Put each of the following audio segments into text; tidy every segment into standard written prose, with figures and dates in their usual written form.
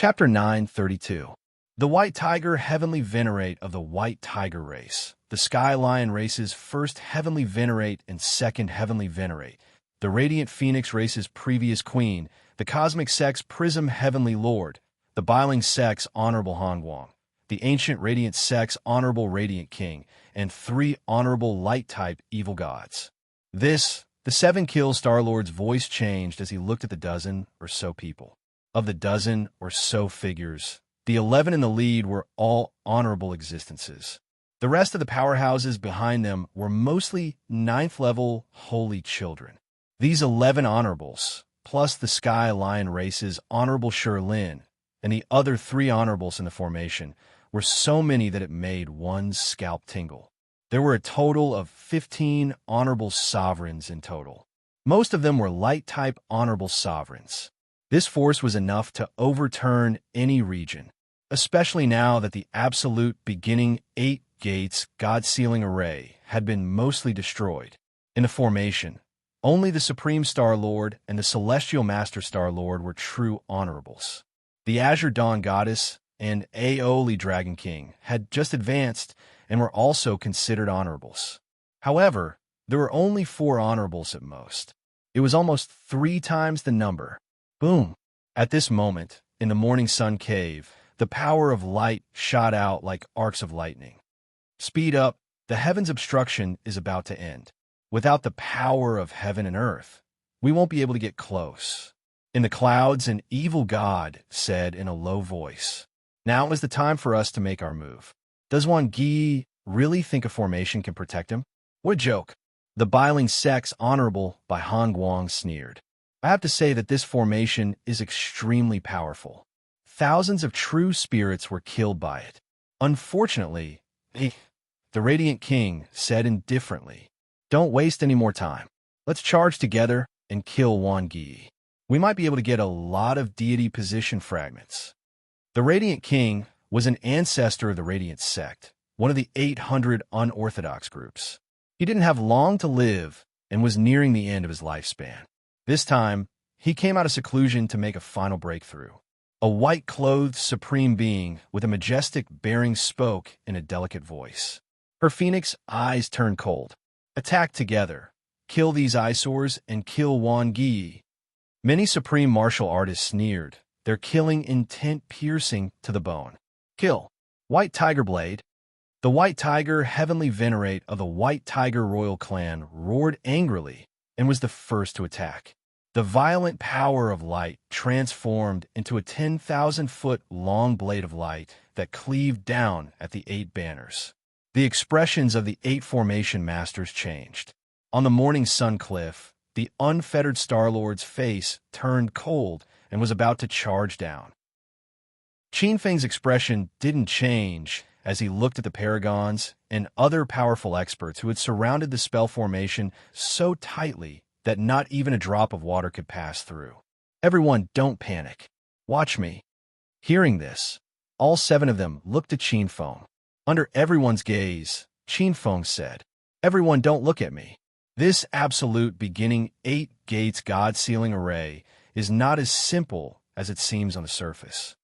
Chapter 932. The White Tiger Heavenly Venerate of the White Tiger Race. The Sky Lion Race's first Heavenly Venerate and second Heavenly Venerate. The Radiant Phoenix Race's previous Queen. The Cosmic Sex Prism Heavenly Lord. The Biling Sex Honorable Hongwang. The Ancient Radiant Sex Honorable Radiant King. And 3 Honorable Light-type Evil Gods. The 7 Kill Star-Lord's voice changed as he looked at the dozen or so people. Of the dozen or so figures, the 11 in the lead were all honorable existences. The rest of the powerhouses behind them were mostly 9th-level holy children. These 11 honorables, plus the Sky Lion Race's Honorable Sherlin, and the other 3 honorables in the formation, were so many that it made one's scalp tingle. There were a total of 15 honorable sovereigns in total. Most of them were light-type honorable sovereigns. This force was enough to overturn any region, especially now that the absolute beginning 8 gates God-sealing array had been mostly destroyed. In the formation, only the Supreme Star-Lord and the Celestial Master Star-Lord were true honorables. The Azure Dawn Goddess and Aeoli Dragon King had just advanced and were also considered honorables. However, there were only 4 honorables at most. It was almost 3 times the number. Boom! At this moment, in the Morning Sun Cave, the power of light shot out like arcs of lightning. Speed up, the heavens' obstruction is about to end. Without the power of heaven and earth, we won't be able to get close. In the clouds, an evil god said in a low voice, "Now is the time for us to make our move." Does Wang Yi really think a formation can protect him? What a joke! The Biling Sex Honorable by Han Guang sneered. I have to say that this formation is extremely powerful. Thousands of true spirits were killed by it. Unfortunately, the Radiant King said indifferently, "Don't waste any more time. Let's charge together and kill Wang Yi. We might be able to get a lot of deity position fragments." The Radiant King was an ancestor of the Radiant Sect, one of the 800 unorthodox groups. He didn't have long to live and was nearing the end of his lifespan. This time, he came out of seclusion to make a final breakthrough. A white-clothed supreme being with a majestic bearing spoke in a delicate voice. Her phoenix eyes turned cold. "Attack together. Kill these eyesores and kill Wang Yi." Many supreme martial artists sneered, their killing intent piercing to the bone. "Kill. White Tiger Blade." The White Tiger Heavenly Venerate of the White Tiger Royal Clan roared angrily and was the first to attack. The violent power of light transformed into a 10,000-foot long blade of light that cleaved down at the 8 banners. The expressions of the 8 formation masters changed. On the Morning Sun Cliff, the unfettered Star-Lord's face turned cold and was about to charge down. Qin Feng's expression didn't change as he looked at the paragons and other powerful experts who had surrounded the spell formation so tightly that not even a drop of water could pass through. "Everyone, don't panic. Watch me." Hearing this, all 7 of them looked at Qin Feng. Under everyone's gaze, Qin Feng said, "Everyone, don't look at me. This absolute beginning 8 gates God-sealing array is not as simple as it seems on the surface.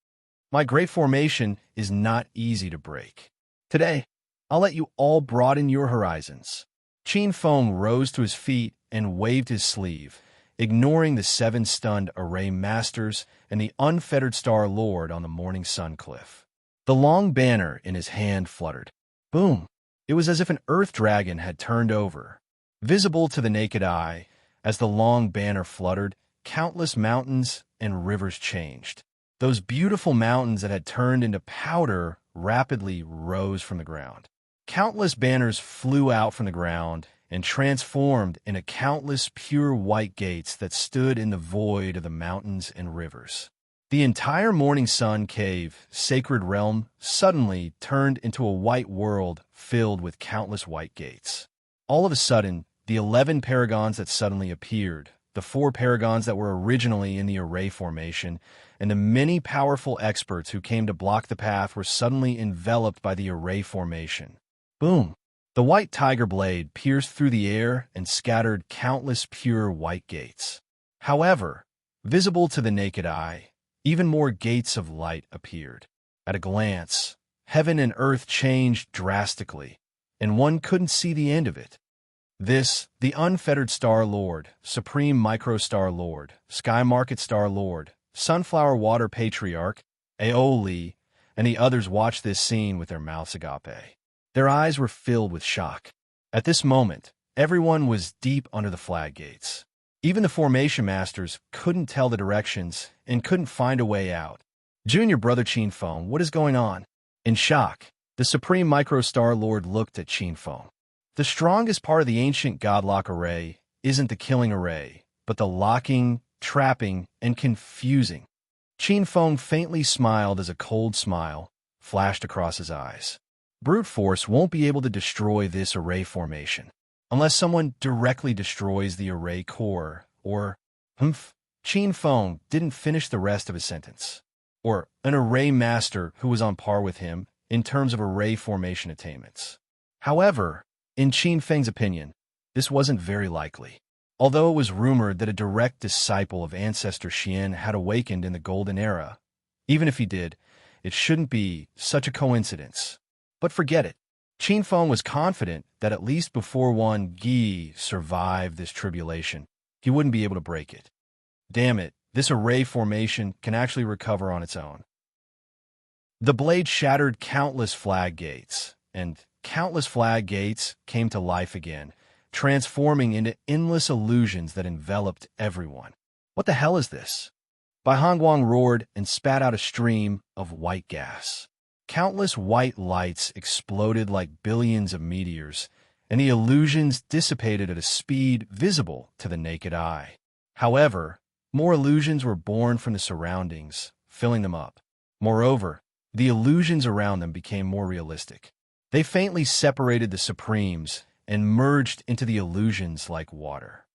My great formation is not easy to break. Today, I'll let you all broaden your horizons." Qin Feng rose to his feet and waved his sleeve, ignoring the 7 stunned array masters and the unfettered Star-Lord on the Morning Sun Cliff. The long banner in his hand fluttered. Boom! It was as if an earth dragon had turned over. Visible to the naked eye, as the long banner fluttered, countless mountains and rivers changed. Those beautiful mountains that had turned into powder rapidly rose from the ground. Countless banners flew out from the ground and transformed into countless pure white gates that stood in the void of the mountains and rivers. The entire Morning Sun Cave, sacred realm, suddenly turned into a white world filled with countless white gates. All of a sudden, the 11 paragons that suddenly appeared, the 4 paragons that were originally in the array formation, and the many powerful experts who came to block the path were suddenly enveloped by the array formation. Boom! The White Tiger Blade pierced through the air and scattered countless pure white gates. However, visible to the naked eye, even more gates of light appeared. At a glance, heaven and earth changed drastically, and one couldn't see the end of it. This, the unfettered Star Lord, Supreme Micro Star Lord, Sky Market Star Lord, Sunflower Water Patriarch, Aoli, and the others watched this scene with their mouths agape. Their eyes were filled with shock. At this moment, everyone was deep under the flag gates. Even the formation masters couldn't tell the directions and couldn't find a way out. Junior Brother Qinfeng, what is going on? In shock, the Supreme Micro Star Lord looked at Qinfeng. The strongest part of the ancient Godlock array isn't the killing array, but the locking, trapping, and confusing. Qinfeng faintly smiled as a cold smile flashed across his eyes. Brute force won't be able to destroy this array formation, unless someone directly destroys the array core, or, Qinfeng didn't finish the rest of his sentence. Or an array master who was on par with him in terms of array formation attainments. However, in Qinfeng's opinion, this wasn't very likely. Although it was rumored that a direct disciple of Ancestor Xian had awakened in the Golden Era, even if he did, it shouldn't be such a coincidence. But forget it. Qinfeng was confident that at least before one Gi survived this tribulation, he wouldn't be able to break it. Damn it, this array formation can actually recover on its own. The blade shattered countless flag gates, and countless flag gates came to life again, transforming into endless illusions that enveloped everyone. What the hell is this? Bai Hongguang roared and spat out a stream of white gas. Countless white lights exploded like billions of meteors, and the illusions dissipated at a speed visible to the naked eye. However, more illusions were born from the surroundings, filling them up. Moreover, the illusions around them became more realistic. They faintly separated the Supremes and merged into the illusions like water.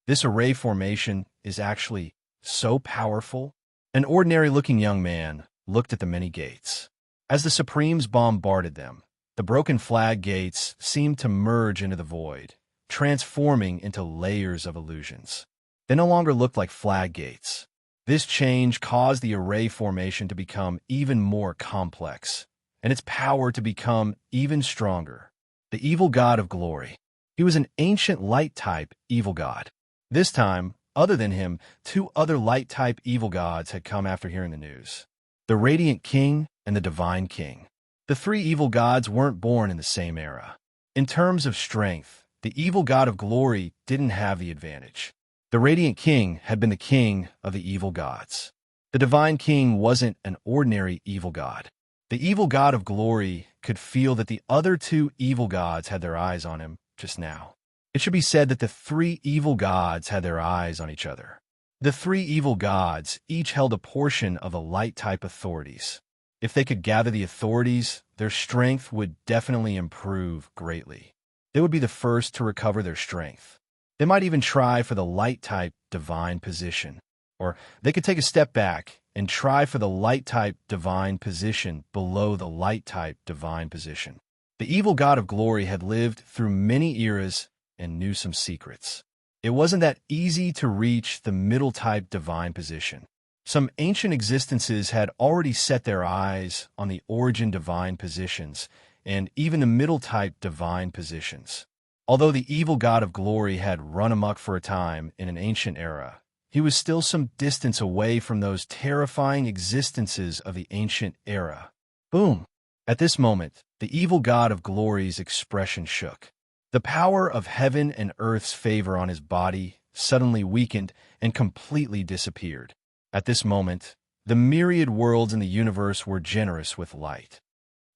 This array formation is actually so powerful. An ordinary-looking young man looked at the many gates. As the Supremes bombarded them, the broken flag gates seemed to merge into the void, transforming into layers of illusions. They no longer looked like flag gates. This change caused the array formation to become even more complex, and its power to become even stronger. The evil god of glory. He was an ancient light-type evil god. This time, other than him, two other light-type evil gods had come after hearing the news. The Radiant King and the Divine King. The three evil gods weren't born in the same era. In terms of strength, the evil god of glory didn't have the advantage. The Radiant King had been the king of the evil gods. The Divine King wasn't an ordinary evil god. The evil god of glory could feel that the other two evil gods had their eyes on him just now. It should be said that the three evil gods had their eyes on each other. The three evil gods each held a portion of the light-type authorities. If they could gather the authorities, their strength would definitely improve greatly. They would be the first to recover their strength. They might even try for the light-type divine position. Or they could take a step back and try for the light-type divine position below the light-type divine position. The evil god of glory had lived through many eras and knew some secrets. It wasn't that easy to reach the middle-type divine position. Some ancient existences had already set their eyes on the origin divine positions and even the middle-type divine positions. Although the evil god of glory had run amok for a time in an ancient era, he was still some distance away from those terrifying existences of the ancient era. Boom! At this moment, the evil god of glory's expression shook. The power of heaven and earth's favor on his body suddenly weakened and completely disappeared. At this moment, the myriad worlds in the universe were generous with light.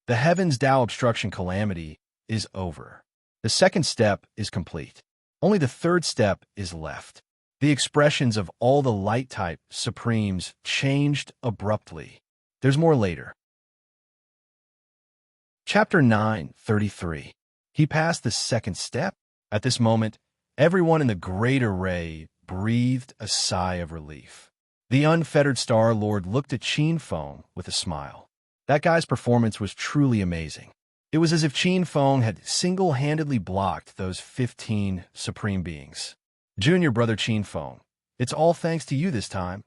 The heavens Tao obstruction calamity is over. The second step is complete. Only the third step is left. The expressions of all the light-type supremes changed abruptly. There's more later. Chapter 9:33. He passed the second step. At this moment, everyone in the great array breathed a sigh of relief. The unfettered Star Lord looked at Qinfeng with a smile. That guy's performance was truly amazing. It was as if Qinfeng had single-handedly blocked those 15 supreme beings. Junior Brother Qinfeng, it's all thanks to you this time.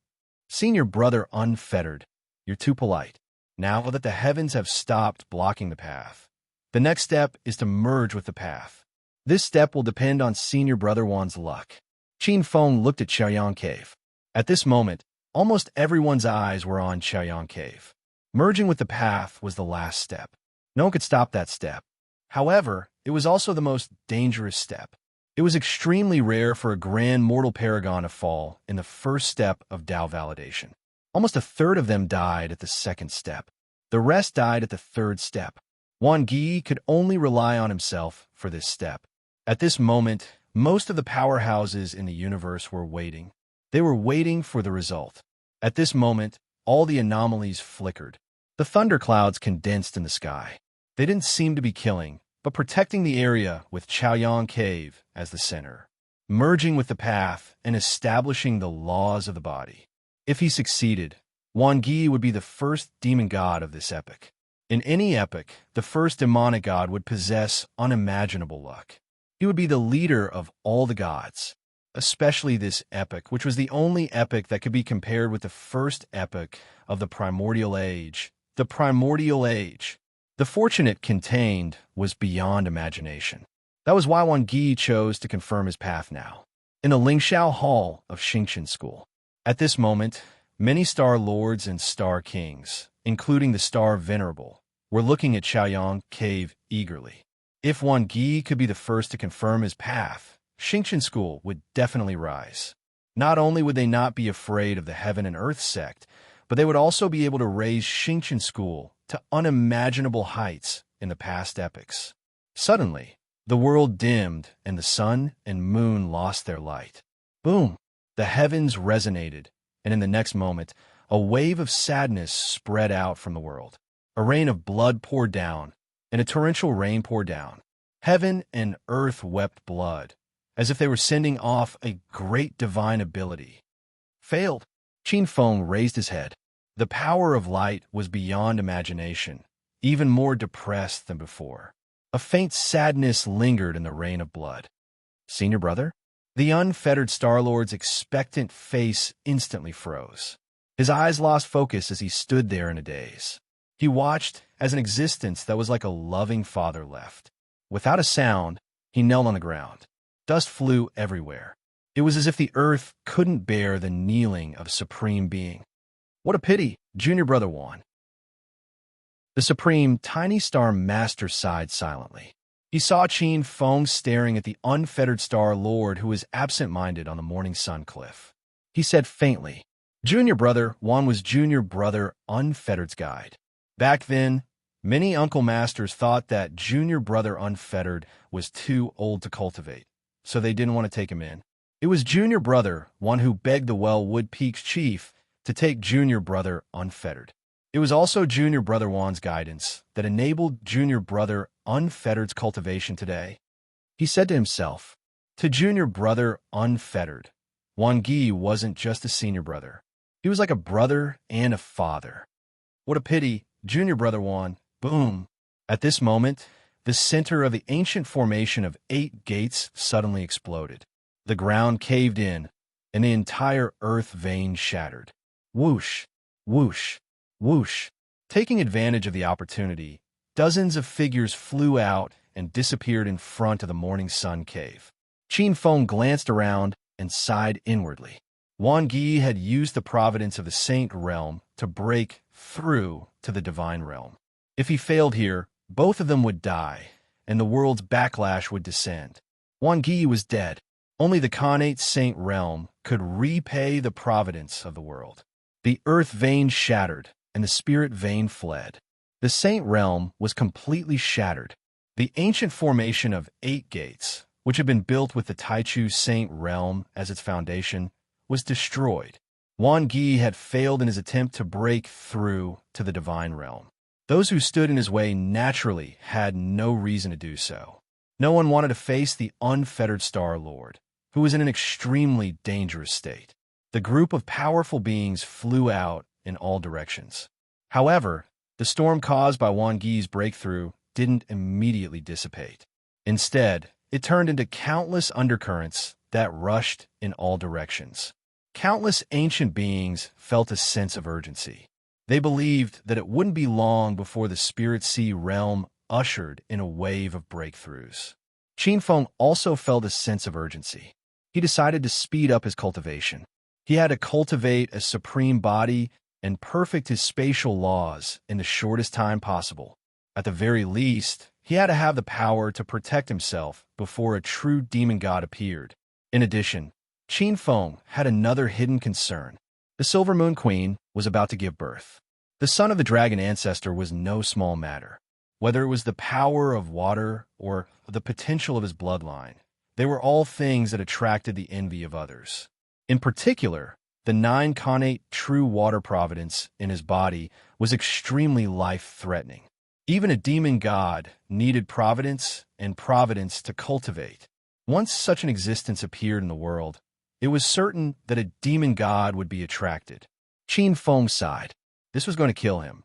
Senior brother unfettered, you're too polite. Now that the heavens have stopped blocking the path, the next step is to merge with the path. This step will depend on Senior Brother Wan's luck. Qin Feng looked at Xiaoyang Cave. At this moment, almost everyone's eyes were on Xiaoyang Cave. Merging with the path was the last step. No one could stop that step. However, it was also the most dangerous step. It was extremely rare for a grand mortal paragon to fall in the first step of Dao validation. Almost a third of them died at the second step. The rest died at the third step. Wan Gi could only rely on himself for this step. At this moment, most of the powerhouses in the universe were waiting. They were waiting for the result. At this moment, all the anomalies flickered. The thunderclouds condensed in the sky. They didn't seem to be killing, but protecting the area with Chaoyang Cave as the center, merging with the path and establishing the laws of the body. If he succeeded, Wan Gi would be the first demon god of this epic. In any epic, the first demonic god would possess unimaginable luck. He would be the leader of all the gods, especially this epic, which was the only epic that could be compared with the first epic of the primordial age. The primordial age. The fortune it contained was beyond imagination. That was why Wan Gi chose to confirm his path now, in the Lingxiao Hall of Xingqian School. At this moment, many star lords and star kings, including the star venerable, were looking at Chaoyang Cave eagerly. If Wan Gi could be the first to confirm his path, Xingqian School would definitely rise. Not only would they not be afraid of the Heaven and Earth sect, but they would also be able to raise Xingqian School to unimaginable heights in the past epics. Suddenly, the world dimmed and the sun and moon lost their light. Boom! The heavens resonated, and in the next moment, a wave of sadness spread out from the world. A rain of blood poured down, and a torrential rain poured down. Heaven and earth wept blood, as if they were sending off a great divine ability. Failed. Qin Feng raised his head. The power of light was beyond imagination, even more depressed than before. A faint sadness lingered in the rain of blood. Senior brother? The unfettered Star-Lord's expectant face instantly froze. His eyes lost focus as he stood there in a daze. He watched as an existence that was like a loving father left. Without a sound, he knelt on the ground. Dust flew everywhere. It was as if the earth couldn't bear the kneeling of Supreme Being. What a pity, Junior Brother Wan. The Supreme Tiny Star Master sighed silently. He saw Qin Feng staring at the unfettered Star Lord who was absent-minded on the Morning Sun Cliff. He said faintly, Junior Brother Wan was Junior Brother Unfettered's guide. Back then, many Uncle Masters thought that Junior Brother Unfettered was too old to cultivate, so they didn't want to take him in. It was Junior Brother Wan who begged the Wellwood Peaks chief to take Junior Brother Unfettered. It was also Junior Brother Wan's guidance that enabled Junior Brother Unfettered's cultivation today. He said to himself, to Junior Brother Unfettered, Wan Gi wasn't just a senior brother. He was like a brother and a father. What a pity, Junior Brother Wan. Boom. At this moment, the center of the ancient formation of 8 gates suddenly exploded. The ground caved in, and the entire earth vein shattered. Whoosh, whoosh, whoosh. Taking advantage of the opportunity, dozens of figures flew out and disappeared in front of the Morning Sun Cave. Qin Feng glanced around and sighed inwardly. Wan Gi had used the providence of the Saint Realm to break through to the Divine Realm. If he failed here, both of them would die, and the world's backlash would descend. Wan Gi was dead. Only the Khanate Saint Realm could repay the providence of the world. The earth vein shattered, and the spirit vein fled. The Saint Realm was completely shattered. The ancient formation of 8 gates, which had been built with the Taichu Saint Realm as its foundation, was destroyed. Wan Gi had failed in his attempt to break through to the Divine Realm. Those who stood in his way naturally had no reason to do so. No one wanted to face the unfettered Star Lord, who was in an extremely dangerous state. The group of powerful beings flew out in all directions. However, the storm caused by Wan Gi's breakthrough didn't immediately dissipate. Instead, it turned into countless undercurrents that rushed in all directions. Countless ancient beings felt a sense of urgency. They believed that it wouldn't be long before the Spirit Sea realm ushered in a wave of breakthroughs. Qinfeng also felt a sense of urgency. He decided to speed up his cultivation. He had to cultivate a supreme body and perfect his spatial laws in the shortest time possible. At the very least, he had to have the power to protect himself before a true demon god appeared. In addition, Qinfeng had another hidden concern. The Silver Moon Queen was about to give birth. The son of the dragon ancestor was no small matter. Whether it was the power of water or the potential of his bloodline, they were all things that attracted the envy of others. In particular, the nine-connate true water providence in his body was extremely life-threatening. Even a demon god needed providence and providence to cultivate. Once such an existence appeared in the world, it was certain that a demon god would be attracted. Qinfeng sighed. This was going to kill him.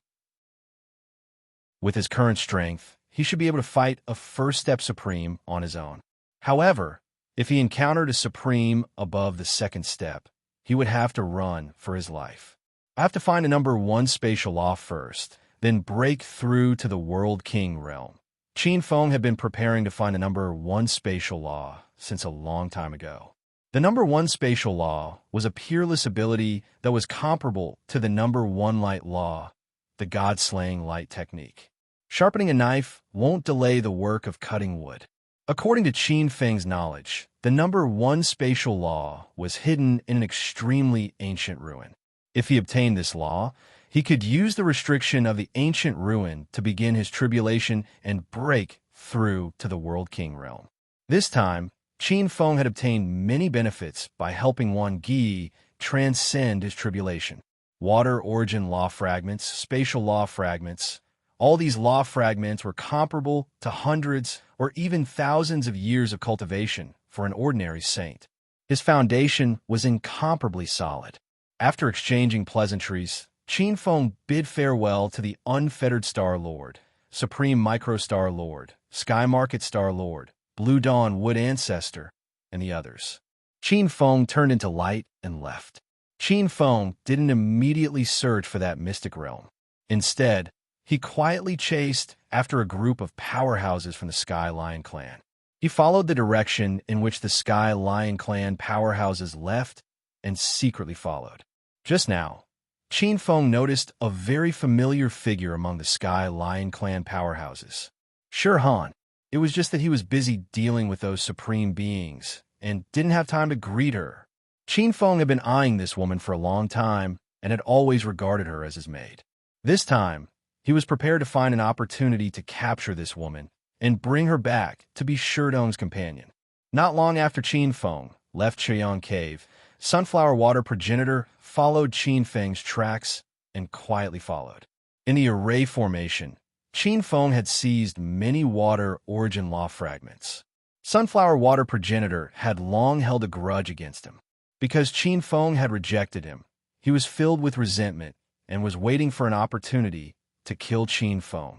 With his current strength, he should be able to fight a first-step supreme on his own. However, if he encountered a supreme above the second step, he would have to run for his life. I have to find a number 1 spatial law first, then break through to the World King realm. Qinfeng had been preparing to find a number 1 spatial law since a long time ago. The number 1 spatial law was a peerless ability that was comparable to the number 1 light law, the god-slaying light technique. Sharpening a knife won't delay the work of cutting wood. According to Qinfeng's knowledge, the number 1 spatial law was hidden in an extremely ancient ruin. If he obtained this law, he could use the restriction of the ancient ruin to begin his tribulation and break through to the World King realm. This time, Qinfeng had obtained many benefits by helping Wan Gi transcend his tribulation. Water origin law fragments, spatial law fragments, all these law fragments were comparable to hundreds or even thousands of years of cultivation for an ordinary saint. His foundation was incomparably solid. After exchanging pleasantries, Qinfeng bid farewell to the unfettered Star Lord, Supreme Microstar Lord, Sky Market Star Lord, Blue Dawn Wood Ancestor, and the others. Qinfeng turned into light and left. Qinfeng didn't immediately search for that mystic realm. Instead, he quietly chased after a group of powerhouses from the Sky Lion clan. He followed the direction in which the Sky Lion clan powerhouses left and secretly followed. Just now, Qinfeng noticed a very familiar figure among the Sky Lion clan powerhouses. Sure Han. It was just that he was busy dealing with those supreme beings and didn't have time to greet her. Qinfeng had been eyeing this woman for a long time and had always regarded her as his maid. This time, he was prepared to find an opportunity to capture this woman and bring her back to be Sherdong's companion. Not long after Qinfeng left Cheyang Cave, Sunflower Water Progenitor followed Qinfeng's tracks and quietly followed. In the array formation, Qinfeng had seized many water origin law fragments. Sunflower Water Progenitor had long held a grudge against him. Because Qinfeng had rejected him, he was filled with resentment and was waiting for an opportunity to kill Qinfeng.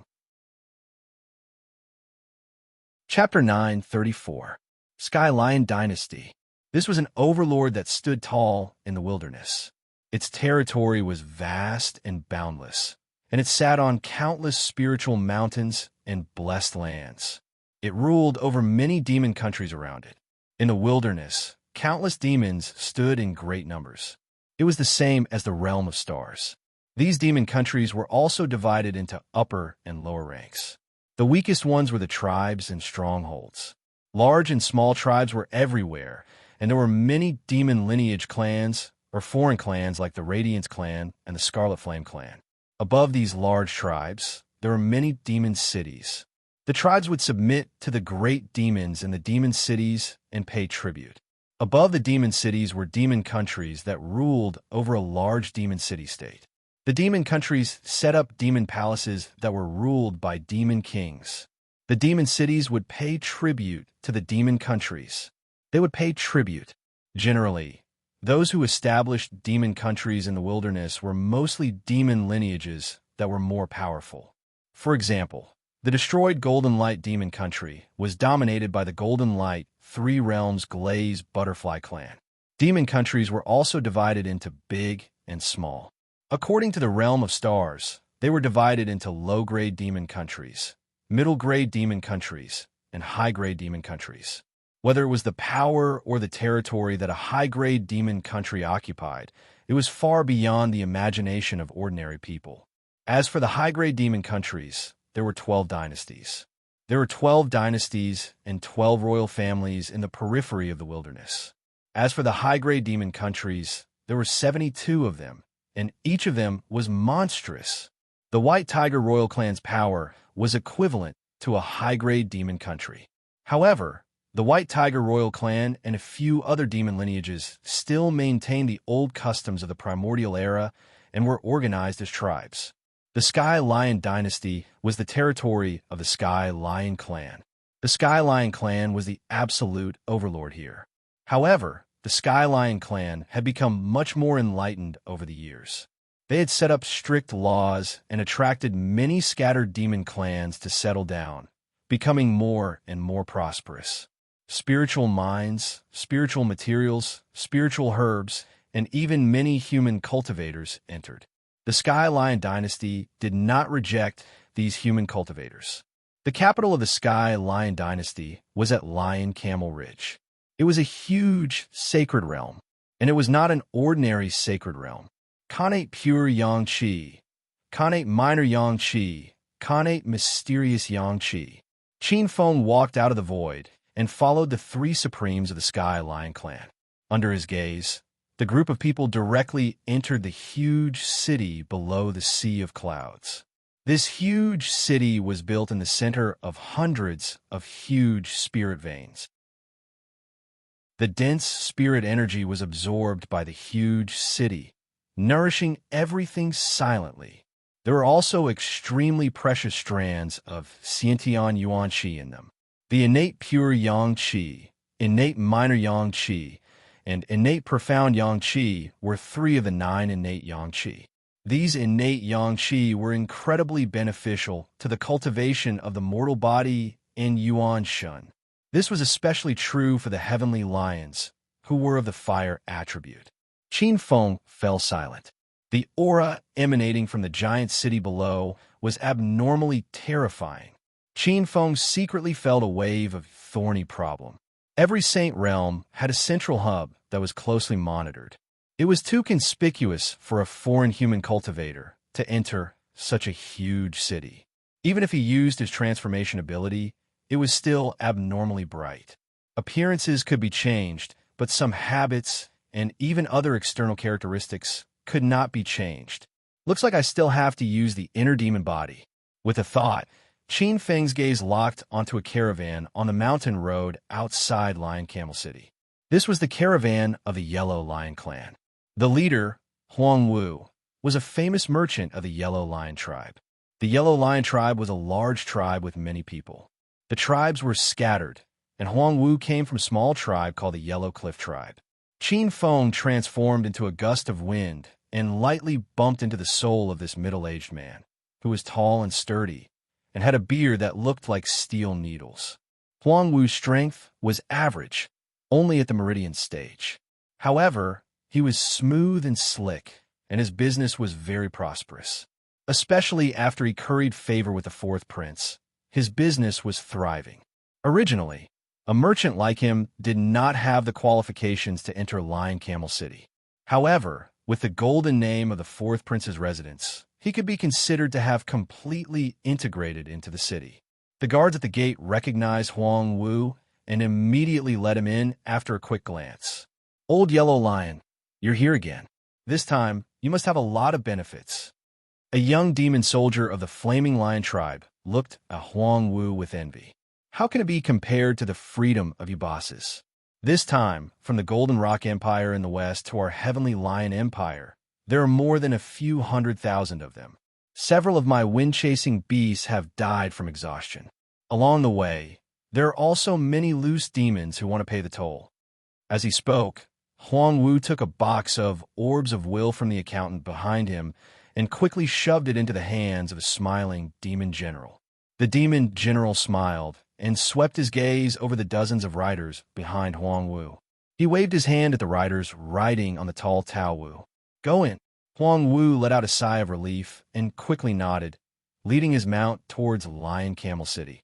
Chapter 934. Sky Lion Dynasty. This was an overlord that stood tall in the wilderness. Its territory was vast and boundless, and it sat on countless spiritual mountains and blessed lands. It ruled over many demon countries around it. In the wilderness, countless demons stood in great numbers. It was the same as the realm of stars. These demon countries were also divided into upper and lower ranks. The weakest ones were the tribes and strongholds. Large and small tribes were everywhere, and there were many demon lineage clans or foreign clans like the Radiance clan and the Scarlet Flame clan. Above these large tribes, there were many demon cities. The tribes would submit to the great demons in the demon cities and pay tribute. Above the demon cities were demon countries that ruled over a large demon city-state. The demon countries set up demon palaces that were ruled by demon kings. The demon cities would pay tribute to the demon countries. They would pay tribute. Generally, those who established demon countries in the wilderness were mostly demon lineages that were more powerful. For example, the destroyed Golden Light demon country was dominated by the Golden Light Three Realms Glaze Butterfly clan. Demon countries were also divided into big and small. According to the realm of stars, they were divided into low-grade demon countries, middle-grade demon countries, and high-grade demon countries. Whether it was the power or the territory that a high-grade demon country occupied, it was far beyond the imagination of ordinary people. As for the high-grade demon countries, there were 12 dynasties. There were 12 dynasties and 12 royal families in the periphery of the wilderness. As for the high-grade demon countries, there were 72 of them, and each of them was monstrous. The White Tiger royal clan's power was equivalent to a high-grade demon country. However, the White Tiger royal clan and a few other demon lineages still maintained the old customs of the primordial era and were organized as tribes. The Sky Lion dynasty was the territory of the Sky Lion clan. The Sky Lion clan was the absolute overlord here. However, the Sky Lion clan had become much more enlightened over the years. They had set up strict laws and attracted many scattered demon clans to settle down, becoming more and more prosperous. Spiritual mines, spiritual materials, spiritual herbs, and even many human cultivators entered. The Sky Lion dynasty did not reject these human cultivators. The capital of the Sky Lion dynasty was at Lion Camel Ridge. It was a huge, sacred realm, and it was not an ordinary sacred realm. Khanate pure Yang Qi, Khanate minor Yang Qi, Khanate mysterious Yang Qi. Qin Feng walked out of the void and followed the three supremes of the Sky Lion clan. Under his gaze, the group of people directly entered the huge city below the sea of clouds. This huge city was built in the center of hundreds of huge spirit veins. The dense spirit energy was absorbed by the huge city, nourishing everything silently. There were also extremely precious strands of Xiantian Yuan Qi in them. The innate pure Yang Qi, innate minor Yang Qi, and innate profound Yang Qi were three of the 9 innate Yang Qi. These innate Yang Qi were incredibly beneficial to the cultivation of the mortal body in Yuan Shun. This was especially true for the heavenly lions, who were of the fire attribute. Qin Feng fell silent. The aura emanating from the giant city below was abnormally terrifying. Qin Feng secretly felt a wave of thorny problem. Every saint realm had a central hub that was closely monitored. It was too conspicuous for a foreign human cultivator to enter such a huge city. Even if he used his transformation ability, it was still abnormally bright. Appearances could be changed, but some habits and even other external characteristics could not be changed. Looks like I still have to use the inner demon body. With a thought, Qin Feng's gaze locked onto a caravan on the mountain road outside Lion Camel City. This was the caravan of the Yellow Lion clan. The leader, Huang Wu, was a famous merchant of the Yellow Lion tribe. The Yellow Lion tribe was a large tribe with many people. The tribes were scattered, and Huang Wu came from a small tribe called the Yellow Cliff tribe. Qin Feng transformed into a gust of wind and lightly bumped into the soul of this middle-aged man, who was tall and sturdy, and had a beard that looked like steel needles. Huang Wu's strength was average, only at the meridian stage. However, he was smooth and slick, and his business was very prosperous. Especially after he curried favor with the fourth prince, his business was thriving. Originally, a merchant like him did not have the qualifications to enter Lion Camel City. However, with the golden name of the fourth prince's residence, he could be considered to have completely integrated into the city. The guards at the gate recognized Huang Wu and immediately let him in after a quick glance. "Old Yellow Lion, you're here again. This time, you must have a lot of benefits." A young demon soldier of the Flaming Lion tribe looked at Huang Wu with envy. How can it be compared to the freedom of you bosses? This time, from the Golden Rock Empire in the west to our Heavenly Lion Empire, there are more than a few 100,000 of them. Several of my wind-chasing beasts have died from exhaustion. Along the way, there are also many loose demons who want to pay the toll. As he spoke, Huang Wu took a box of orbs of will from the accountant behind him and quickly shoved it into the hands of a smiling demon general. The demon general smiled and swept his gaze over the dozens of riders behind Huang Wu. He waved his hand at the riders riding on the tall Tao Wu. "Go in." Huang Wu let out a sigh of relief and quickly nodded, leading his mount towards Lion Camel City.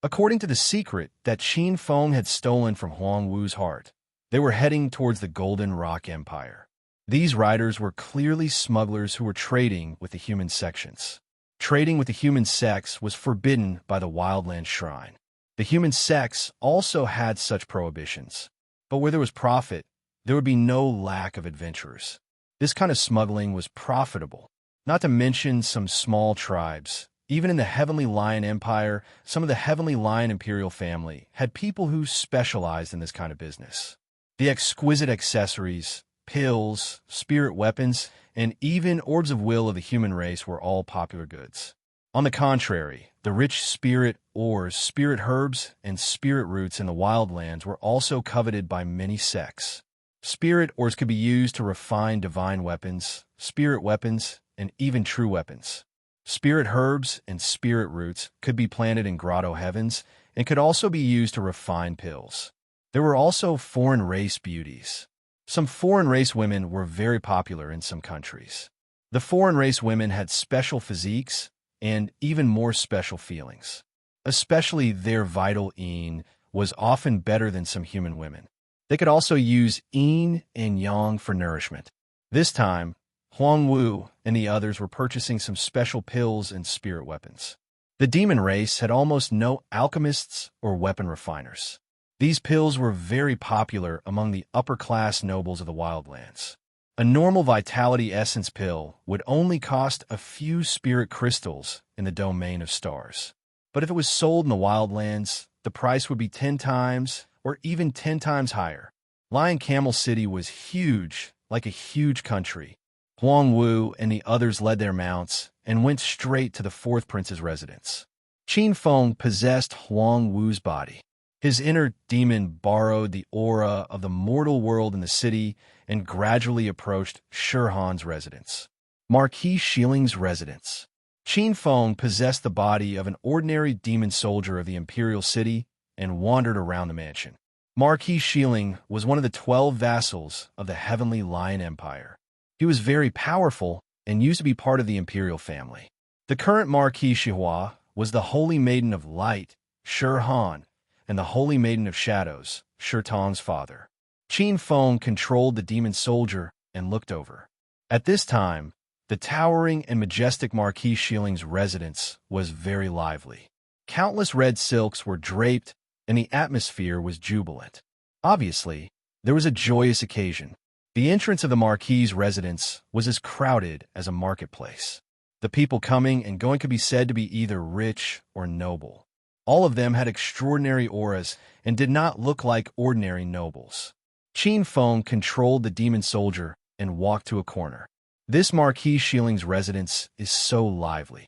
According to the secret that Qin Feng had stolen from Huang Wu's heart, they were heading towards the Golden Rock Empire. These riders were clearly smugglers who were trading with the human sections. Trading with the human sex was forbidden by the Wildland Shrine. The human sex also had such prohibitions, but where there was profit, there would be no lack of adventurers. This kind of smuggling was profitable, not to mention some small tribes. Even in the Heavenly Lion Empire, some of the Heavenly Lion Imperial family had people who specialized in this kind of business. The exquisite accessories, pills, spirit weapons, and even orbs of will of the human race were all popular goods. On the contrary, the rich spirit ores, spirit herbs, and spirit roots in the wildlands were also coveted by many sects. Spirit ores could be used to refine divine weapons, spirit weapons, and even true weapons. Spirit herbs and spirit roots could be planted in grotto heavens and could also be used to refine pills. There were also foreign race beauties. Some foreign race women were very popular in some countries. The foreign race women had special physiques and even more special feelings. Especially their vital yin was often better than some human women. They could also use yin and yang for nourishment. This time, Huang Wu and the others were purchasing some special pills and spirit weapons. The demon race had almost no alchemists or weapon refiners. These pills were very popular among the upper-class nobles of the wildlands. A normal vitality essence pill would only cost a few spirit crystals in the domain of stars. But if it was sold in the wildlands, the price would be 10 times or even 10 times higher. Lion Camel City was huge, like a huge country. Huang Wu and the others led their mounts and went straight to the fourth prince's residence. Qin Feng possessed Huang Wu's body. His inner demon borrowed the aura of the mortal world in the city and gradually approached Shirhan's residence. Marquis Shiling's residence. Qin Feng possessed the body of an ordinary demon soldier of the imperial city and wandered around the mansion. Marquis Shilling was one of the 12 vassals of the Heavenly Lion Empire. He was very powerful and used to be part of the imperial family. The current Marquis Shihua was the Holy Maiden of Light, Shirhan, and the Holy Maiden of Shadows, Shirtong's father. Qin Feng controlled the demon soldier and looked over. At this time, the towering and majestic Marquis Shilling's residence was very lively. Countless red silks were draped, and the atmosphere was jubilant. Obviously, there was a joyous occasion. The entrance of the Marquis's residence was as crowded as a marketplace. The people coming and going could be said to be either rich or noble. All of them had extraordinary auras and did not look like ordinary nobles. Qin Feng controlled the demon soldier and walked to a corner. This Marquis Shilling's residence is so lively.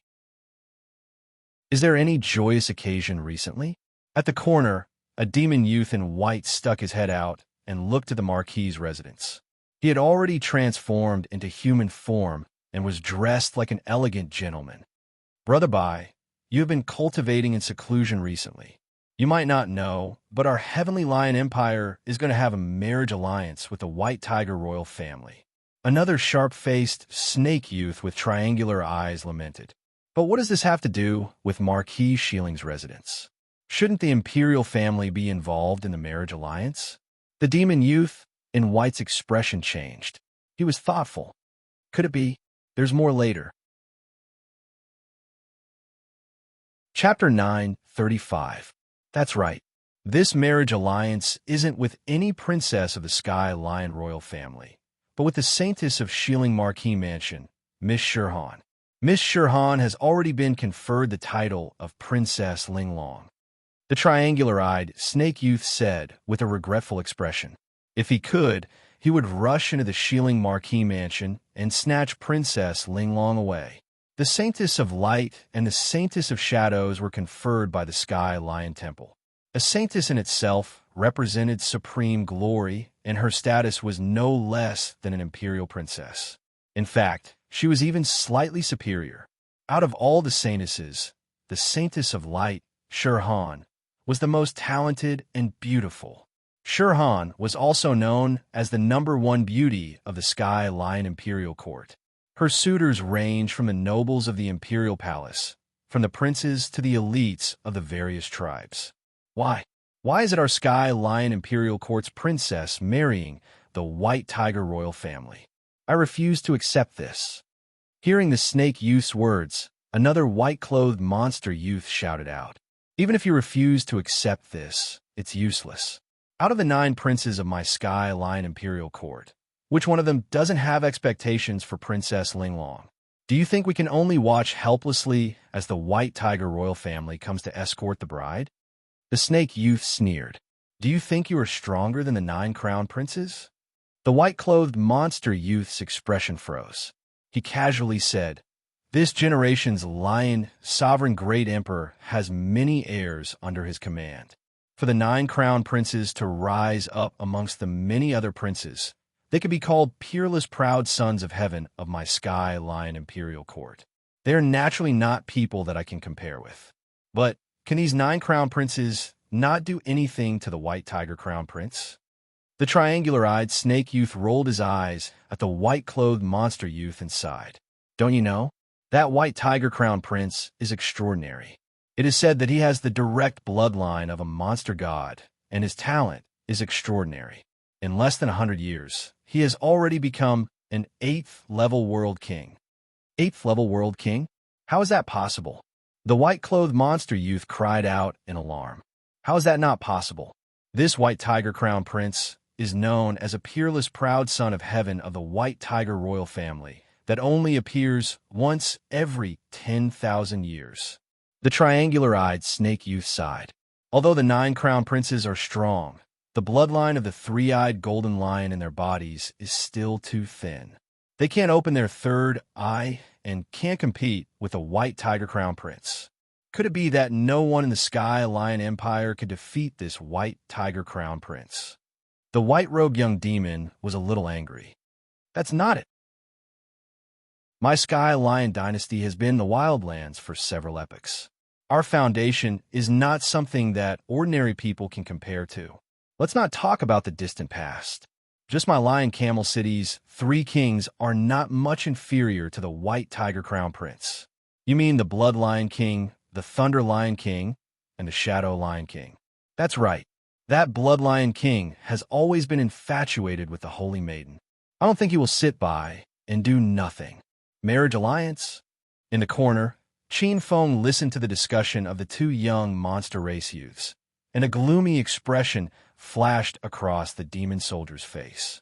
Is there any joyous occasion recently? At the corner, a demon youth in white stuck his head out and looked at the Marquis's residence. He had already transformed into human form and was dressed like an elegant gentleman. Brother Bai, you have been cultivating in seclusion recently. You might not know, but our Heavenly Lion Empire is going to have a marriage alliance with the White Tiger royal family. Another sharp-faced snake youth with triangular eyes lamented. But what does this have to do with Marquis Shilling's residence? Shouldn't the imperial family be involved in the marriage alliance? The demon youth in white's expression changed. He was thoughtful. Could it be? There's more later. Chapter 9:35. That's right. This marriage alliance isn't with any princess of the Sky Lion royal family, but with the saintess of Shilling Marquis Mansion, Miss Shirhan. Miss Shirhan has already been conferred the title of Princess Linglong. The triangular-eyed snake youth said with a regretful expression. If he could, he would rush into the Shilling Marquis Mansion and snatch Princess Linglong away. The Saintess of Light and the Saintess of Shadows were conferred by the Sky Lion Temple. A saintess in itself represented supreme glory, and her status was no less than an imperial princess. In fact, she was even slightly superior. Out of all the saintesses, the Saintess of Light, Shirhan, was the most talented and beautiful. Shirhan was also known as the #1 beauty of the Sky Lion Imperial Court. Her suitors range from the nobles of the imperial palace, from the princes to the elites of the various tribes. Why? Why is it our Sky Lion Imperial Court's princess marrying the White Tiger royal family? I refuse to accept this. Hearing the snake youth's words, another white-clothed monster youth shouted out. Even if you refuse to accept this, it's useless. Out of the 9 princes of my Sky Lion Imperial Court, which one of them doesn't have expectations for Princess Linglong? Do you think we can only watch helplessly as the White Tiger royal family comes to escort the bride? The snake youth sneered. Do you think you are stronger than the 9 crown princes? The white-clothed monster youth's expression froze. He casually said, "This generation's lion, sovereign great emperor, has many heirs under his command. For the 9 crown princes to rise up amongst the many other princes, they could be called peerless proud sons of heaven of my Sky Lion Imperial Court. They are naturally not people that I can compare with. But can these 9 crown princes not do anything to the White Tiger crown prince?" The triangular-eyed snake youth rolled his eyes at the white-clothed monster youth and sighed. Don't you know? That White Tiger crown prince is extraordinary. It is said that he has the direct bloodline of a monster god, and his talent is extraordinary. In less than 100 years, he has already become an 8th-level world king. 8th-level world king? How is that possible? The white-clothed monster youth cried out in alarm. How is that not possible? This White Tiger crown prince is known as a peerless proud son of heaven of the White Tiger royal family that only appears once every 10,000 years. The triangular-eyed snake youth sighed. Although the 9 crown princes are strong, the bloodline of the 3-eyed golden lion in their bodies is still too thin. They can't open their 3rd eye and can't compete with a White Tiger crown prince. Could it be that no one in the Sky Lion Empire could defeat this White Tiger crown prince? The white-robed young demon was a little angry. That's not it. My Sky Lion dynasty has been in the Wildlands for several epochs. Our foundation is not something that ordinary people can compare to. Let's not talk about the distant past. Just my Lion Camel City's 3 kings are not much inferior to the White Tiger crown prince. You mean the Blood Lion King, the Thunder Lion King, and the Shadow Lion King? That's right. That Blood Lion King has always been infatuated with the Holy Maiden. I don't think he will sit by and do nothing. Marriage alliance? In the corner, Qin Feng listened to the discussion of the 2 young monster race youths, and a gloomy expression flashed across the demon soldier's face.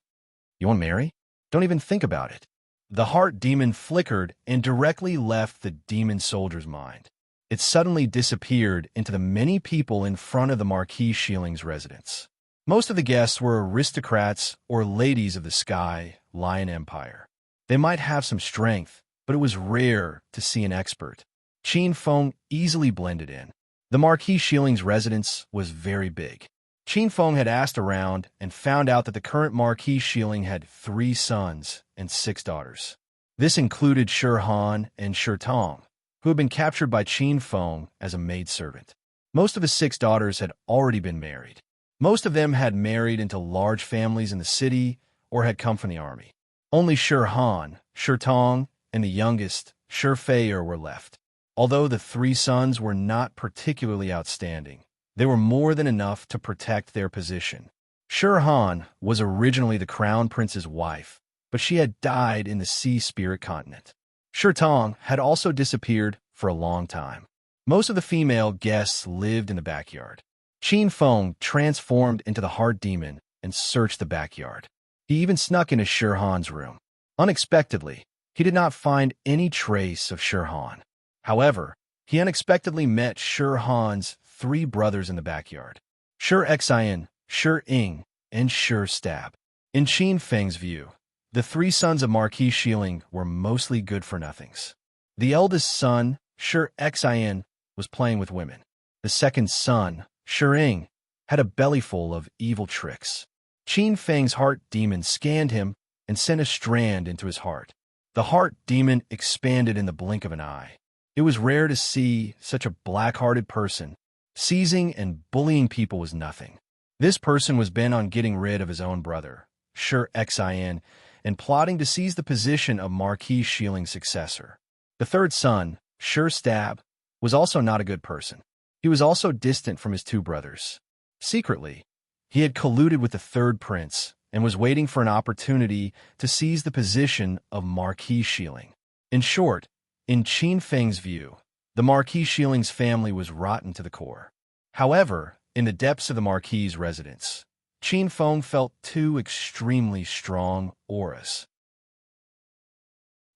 You want to marry? Don't even think about it. The heart demon flickered and directly left the demon soldier's mind. It suddenly disappeared into the many people in front of the Marquis Shilling's residence. Most of the guests were aristocrats or ladies of the Sky Lion Empire. They might have some strength, but it was rare to see an expert. Qin Feng easily blended in. The Marquis Shilling's residence was very big. Qin Feng had asked around and found out that the current Marquis Shilling had 3 sons and 6 daughters. This included Shirhan and Shirtong, who had been captured by Qin Feng as a maidservant. Most of his 6 daughters had already been married. Most of them had married into large families in the city or had come from the army. Only Shirhan, Shirtong, and the youngest, Shirfei were left. Although the 3 sons were not particularly outstanding, they were more than enough to protect their position. Shirhan was originally the crown prince's wife, but she had died in the sea spirit continent. Shirtong had also disappeared for a long time. Most of the female guests lived in the backyard. Qin Feng transformed into the heart demon and searched the backyard. He even snuck into Shirhan's room. Unexpectedly, he did not find any trace of Shirhan. However, he unexpectedly met Shirhan's 3 brothers in the backyard: Shir Xian, Shir Ying, and Shir Stab. In Qin Feng's view, the 3 sons of Marquis Shilling were mostly good-for-nothings. The eldest son, Shir Xian, was playing with women. The second son, Shir Ying, had a bellyful of evil tricks. Qin Feng's heart demon scanned him and sent a strand into his heart. The heart demon expanded in the blink of an eye. It was rare to see such a black-hearted person. Seizing and bullying people was nothing. This person was bent on getting rid of his own brother, Shir Xin, and plotting to seize the position of Marquis Shiling's successor. The third son, Shir Stab, was also not a good person. He was also distant from his two brothers. Secretly, he had colluded with the third prince and was waiting for an opportunity to seize the position of Marquis Shiling. In short, in Qin Feng's view, the Marquis Shiling's family was rotten to the core. However, in the depths of the Marquis's residence, Qin Feng felt two extremely strong auras.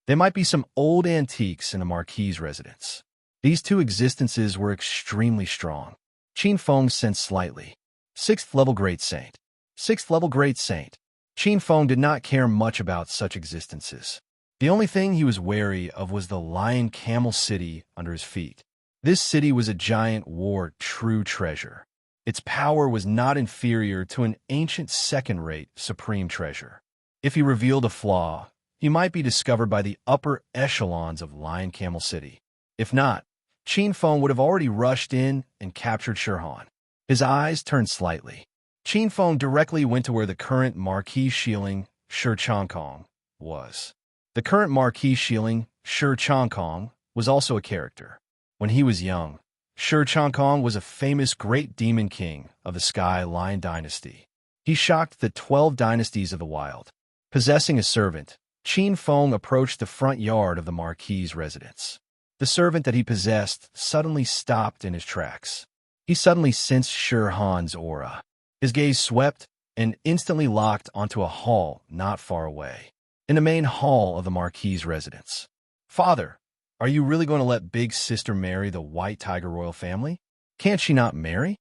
There might be some old antiques in the Marquis's residence. These two existences were extremely strong. Qin Feng sensed slightly. 6th level Great Saint. 6th level Great Saint. Qin Feng did not care much about such existences. The only thing he was wary of was the Lion Camel City under his feet. This city was a giant war true treasure. Its power was not inferior to an ancient second-rate supreme treasure. If he revealed a flaw, he might be discovered by the upper echelons of Lion Camel City. If not, Qin Feng would have already rushed in and captured Shirhan. His eyes turned slightly. Qin Feng directly went to where the current Marquis Shiling, Shir Changkong, was. The current Marquis Shiling, Shir Changkong, was also a character. When he was young, Shir Changkong was a famous great demon king of the Sky Lion dynasty. He shocked the 12 dynasties of the wild. Possessing a servant, Qin Feng approached the front yard of the Marquis's residence. The servant that he possessed suddenly stopped in his tracks. He suddenly sensed Shirhan's aura. His gaze swept and instantly locked onto a hall not far away. In the main hall of the Marquis's residence. "Father, are you really going to let Big Sister marry the White Tiger royal family? Can't she not marry?"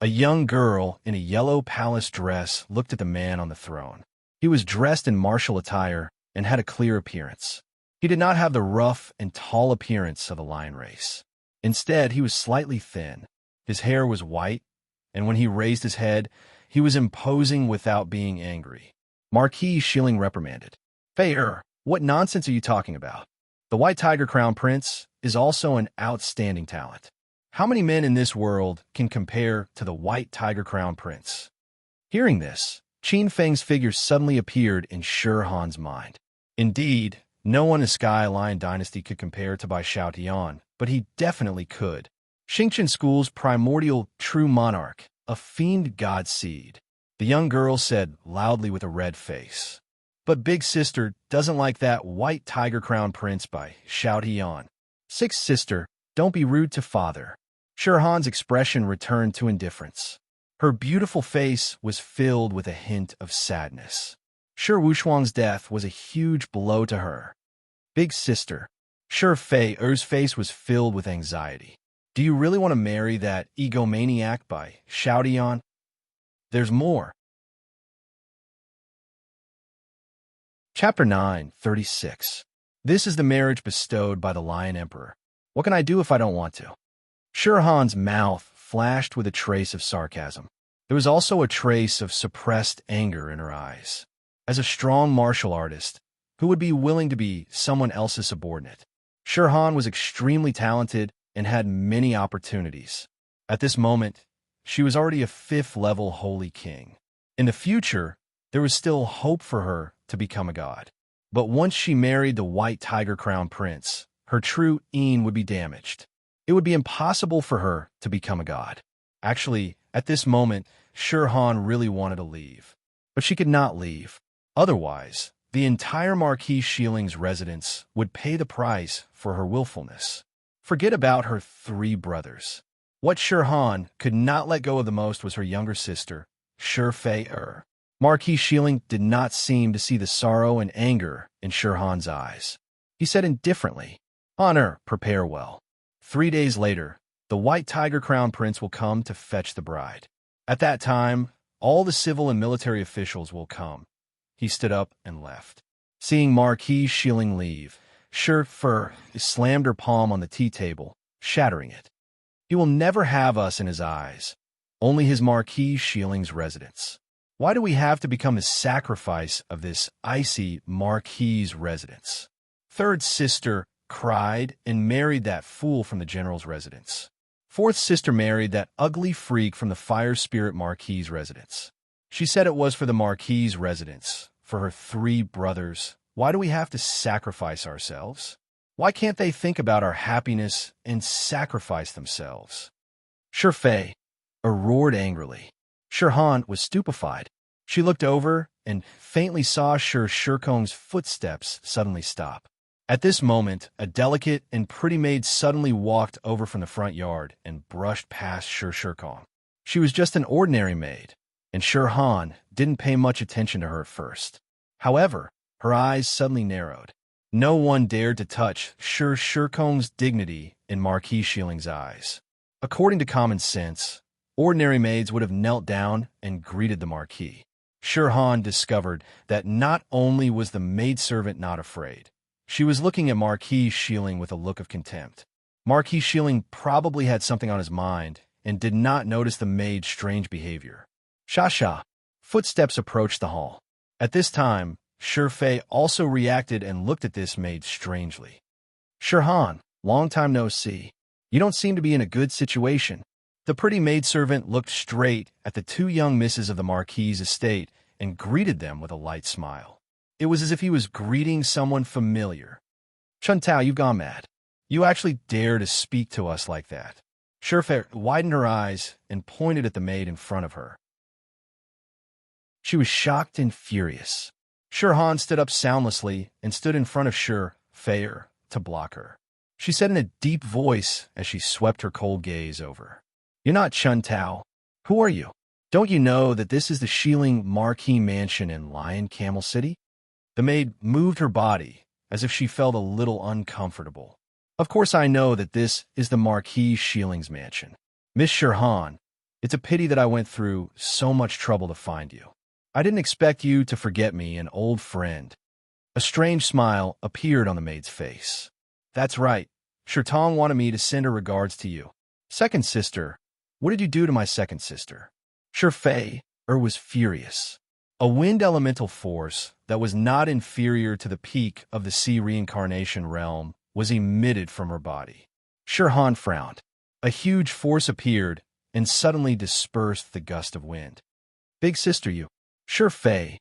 A young girl in a yellow palace dress looked at the man on the throne. He was dressed in martial attire and had a clear appearance. He did not have the rough and tall appearance of the lion race. Instead, he was slightly thin. His hair was white, and when he raised his head, he was imposing without being angry. Marquis Shiling reprimanded. "Fair, what nonsense are you talking about? The White Tiger Crown Prince is also an outstanding talent. How many men in this world can compare to the White Tiger Crown Prince?" Hearing this, Qin Feng's figure suddenly appeared in Shirhan's mind. Indeed, no one in the Sky Lion dynasty could compare to Bai Xiaotian, but he definitely could. Xingqian School's primordial true monarch, a fiend god seed. The young girl said loudly with a red face. "But Big Sister doesn't like that White Tiger Crown Prince by Xiaotian. Sixth Sister, don't be rude to father." Shirhan's expression returned to indifference. Her beautiful face was filled with a hint of sadness. Shir Wushuang's death was a huge blow to her. "Big Sister." Shir Fei Er's face was filled with anxiety. "Do you really want to marry that egomaniac by Xiaotian? There's more." Chapter 9:36. This is the marriage bestowed by the Lion Emperor. What can I do if I don't want to? Shirhan's mouth flashed with a trace of sarcasm. There was also a trace of suppressed anger in her eyes. As a strong martial artist, who would be willing to be someone else's subordinate? Shirhan was extremely talented and had many opportunities. At this moment, she was already a 5th-level holy king. In the future, there was still hope for her to become a god. But once she married the White Tiger Crown Prince, her true Een would be damaged. It would be impossible for her to become a god. Actually, at this moment, Shirhan really wanted to leave. But she could not leave. Otherwise, the entire Marquis Shiling's residence would pay the price for her willfulness. Forget about her 3 brothers. What Shirhan could not let go of the most was her younger sister, Shir Fei Er. Marquis Shiling did not seem to see the sorrow and anger in Shirhan's eyes. He said indifferently, "Honor, prepare well. 3 days later, the White Tiger Crown Prince will come to fetch the bride. At that time, all the civil and military officials will come." He stood up and left. Seeing Marquis Shiling leave, Shir Fei slammed her palm on the tea table, shattering it. He will never have us in his eyes, only his Marquis Shiling's residence. Why do we have to become the sacrifice of this icy Marquis's residence? Third sister cried and married that fool from the general's residence. Fourth sister married that ugly freak from the fire spirit Marquis's residence. She said it was for the Marquis's residence, for her 3 brothers. Why do we have to sacrifice ourselves? Why can't they think about our happiness and sacrifice themselves? Shifei roared angrily. Shirhan was stupefied. She looked over and faintly saw Shirkong's footsteps suddenly stop. At this moment, a delicate and pretty maid suddenly walked over from the front yard and brushed past Shirkong. She was just an ordinary maid, and Shirhan didn't pay much attention to her at first. However, her eyes suddenly narrowed. No one dared to touch Shirkong's dignity in Marquis Shiling's eyes. According to common sense, ordinary maids would have knelt down and greeted the Marquis. Shirhan discovered that not only was the maidservant not afraid, she was looking at Marquis Shiling with a look of contempt. Marquis Shiling probably had something on his mind and did not notice the maid's strange behavior. Sha. Footsteps approached the hall. At this time, Shifei also reacted and looked at this maid strangely. Shirhan, long time no see. You don't seem to be in a good situation. The pretty maidservant looked straight at the 2 young misses of the Marquis's estate and greeted them with a light smile. It was as if he was greeting someone familiar. Chuntao, you've gone mad. You actually dare to speak to us like that. Shifei widened her eyes and pointed at the maid in front of her. She was shocked and furious. Shirhan stood up soundlessly and stood in front of Shifei to block her. She said in a deep voice as she swept her cold gaze over. You're not Chuntao. Who are you? Don't you know that this is the Shiling Marquis Mansion in Lion Camel City? The maid moved her body as if she felt a little uncomfortable. Of course I know that this is the Marquis Shiling's mansion. Miss Shirhan, it's a pity that I went through so much trouble to find you. I didn't expect you to forget me, an old friend. A strange smile appeared on the maid's face. That's right. Shirtong wanted me to send her regards to you. Second sister, what did you do to my second sister? Shifei was furious. A wind elemental force that was not inferior to the peak of the sea reincarnation realm was emitted from her body. Shirhan frowned. A huge force appeared and suddenly dispersed the gust of wind. Big sister, you. Shifei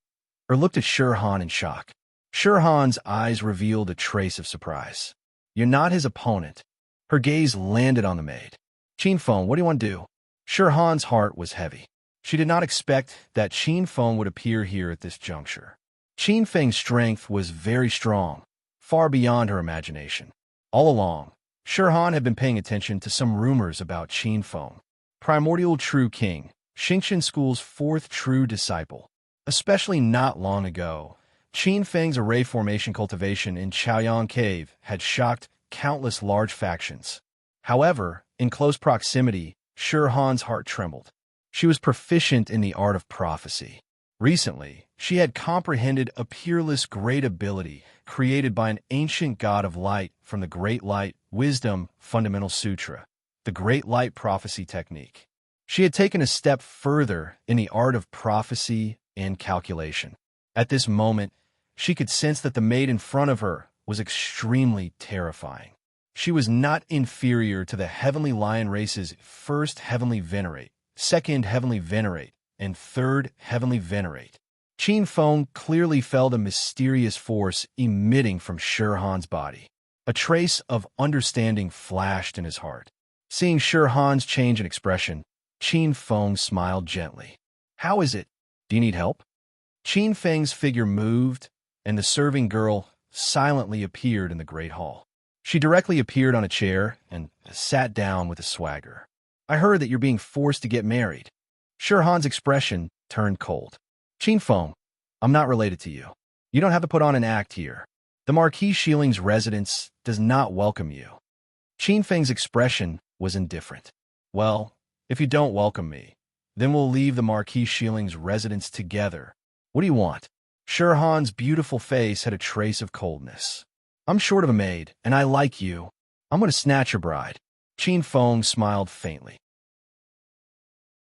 looked at Shirhan in shock. Shirhan's eyes revealed a trace of surprise. You're not his opponent. Her gaze landed on the maid. Qinfeng, what do you want to do? Shirhan's heart was heavy. She did not expect that Qinfeng would appear here at this juncture. Qinfeng's strength was very strong, far beyond her imagination. All along, Shirhan had been paying attention to some rumors about Qinfeng, primordial true king, Xingqian School's 4th true disciple. Especially not long ago, Qinfeng's array formation cultivation in Chaoyang Cave had shocked countless large factions. However, in close proximity, Shirhan's heart trembled. She was proficient in the art of prophecy. Recently, she had comprehended a peerless great ability created by an ancient god of light from the Great Light Wisdom Fundamental Sutra, the Great Light Prophecy Technique. She had taken a step further in the art of prophecy and calculation. At this moment, she could sense that the maid in front of her was extremely terrifying. She was not inferior to the Heavenly Lion race's 1st Heavenly Venerate, 2nd Heavenly Venerate, and 3rd Heavenly Venerate. Qinfeng clearly felt a mysterious force emitting from Shirhan's body. A trace of understanding flashed in his heart. Seeing Shirhan's change in expression, Qinfeng smiled gently. How is it? Do you need help? Qinfeng's figure moved, and the serving girl silently appeared in the great hall. She directly appeared on a chair and sat down with a swagger. I heard that you're being forced to get married. Shirhan's expression turned cold. Qinfeng, I'm not related to you. You don't have to put on an act here. The Marquis Shiling's residence does not welcome you. Qinfeng's expression was indifferent. Well, if you don't welcome me, then we'll leave the Marquis Shiling's residence together. What do you want? Shirhan's beautiful face had a trace of coldness. I'm short of a maid, and I like you. I'm going to snatch your bride. Qinfeng smiled faintly.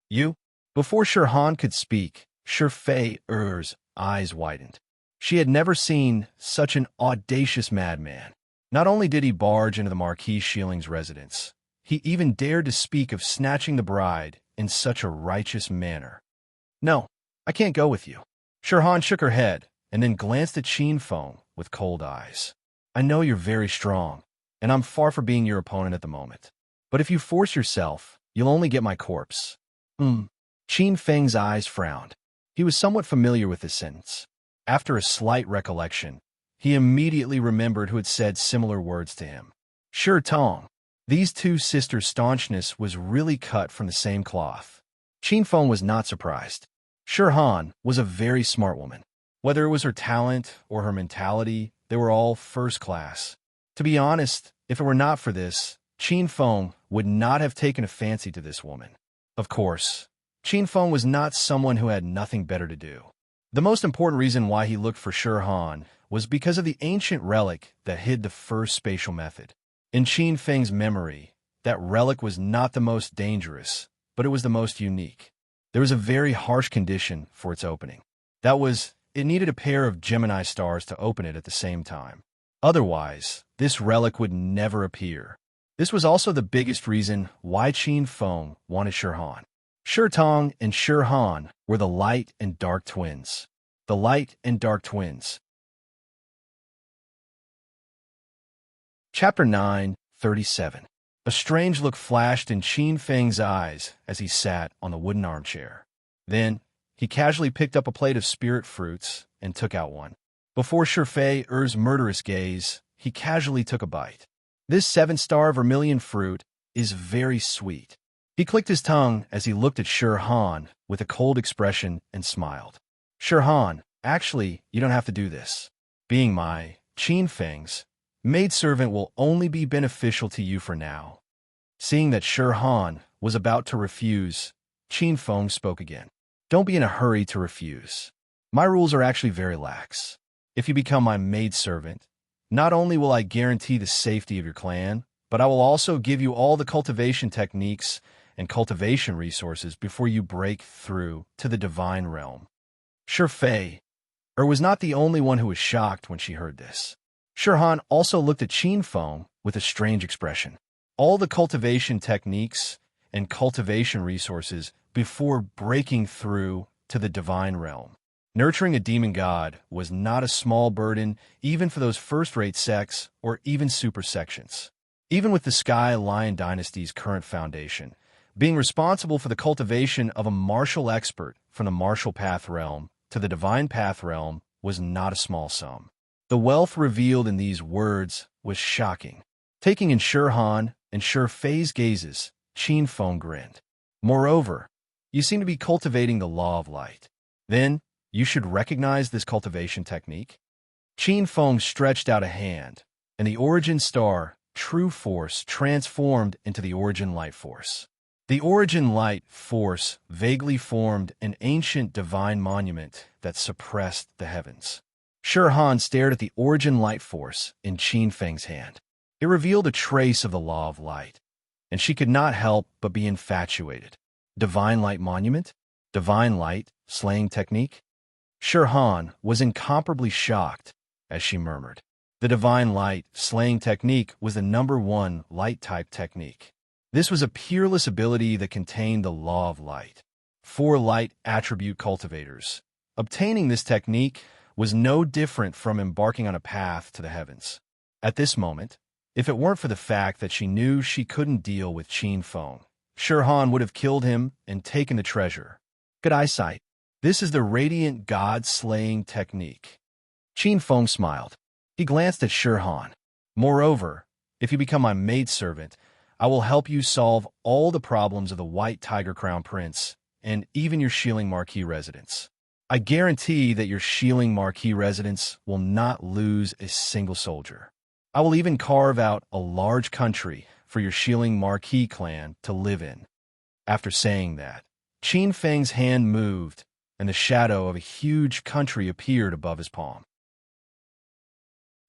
You? Before Shirhan could speak, Shifei's eyes widened. She had never seen such an audacious madman. Not only did he barge into the Marquis Shiling's residence, he even dared to speak of snatching the bride in such a righteous manner. "No, I can't go with you." Shirhan shook her head and then glanced at Qin Feng with cold eyes. "I know you're very strong, and I'm far from being your opponent at the moment. But if you force yourself, you'll only get my corpse." Qin Feng's eyes frowned. He was somewhat familiar with this sentence. After a slight recollection, he immediately remembered who had said similar words to him. Shi Tong. These two sisters' staunchness was really cut from the same cloth. Qin Feng was not surprised. Shirhan was a very smart woman. Whether it was her talent or her mentality, they were all first class. To be honest, if it were not for this, Qin Feng would not have taken a fancy to this woman. Of course, Qin Feng was not someone who had nothing better to do. The most important reason why he looked for Shirhan was because of the ancient relic that hid the first spatial method. In Qin Feng's memory, that relic was not the most dangerous, but it was the most unique. There was a very harsh condition for its opening. That was, it needed a pair of Gemini stars to open it at the same time. Otherwise, this relic would never appear. This was also the biggest reason why Qin Feng wanted Shirhan. Shi Tong and Shirhan were the light and dark twins. The light and dark twins. Chapter 9:37. A strange look flashed in Qin Feng's eyes as he sat on the wooden armchair. Then, he casually picked up a plate of spirit fruits and took out one. Before Shifei's murderous gaze, he casually took a bite. This 7-star vermilion fruit is very sweet. He clicked his tongue as he looked at Shirhan with a cold expression and smiled. Shirhan, actually, you don't have to do this. Being my, Qin Feng's, maidservant will only be beneficial to you for now. Seeing that Shirhan was about to refuse, Qin Feng spoke again. Don't be in a hurry to refuse. My rules are actually very lax. If you become my maidservant, not only will I guarantee the safety of your clan, but I will also give you all the cultivation techniques and cultivation resources before you break through to the divine realm. Shifei was not the only one who was shocked when she heard this. Shirhan also looked at Qin Feng with a strange expression. All the cultivation techniques and cultivation resources before breaking through to the divine realm. Nurturing a demon god was not a small burden even for those first-rate sects or even super sections. Even with the Sky Lion Dynasty's current foundation, being responsible for the cultivation of a martial expert from the martial path realm to the divine path realm was not a small sum. The wealth revealed in these words was shocking. Taking in Shirhan and Shifei's gazes, Qin Feng grinned. Moreover, you seem to be cultivating the law of light. Then, you should recognize this cultivation technique. Qin Feng stretched out a hand, and the origin star, True Force, transformed into the origin light force. The origin light force vaguely formed an ancient divine monument that suppressed the heavens. Shirhan stared at the origin light force in Qin Feng's hand. It revealed a trace of the law of light, and she could not help but be infatuated. Divine light monument? Divine light slaying technique? Shirhan was incomparably shocked as she murmured. The divine light slaying technique was the #1 light type technique. This was a peerless ability that contained the law of light. 4 light attribute cultivators. Obtaining this technique was no different from embarking on a path to the heavens. At this moment, if it weren't for the fact that she knew she couldn't deal with Qin Feng, Shirhan would have killed him and taken the treasure. Good eyesight. This is the radiant god-slaying technique. Qin Feng smiled. He glanced at Shirhan. Moreover, if you become my maidservant, I will help you solve all the problems of the White Tiger Crown Prince and even your Shilling Marquis residence. I guarantee that your Shilling Marquis residence will not lose a single soldier. I will even carve out a large country for your Shilling Marquis clan to live in. After saying that, Qin Feng's hand moved, and the shadow of a huge country appeared above his palm.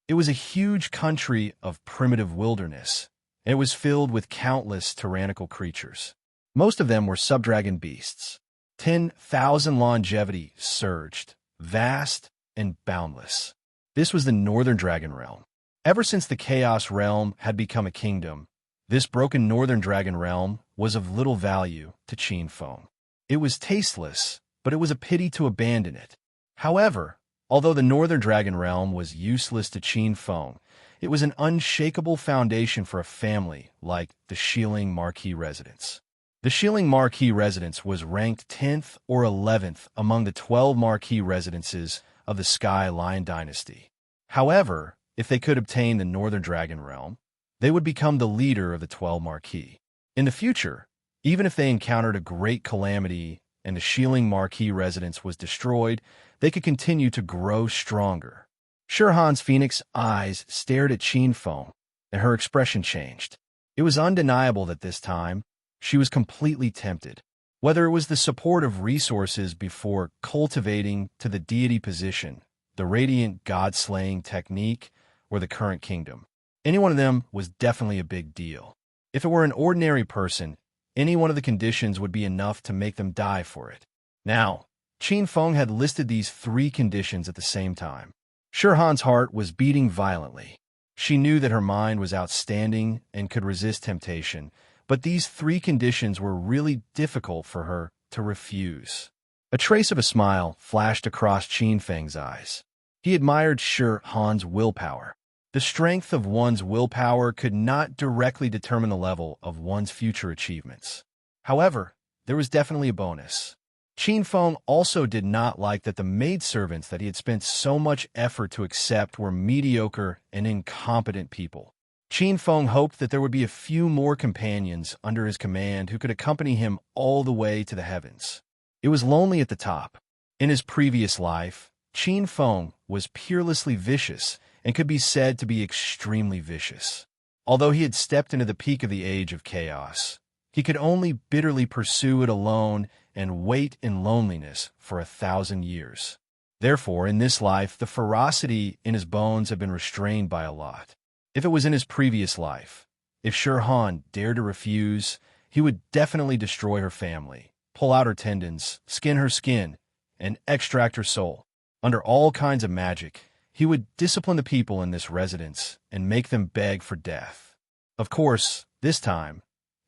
It was a huge country of primitive wilderness, and it was filled with countless tyrannical creatures. Most of them were subdragon beasts. 10,000 longevity surged, vast and boundless. This was the Northern Dragon Realm. Ever since the Chaos Realm had become a kingdom, This broken northern dragon realm was of little value to Qin Feng. It was tasteless, but it was a pity to abandon it. However, although the northern dragon realm was useless to Qin Feng, it was an unshakable foundation for a family like the Shilling Marquis residence. The Shilling Marquis residence was ranked 10th or 11th among the 12 Marquis residences of the Sky Lion dynasty. However, if they could obtain the Northern Dragon Realm, they would become the leader of the 12 Marquis. In the future, even if they encountered a great calamity and the Shilling Marquis residence was destroyed, they could continue to grow stronger. Shirhan's phoenix eyes stared at Qin Feng, and her expression changed. It was undeniable that this time, she was completely tempted. Whether it was the support of resources before cultivating to the deity position, the radiant god-slaying technique, or the current kingdom, any one of them was definitely a big deal. If it were an ordinary person, any one of the conditions would be enough to make them die for it. Now, Qin Feng had listed these 3 conditions at the same time. Shirhan's heart was beating violently. She knew that her mind was outstanding and could resist temptation, but these 3 conditions were really difficult for her to refuse. A trace of a smile flashed across Qin Feng's eyes. He admired Shirhan's willpower. The strength of one's willpower could not directly determine the level of one's future achievements. However, there was definitely a bonus. Qin Feng also did not like that the maidservants that he had spent so much effort to accept were mediocre and incompetent people. Qin Feng hoped that there would be a few more companions under his command who could accompany him all the way to the heavens. It was lonely at the top. In his previous life, Qin Feng was peerlessly vicious and could be said to be extremely vicious. Although he had stepped into the peak of the age of chaos, he could only bitterly pursue it alone and wait in loneliness for 1,000 years. Therefore, in this life, the ferocity in his bones had been restrained by a lot. If it was in his previous life, if Shirhan dared to refuse, he would definitely destroy her family, pull out her tendons, skin her skin, and extract her soul. Under all kinds of magic, he would discipline the people in this residence and make them beg for death. Of course, this time,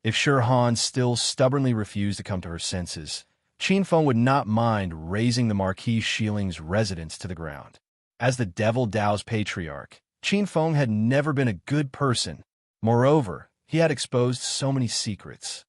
if Shirhan still stubbornly refused to come to her senses, Qin Feng would not mind razing the Marquis Shiling's residence to the ground. As the Devil Dao's Patriarch, Qin Feng had never been a good person. Moreover, he had exposed so many secrets.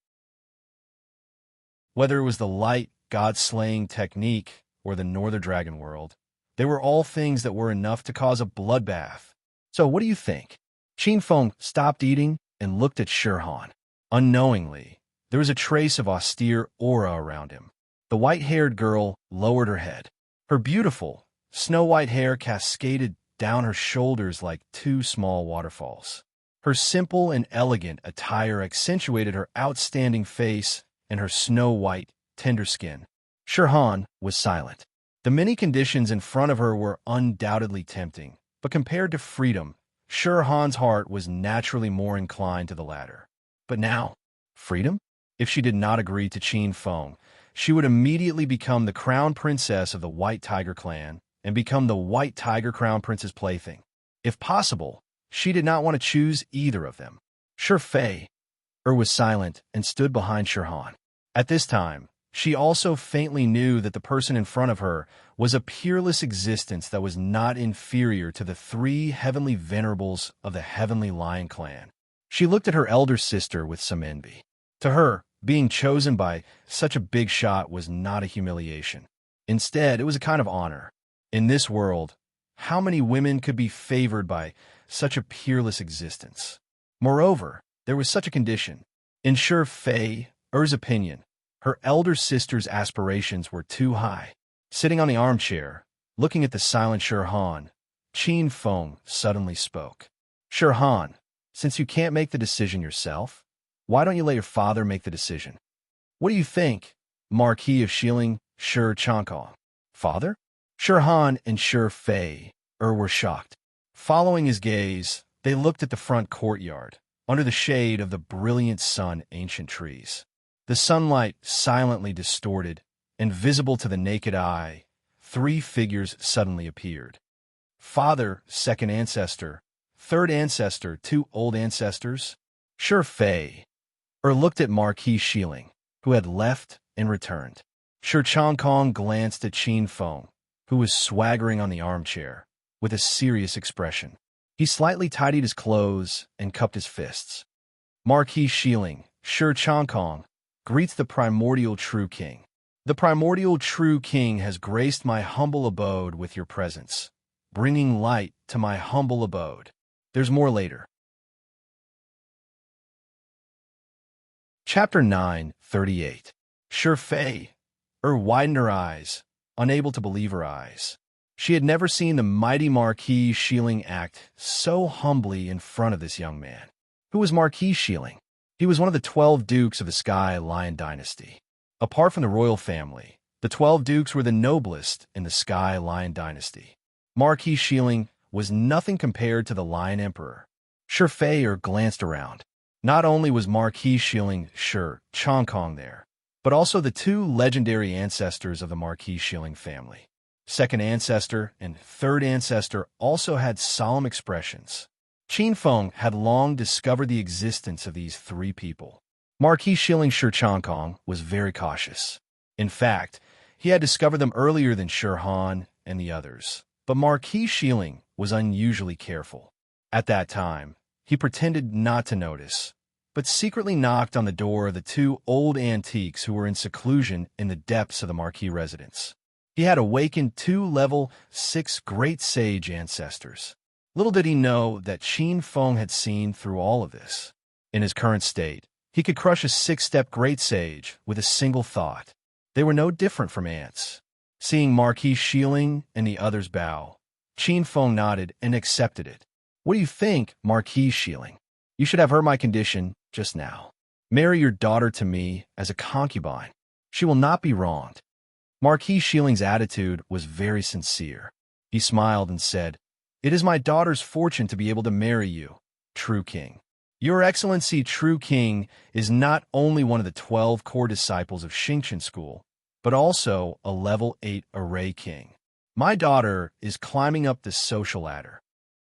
Whether it was the light god-slaying technique or the Northern Dragon world, they were all things that were enough to cause a bloodbath. So what do you think? Qin Feng stopped eating and looked at Shirhan. Unknowingly, there was a trace of austere aura around him. The white-haired girl lowered her head. Her beautiful, snow-white hair cascaded down her shoulders like 2 small waterfalls. Her simple and elegant attire accentuated her outstanding face and her snow-white, tender skin. Shirhan was silent. The many conditions in front of her were undoubtedly tempting, but compared to freedom, Shirhan's heart was naturally more inclined to the latter. But now, freedom? If she did not agree to Qin Feng, she would immediately become the crown princess of the White Tiger clan and become the White Tiger Crown Prince's plaything. If possible, she did not want to choose either of them. Fei was silent and stood behind Shirhan. At this time, she also faintly knew that the person in front of her was a peerless existence that was not inferior to the 3 heavenly venerables of the Heavenly Lion clan. She looked at her elder sister with some envy. To her, being chosen by such a big shot was not a humiliation. Instead, it was a kind of honor. In this world, how many women could be favored by such a peerless existence? Moreover, there was such a condition. In Fei's opinion, her elder sister's aspirations were too high. Sitting on the armchair, looking at the silent Shirhan, Qin Feng suddenly spoke. Shirhan, since you can't make the decision yourself, why don't you let your father make the decision? What do you think, Marquis of Shilling, Chankong? Father? Shirhan and Fei were shocked. Following his gaze, they looked at the front courtyard, under the shade of the brilliant sun ancient trees. The sunlight silently distorted, and visible to the naked eye, 3 figures suddenly appeared. Father, second ancestor, third ancestor, 2 old ancestors. Sure Fei, looked at Marquis Shieling, who had left and returned. Shi Changkong glanced at Qin Feng, who was swaggering on the armchair, with a serious expression. He slightly tidied his clothes and cupped his fists. Marquis Shieling, Shi Changkong, greets the primordial true king. The primordial true king has graced my humble abode with your presence, bringing light to my humble abode. There's more later. Chapter 9:38. Shi Fei widened her eyes, unable to believe her eyes. She had never seen the mighty Marquis Shieling act so humbly in front of this young man. Who was Marquis Shieling? He was one of the 12 dukes of the Sky Lion dynasty. Apart from the royal family, the 12 dukes were the noblest in the Sky Lion dynasty. Marquis Shieling was nothing compared to the Lion Emperor. Shi Fei glanced around. Not only was Marquis Shieling Shi Changkong there, but also the two legendary ancestors of the Marquis Shieling family. Second ancestor and third ancestor also had solemn expressions. Qin Feng had long discovered the existence of these three people. Marquis Shieling Shi Changkong was very cautious. In fact, he had discovered them earlier than Shi Han and the others. But Marquis Shieling was unusually careful. At that time, he pretended not to notice, but secretly knocked on the door of the two old antiques who were in seclusion in the depths of the Marquis residence. He had awakened two level 6 great sage ancestors. Little did he know that Qin Feng had seen through all of this. In his current state, he could crush a 6-step great sage with a single thought. They were no different from ants. Seeing Marquis Shieling and the others bow, Qin Feng nodded and accepted it. What do you think, Marquis Shieling? You should have heard my condition just now. Marry your daughter to me as a concubine. She will not be wronged. Marquis Shieling's attitude was very sincere. He smiled and said, "It is my daughter's fortune to be able to marry you, true king. Your Excellency, true king, is not only one of the 12 core disciples of Xingqian school, but also a level 8 array king. My daughter is climbing up the social ladder."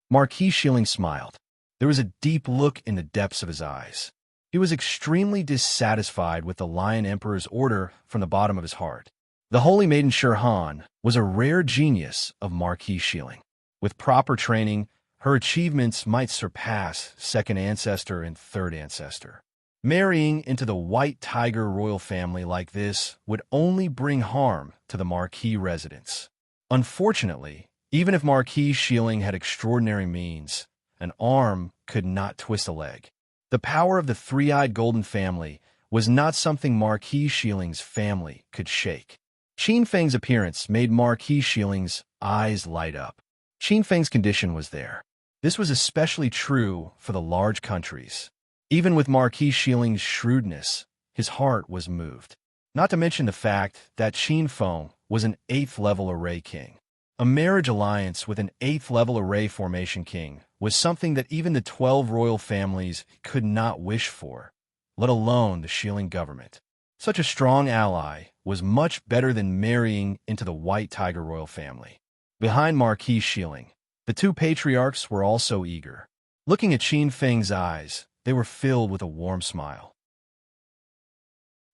Marquis Shieling smiled. There was a deep look in the depths of his eyes. He was extremely dissatisfied with the Lion Emperor's order from the bottom of his heart. The holy maiden Shi Han was a rare genius of Marquis Shieling. With proper training, her achievements might surpass second ancestor and third ancestor. Marrying into the White Tiger royal family like this would only bring harm to the Marquis residence. Unfortunately, even if Marquis Shieling had extraordinary means, an arm could not twist a leg. The power of the three-eyed golden family was not something Marquis Shieling's family could shake. Qin Feng's appearance made Marquis Shieling's eyes light up. Qin Feng's condition was there. This was especially true for the large countries. Even with Marquis Shieling's shrewdness, his heart was moved. Not to mention the fact that Qin Feng was an 8th-level array king. A marriage alliance with an 8th-level array formation king was something that even the 12 royal families could not wish for, let alone the Shieling government. Such a strong ally was much better than marrying into the White Tiger royal family. Behind Marquis Shieling, the two patriarchs were also eager. Looking at Qin Feng's eyes, they were filled with a warm smile.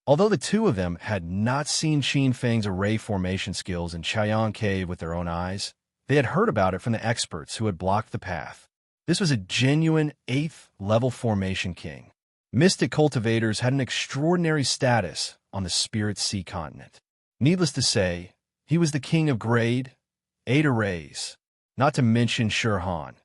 Although the two of them had not seen Qin Feng's array formation skills in Chaoyang Cave with their own eyes, they had heard about it from the experts who had blocked the path. This was a genuine 8th-level formation king. Mystic cultivators had an extraordinary status on the Spirit Sea continent. Needless to say, he was the king of grade 8 arrays, not to mention Shi Han.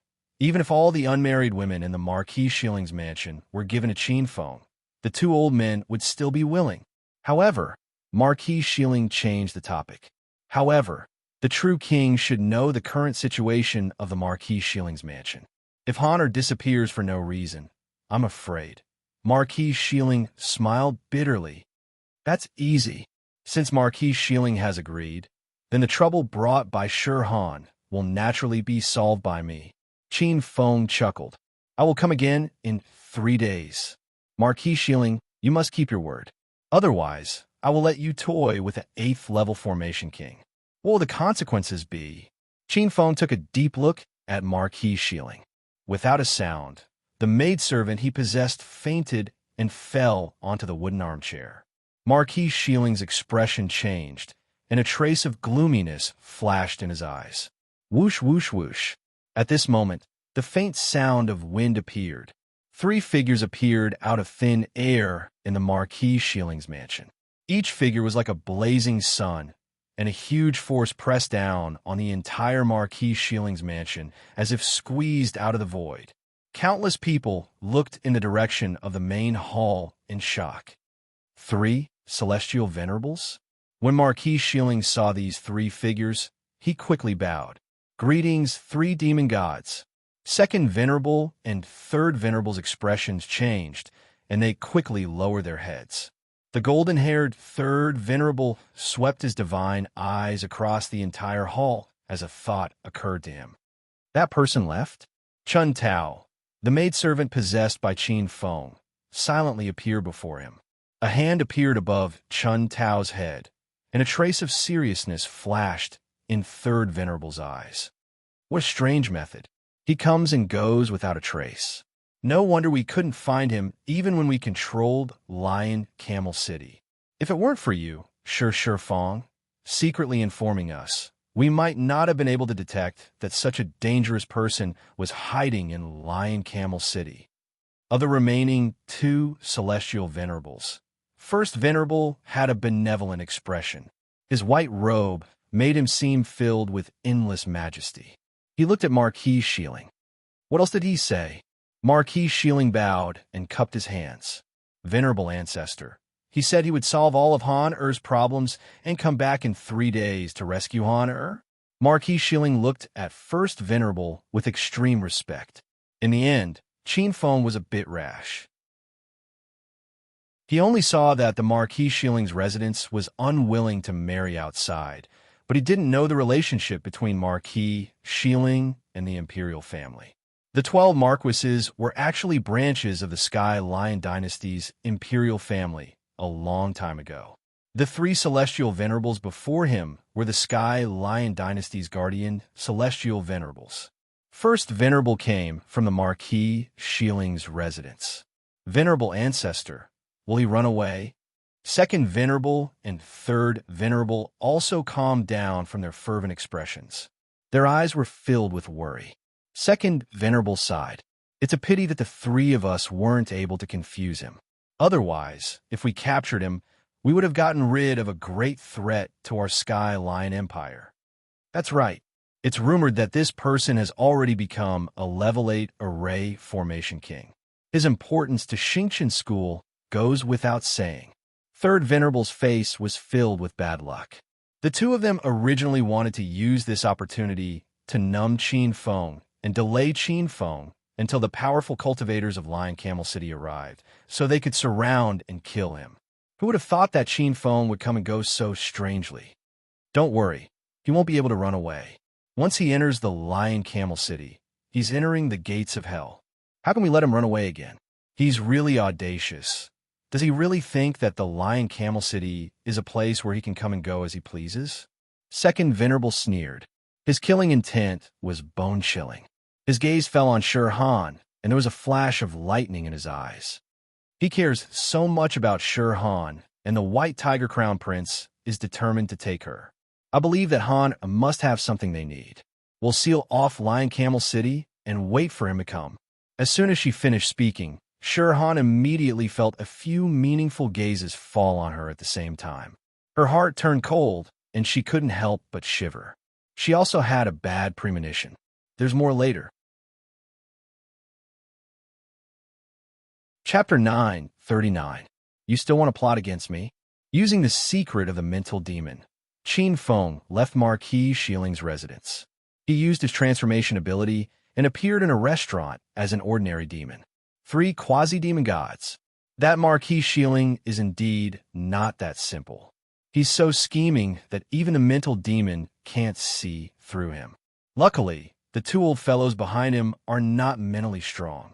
Even if all the unmarried women in the Marquis Shieling's mansion were given to Qin Feng, the two old men would still be willing. However, Marquis Shieling changed the topic. However, the true king should know the current situation of the Marquis Shieling's mansion. If Honor disappears for no reason, I'm afraid. Marquis Shieling smiled bitterly. That's easy. Since Marquis Shieling has agreed, then the trouble brought by Shi Han will naturally be solved by me. Qin Feng chuckled. I will come again in 3 days. Marquis Shieling, you must keep your word. Otherwise, I will let you toy with the 8th-level formation king. What will the consequences be? Qin Feng took a deep look at Marquis Shieling. Without a sound, The maidservant he possessed fainted and fell onto the wooden armchair. Marquis Sheiling's expression changed, and a trace of gloominess flashed in his eyes. Whoosh, whoosh, whoosh. At this moment, the faint sound of wind appeared. 3 figures appeared out of thin air in the Marquis Sheiling's mansion. Each figure was like a blazing sun, and a huge force pressed down on the entire Marquis Sheiling's mansion as if squeezed out of the void. Countless people looked in the direction of the main hall in shock. 3 celestial venerables? When Marquis Sheeling saw these 3 figures, he quickly bowed. Greetings, 3 demon gods. Second venerable and third venerable's expressions changed, and they quickly lowered their heads. The golden-haired third venerable swept his divine eyes across the entire hall as a thought occurred to him. That person left? Chun Tao, the maidservant possessed by Qin Feng, silently appeared before him. A hand appeared above Chun Tao's head, and a trace of seriousness flashed in third venerable's eyes. What a strange method. He comes and goes without a trace. No wonder we couldn't find him even when we controlled Lion Camel City. If it weren't for you, Shi Feng, secretly informing us, we might not have been able to detect that such a dangerous person was hiding in Lion Camel City. Of the remaining 2 celestial venerables, First Venerable had a benevolent expression. His white robe made him seem filled with endless majesty. He looked at Marquis Sheeling. What else did he say? Marquis Sheeling bowed and cupped his hands. Venerable ancestor, he said he would solve all of Han-Er's problems and come back in 3 days to rescue Han-Er. Marquis Sheeling looked at First Venerable with extreme respect. In the end, Qin Feng was a bit rash. He only saw that the Marquis Sheeling's residence was unwilling to marry outside, but he didn't know the relationship between Marquis Sheeling and the imperial family. The 12 marquises were actually branches of the Sky Lion dynasty's imperial family a long time ago. The 3 celestial venerables before him were the Sky Lion dynasty's guardian celestial venerables. First venerable came from the Marquis Sheeling's residence. Venerable ancestor, will he run away? Second venerable and third venerable also calmed down from their fervent expressions. Their eyes were filled with worry. Second venerable sighed. It's a pity that the 3 of us weren't able to confuse him. Otherwise, if we captured him, we would have gotten rid of a great threat to our Sky Lion Empire. That's right. It's rumored that this person has already become a level 8 array formation king. His importance to Xingqian school goes without saying. Third Venerable's face was filled with bad luck. The 2 of them originally wanted to use this opportunity to numb Qin Feng and delay Qin Feng until the powerful cultivators of Lion Camel City arrived, so they could surround and kill him. Who would have thought that Qin Feng would come and go so strangely? Don't worry, he won't be able to run away. Once he enters the Lion Camel City, he's entering the gates of hell. How can we let him run away again? He's really audacious. Does he really think that the Lion Camel City is a place where he can come and go as he pleases? Second Venerable sneered. His killing intent was bone-chilling. His gaze fell on Shi Han, and there was a flash of lightning in his eyes. He cares so much about Shi Han, and the White Tiger Crown Prince is determined to take her. I believe that Han must have something they need. We'll seal off Lion Camel City and wait for him to come. As soon as she finished speaking, Shi Han immediately felt a few meaningful gazes fall on her at the same time. Her heart turned cold, and she couldn't help but shiver. She also had a bad premonition. There's more later. Chapter 9:39. You still want to plot against me? Using the secret of the mental demon, Qin Feng left Marquis Sheeling's residence. He used his transformation ability and appeared in a restaurant as an ordinary demon. 3 quasi-demon gods. That Marquis Sheeling is indeed not that simple. He's so scheming that even the mental demon can't see through him. Luckily, the 2 old fellows behind him are not mentally strong.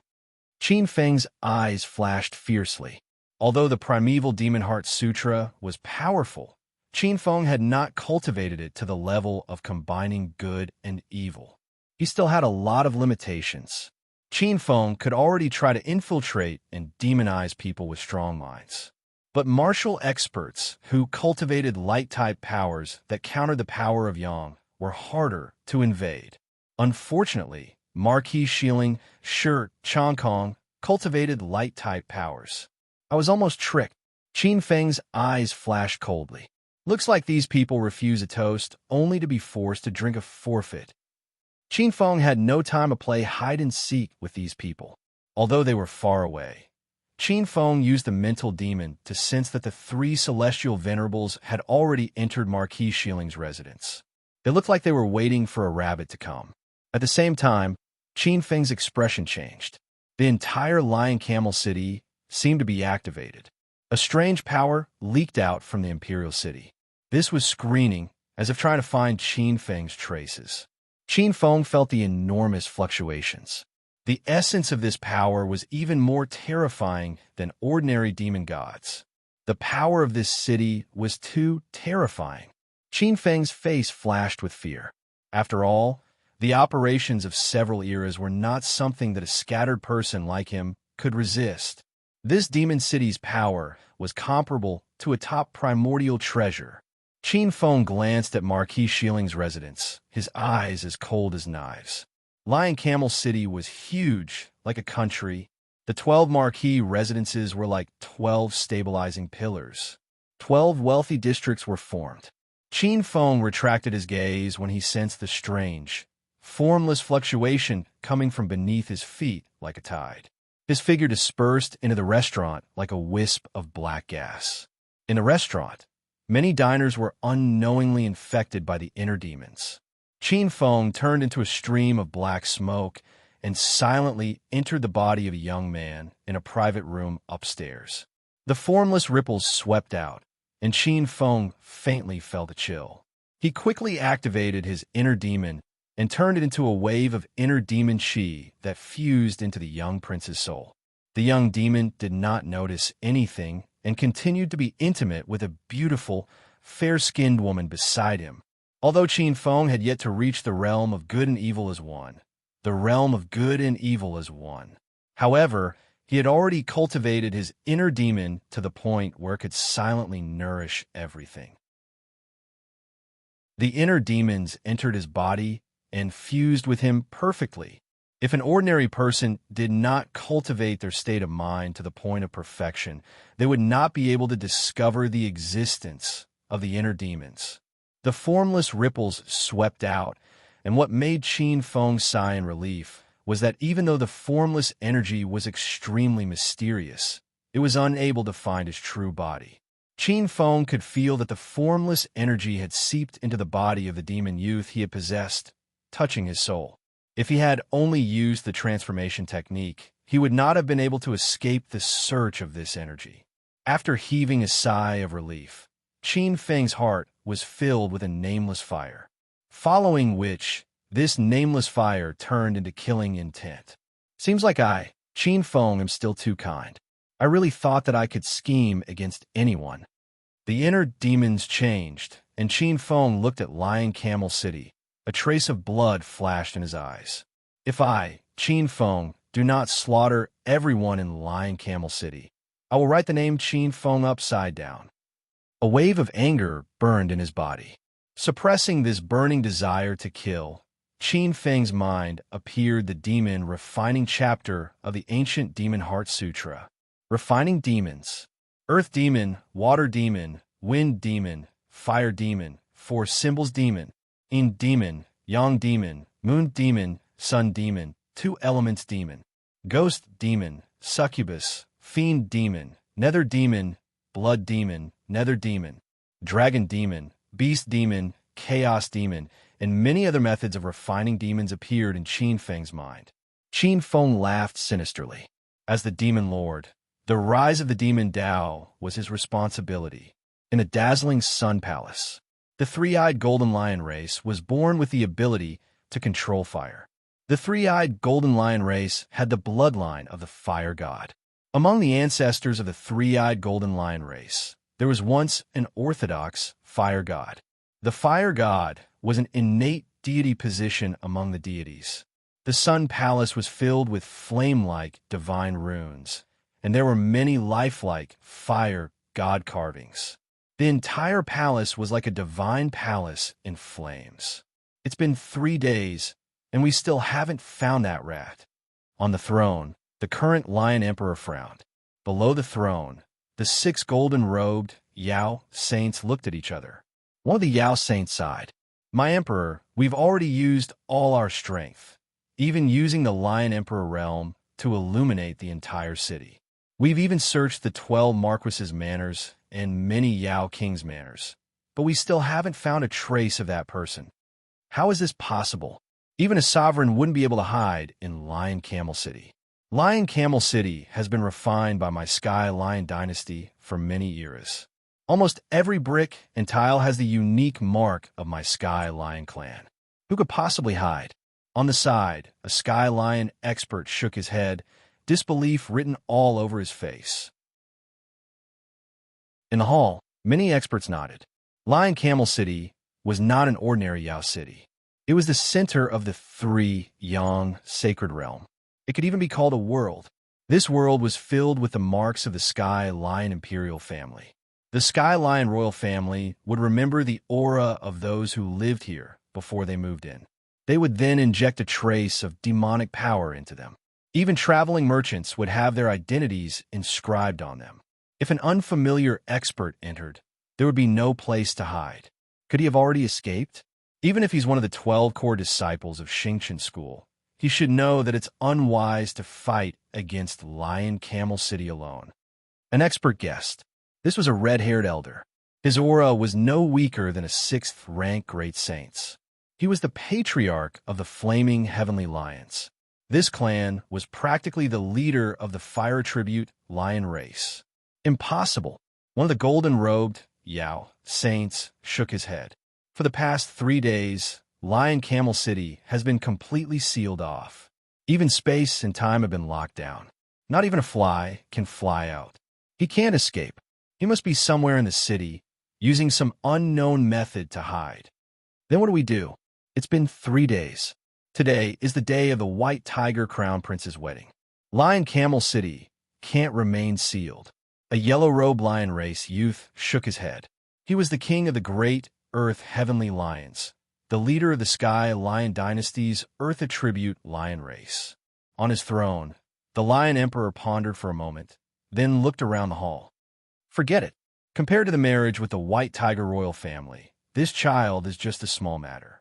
Qin Feng's eyes flashed fiercely. Although the Primeval Demon Heart Sutra was powerful, Qin Feng had not cultivated it to the level of combining good and evil. He still had a lot of limitations. Qin Feng could already try to infiltrate and demonize people with strong minds. But martial experts who cultivated light-type powers that countered the power of Yang were harder to invade. Unfortunately, Marquis Shilling, Shi Changkong cultivated light-type powers. I was almost tricked. Qin Feng's eyes flashed coldly. Looks like these people refuse a toast only to be forced to drink a forfeit. Qin Feng had no time to play hide-and-seek with these people. Although they were far away, Qin Feng used the mental demon to sense that the three celestial venerables had already entered Marquis Shilling's residence. It looked like they were waiting for a rabbit to come. At the same time, Qin Feng's expression changed. The entire Lion Camel City seemed to be activated. A strange power leaked out from the Imperial City. This was screening, as if trying to find Qin Feng's traces. Qin Feng felt the enormous fluctuations. The essence of this power was even more terrifying than ordinary demon gods. The power of this city was too terrifying. Qin Feng's face flashed with fear. After all, the operations of several eras were not something that a scattered person like him could resist. This demon city's power was comparable to a top primordial treasure. Qin Feng glanced at Marquis Shilling's residence, his eyes as cold as knives. Lion Camel City was huge, like a country. The 12 Marquis residences were like 12 stabilizing pillars. 12 wealthy districts were formed. Qin Feng retracted his gaze when he sensed the strange, formless fluctuation coming from beneath his feet like a tide. His figure dispersed into the restaurant like a wisp of black gas. In the restaurant, many diners were unknowingly infected by the inner demons. Qin Feng turned into a stream of black smoke and silently entered the body of a young man in a private room upstairs. The formless ripples swept out, and Qin Feng faintly felt a chill. He quickly activated his inner demon and turned it into a wave of inner demon chi that fused into the young prince's soul. The young demon did not notice anything and continued to be intimate with a beautiful, fair-skinned woman beside him. Although Qin Feng had yet to reach the realm of good and evil as one, the realm of good and evil as one. However, he had already cultivated his inner demon to the point where it could silently nourish everything. The inner demons entered his body and fused with him perfectly. If an ordinary person did not cultivate their state of mind to the point of perfection, they would not be able to discover the existence of the inner demons. The formless ripples swept out, and what made Qin Feng sigh in relief was that even though the formless energy was extremely mysterious, it was unable to find his true body. Qin Feng could feel that the formless energy had seeped into the body of the demon youth he had possessed, touching his soul. If he had only used the transformation technique, he would not have been able to escape the search of this energy. After heaving a sigh of relief, Qin Feng's heart was filled with a nameless fire, following which this nameless fire turned into killing intent. Seems like I, Qin Feng, am still too kind. I really thought that I could scheme against anyone. The inner demons changed, and Qin Feng looked at Lion Camel City. A trace of blood flashed in his eyes. If I, Qin Feng, do not slaughter everyone in Lion Camel City, I will write the name Qin Feng upside down. A wave of anger burned in his body. Suppressing this burning desire to kill, Qin Feng's mind appeared the demon refining chapter of the ancient Demon Heart Sutra. Refining demons. Earth demon, water demon, wind demon, fire demon, four symbols demon, yin demon, yang demon, moon demon, sun demon, two elements demon, ghost demon, succubus, fiend demon, nether demon, blood demon, nether demon, dragon demon, beast demon, chaos demon, and many other methods of refining demons appeared in Qin Feng's mind. Qin Feng laughed sinisterly. As the demon lord, the rise of the demon Tao was his responsibility. In a dazzling sun palace, the three-eyed golden lion race was born with the ability to control fire. The three-eyed golden lion race had the bloodline of the fire god. Among the ancestors of the three-eyed golden lion race, there was once an orthodox fire god. The fire god was an innate deity position among the deities. The Sun Palace was filled with flame-like divine runes, and there were many lifelike fire god carvings. The entire palace was like a divine palace in flames. It's been 3 days, and we still haven't found that rat. On the throne, the current Lion Emperor frowned. Below the throne, the 6 golden-robed Yao saints looked at each other. One of the Yao saints sighed. "My emperor, we've already used all our strength, even using the Lion Emperor realm to illuminate the entire city. We've even searched the 12 marquises' manors and many Yao kings' manors, but we still haven't found a trace of that person. How is this possible? Even a sovereign wouldn't be able to hide in Lion Camel City. Lion Camel City has been refined by my Sky Lion dynasty for many eras. Almost every brick and tile has the unique mark of my Sky Lion clan. Who could possibly hide?" On the side, a Sky Lion expert shook his head, disbelief written all over his face. In the hall, many experts nodded. Lion Camel City was not an ordinary Yao city. It was the center of the 3 Yang sacred realm. It could even be called a world. This world was filled with the marks of the Sky Lion imperial family. The Sky Lion royal family would remember the aura of those who lived here before they moved in. They would then inject a trace of demonic power into them. Even traveling merchants would have their identities inscribed on them. If an unfamiliar expert entered, there would be no place to hide. Could he have already escaped? Even if he's one of the 12 core disciples of Xingqian School, he should know that it's unwise to fight against Lion Camel City alone. An expert guessed. This was a red-haired elder. His aura was no weaker than a 6th-rank great saint's. He was the Patriarch of the Flaming Heavenly Lions. This clan was practically the leader of the fire tribute lion race. Impossible. One of the golden-robed Yao saints shook his head. For the past 3 days, Lion Camel City has been completely sealed off. Even space and time have been locked down. Not even a fly can fly out. He can't escape. He must be somewhere in the city, using some unknown method to hide. Then what do we do? It's been 3 days. Today is the day of the White Tiger Crown Prince's wedding. Lion Camel City can't remain sealed. A yellow-robed lion race youth shook his head. He was the king of the great Earth Heavenly Lions, the leader of the Sky Lion dynasty's Earth Attribute lion race. On his throne, the Lion Emperor pondered for a moment, then looked around the hall. Forget it. Compared to the marriage with the White Tiger royal family, this child is just a small matter.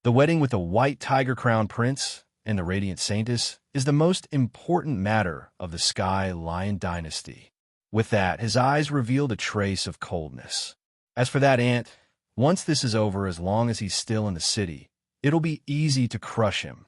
The wedding with the White Tiger Crown Prince and the Radiant Saintess is the most important matter of the Sky Lion dynasty. With that, his eyes revealed a trace of coldness. As for that ant, once this is over, as long as he's still in the city, it'll be easy to crush him.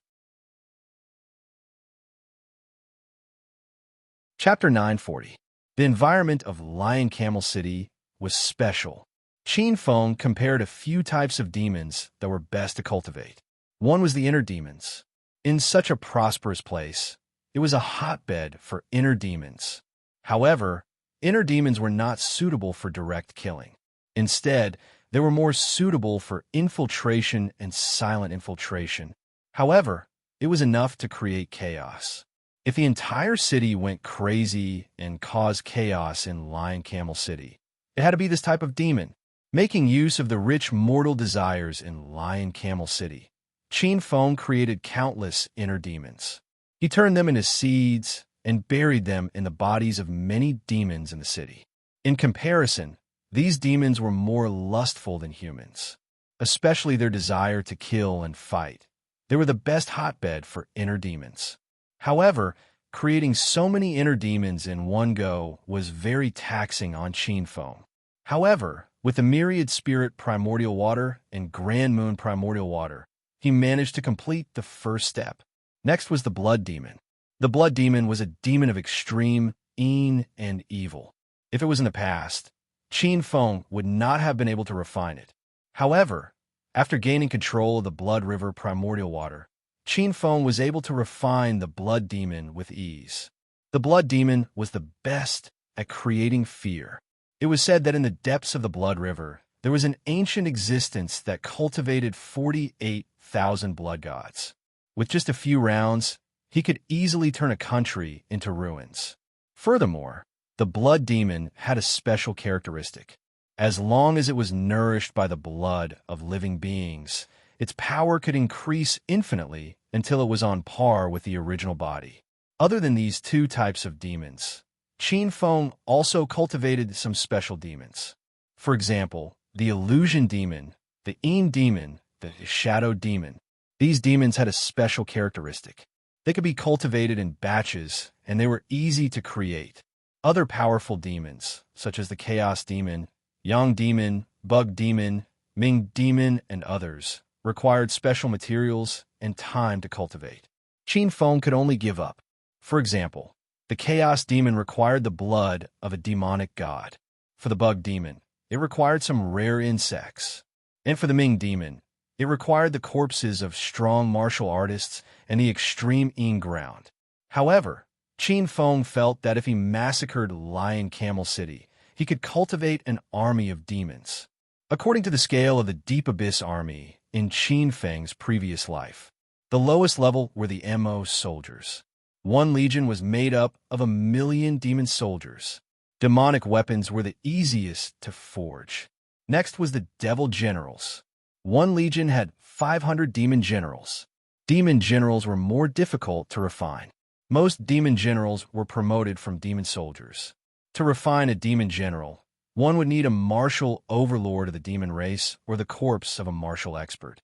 Chapter 940. The environment of Lion Camel City was special. Qin Feng compared a few types of demons that were best to cultivate. One was the inner demons. In such a prosperous place, it was a hotbed for inner demons. However, inner demons were not suitable for direct killing. Instead, they were more suitable for infiltration and silent infiltration. However, it was enough to create chaos. If the entire city went crazy and caused chaos in Lion Camel City, it had to be this type of demon. Making use of the rich mortal desires in Lion Camel City, Qin Feng created countless inner demons. He turned them into seeds and buried them in the bodies of many demons in the city. In comparison, these demons were more lustful than humans, especially their desire to kill and fight. They were the best hotbed for inner demons. However, creating so many inner demons in one go was very taxing on Qin Feng. However, with the Myriad Spirit Primordial Water and Grand Moon Primordial Water, he managed to complete the first step. Next was the Blood Demon. The Blood Demon was a demon of extreme and evil. If it was in the past, Qin Feng would not have been able to refine it. However, after gaining control of the Blood River Primordial Water, Qin Feng was able to refine the Blood Demon with ease. The Blood Demon was the best at creating fear. It was said that in the depths of the Blood River, there was an ancient existence that cultivated 48,000 blood gods. With just a few rounds, he could easily turn a country into ruins. Furthermore, the blood demon had a special characteristic. As long as it was nourished by the blood of living beings, its power could increase infinitely until it was on par with the original body. Other than these two types of demons, Qin Feng also cultivated some special demons. For example, the illusion demon, the Yin demon, the shadow demon. These demons had a special characteristic. They could be cultivated in batches, and they were easy to create. Other powerful demons, such as the chaos demon, yang demon, bug demon, ming demon, and others, required special materials and time to cultivate. Qin Feng could only give up. For example, the chaos demon required the blood of a demonic god. For the bug demon, it required some rare insects. And for the Ming demon, it required the corpses of strong martial artists and the extreme Yin ground. However, Qin Feng felt that if he massacred Lion Camel City, he could cultivate an army of demons. According to the scale of the Deep Abyss army in Qin Feng's previous life, the lowest level were the MO soldiers. One legion was made up of 1,000,000 demon soldiers. Demonic weapons were the easiest to forge. Next was the devil generals. One legion had 500 demon generals. Demon generals were more difficult to refine. Most demon generals were promoted from demon soldiers. To refine a demon general, one would need a martial overlord of the demon race or the corpse of a martial expert.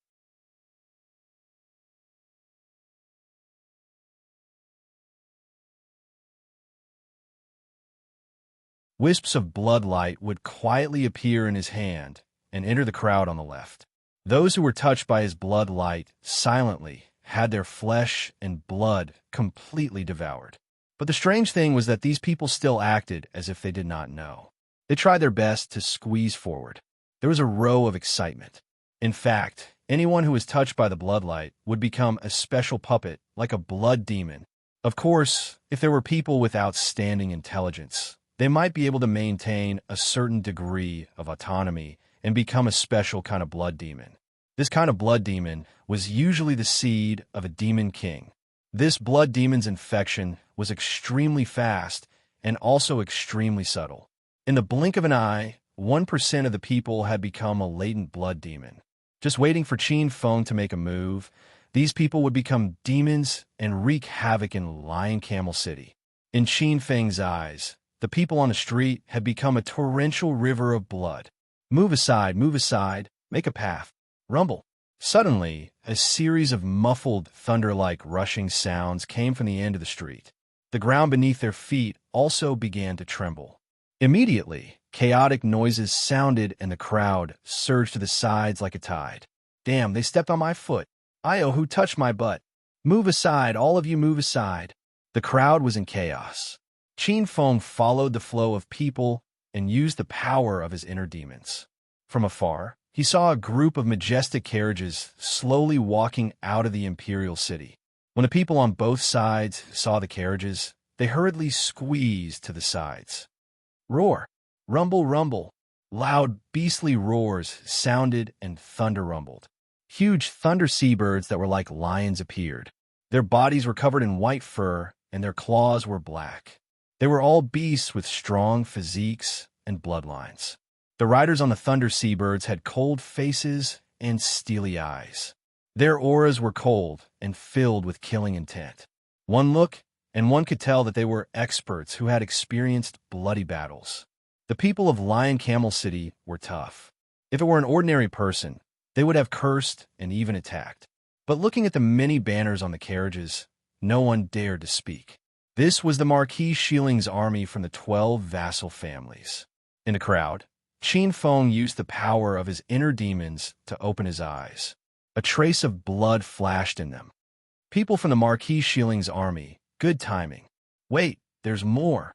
Wisps of bloodlight would quietly appear in his hand and enter the crowd on the left. Those who were touched by his bloodlight silently had their flesh and blood completely devoured. But the strange thing was that these people still acted as if they did not know. They tried their best to squeeze forward. There was a row of excitement. In fact, anyone who was touched by the bloodlight would become a special puppet, like a blood demon. Of course, if there were people with outstanding intelligence, they might be able to maintain a certain degree of autonomy and become a special kind of blood demon. This kind of blood demon was usually the seed of a demon king. This blood demon's infection was extremely fast and also extremely subtle. In the blink of an eye, 1% of the people had become a latent blood demon. Just waiting for Qin Feng to make a move, these people would become demons and wreak havoc in Lion Camel City. In Qin Feng's eyes, the people on the street had become a torrential river of blood. Move aside, make a path. Rumble. Suddenly, a series of muffled, thunder-like rushing sounds came from the end of the street. The ground beneath their feet also began to tremble. Immediately, chaotic noises sounded and the crowd surged to the sides like a tide. Damn, they stepped on my foot. Io, who touched my butt? Move aside, all of you move aside. The crowd was in chaos. Qin Feng followed the flow of people and used the power of his inner demons. From afar, he saw a group of majestic carriages slowly walking out of the imperial city. When the people on both sides saw the carriages, they hurriedly squeezed to the sides. Roar! Rumble, rumble! Loud, beastly roars sounded and thunder rumbled. Huge thunder seabirds that were like lions appeared. Their bodies were covered in white fur, and their claws were black. They were all beasts with strong physiques and bloodlines. The riders on the thunder seabirds had cold faces and steely eyes. Their auras were cold and filled with killing intent. One look, and one could tell that they were experts who had experienced bloody battles. The people of Lion Camel City were tough. If it were an ordinary person, they would have cursed and even attacked. But looking at the many banners on the carriages, no one dared to speak. This was the Marquis Shiling's army from the 12 vassal families. In the crowd, Qin Feng used the power of his inner demons to open his eyes. A trace of blood flashed in them. People from the Marquis Shiling's army. Good timing. Wait, there's more.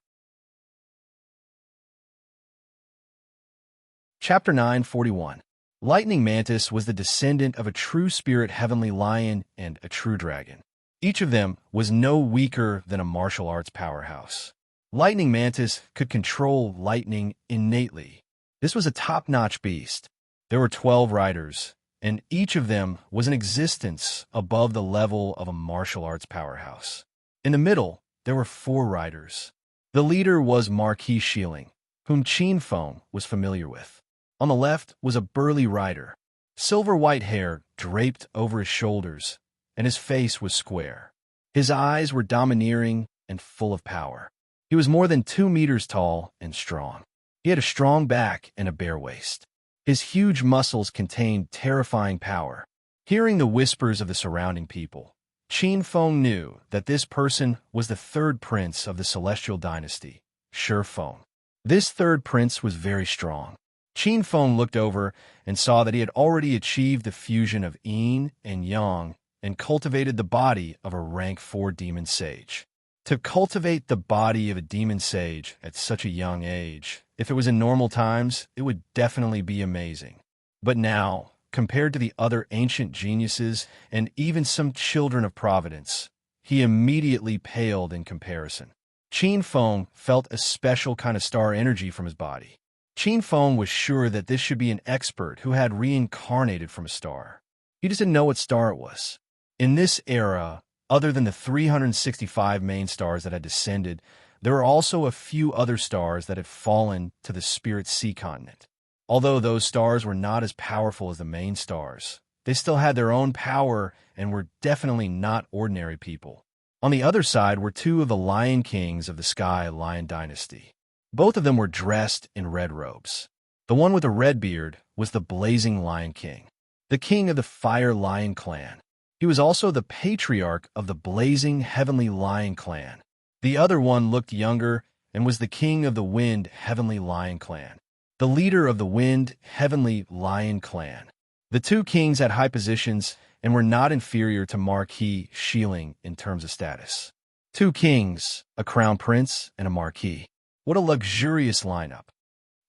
Chapter 941. Lightning Mantis was the descendant of a true spirit heavenly lion and a true dragon. Each of them was no weaker than a martial arts powerhouse. Lightning Mantis could control lightning innately. This was a top-notch beast. There were 12 riders, and each of them was an existence above the level of a martial arts powerhouse. In the middle, there were 4 riders. The leader was Marquis Shieling, whom Qin Feng was familiar with. On the left was a burly rider, silver-white hair draped over his shoulders, and his face was square. His eyes were domineering and full of power. He was more than 2 meters tall and strong. He had a strong back and a bare waist. His huge muscles contained terrifying power. Hearing the whispers of the surrounding people, Qin Feng knew that this person was the 3rd prince of the Celestial Dynasty, Shi Feng. This 3rd prince was very strong. Qin Feng looked over and saw that he had already achieved the fusion of yin and yang and cultivated the body of a rank 4 demon sage. To cultivate the body of a demon sage at such a young age, if it was in normal times, it would definitely be amazing. But now, compared to the other ancient geniuses and even some children of Providence, he immediately paled in comparison. Qin Feng felt a special kind of star energy from his body. Qin Feng was sure that this should be an expert who had reincarnated from a star. He just didn't know what star it was. In this era, other than the 365 main stars that had descended, there were also a few other stars that had fallen to the Spirit Sea continent. Although those stars were not as powerful as the main stars, they still had their own power and were definitely not ordinary people. On the other side were 2 of the Lion Kings of the Sky Lion Dynasty. Both of them were dressed in red robes. The one with the red beard was the Blazing Lion King, the king of the Fire Lion clan. He was also the Patriarch of the Blazing Heavenly Lion clan. The other one looked younger and was the king of the Wind Heavenly Lion clan, the leader of the Wind Heavenly Lion clan. The 2 kings had high positions and were not inferior to Marquis Shieling in terms of status. 2 kings, a crown prince, and a marquis. What a luxurious lineup.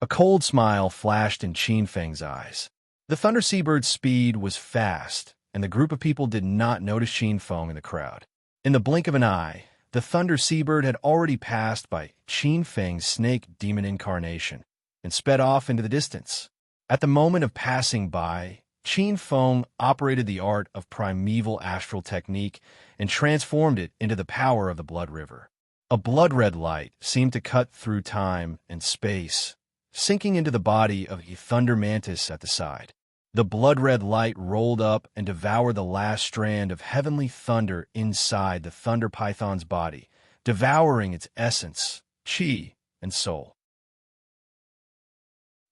A cold smile flashed in Qin Feng's eyes. The Thunder Seabird's speed was fast, and the group of people did not notice Qin Feng in the crowd. In the blink of an eye, the Thunder Seabird had already passed by Qin Feng's snake demon incarnation and sped off into the distance. At the moment of passing by, Qin Feng operated the art of primeval astral technique and transformed it into the power of the Blood River. A blood-red light seemed to cut through time and space, sinking into the body of a thunder mantis at the side. The blood-red light rolled up and devoured the last strand of heavenly thunder inside the thunder python's body, devouring its essence, chi, and soul.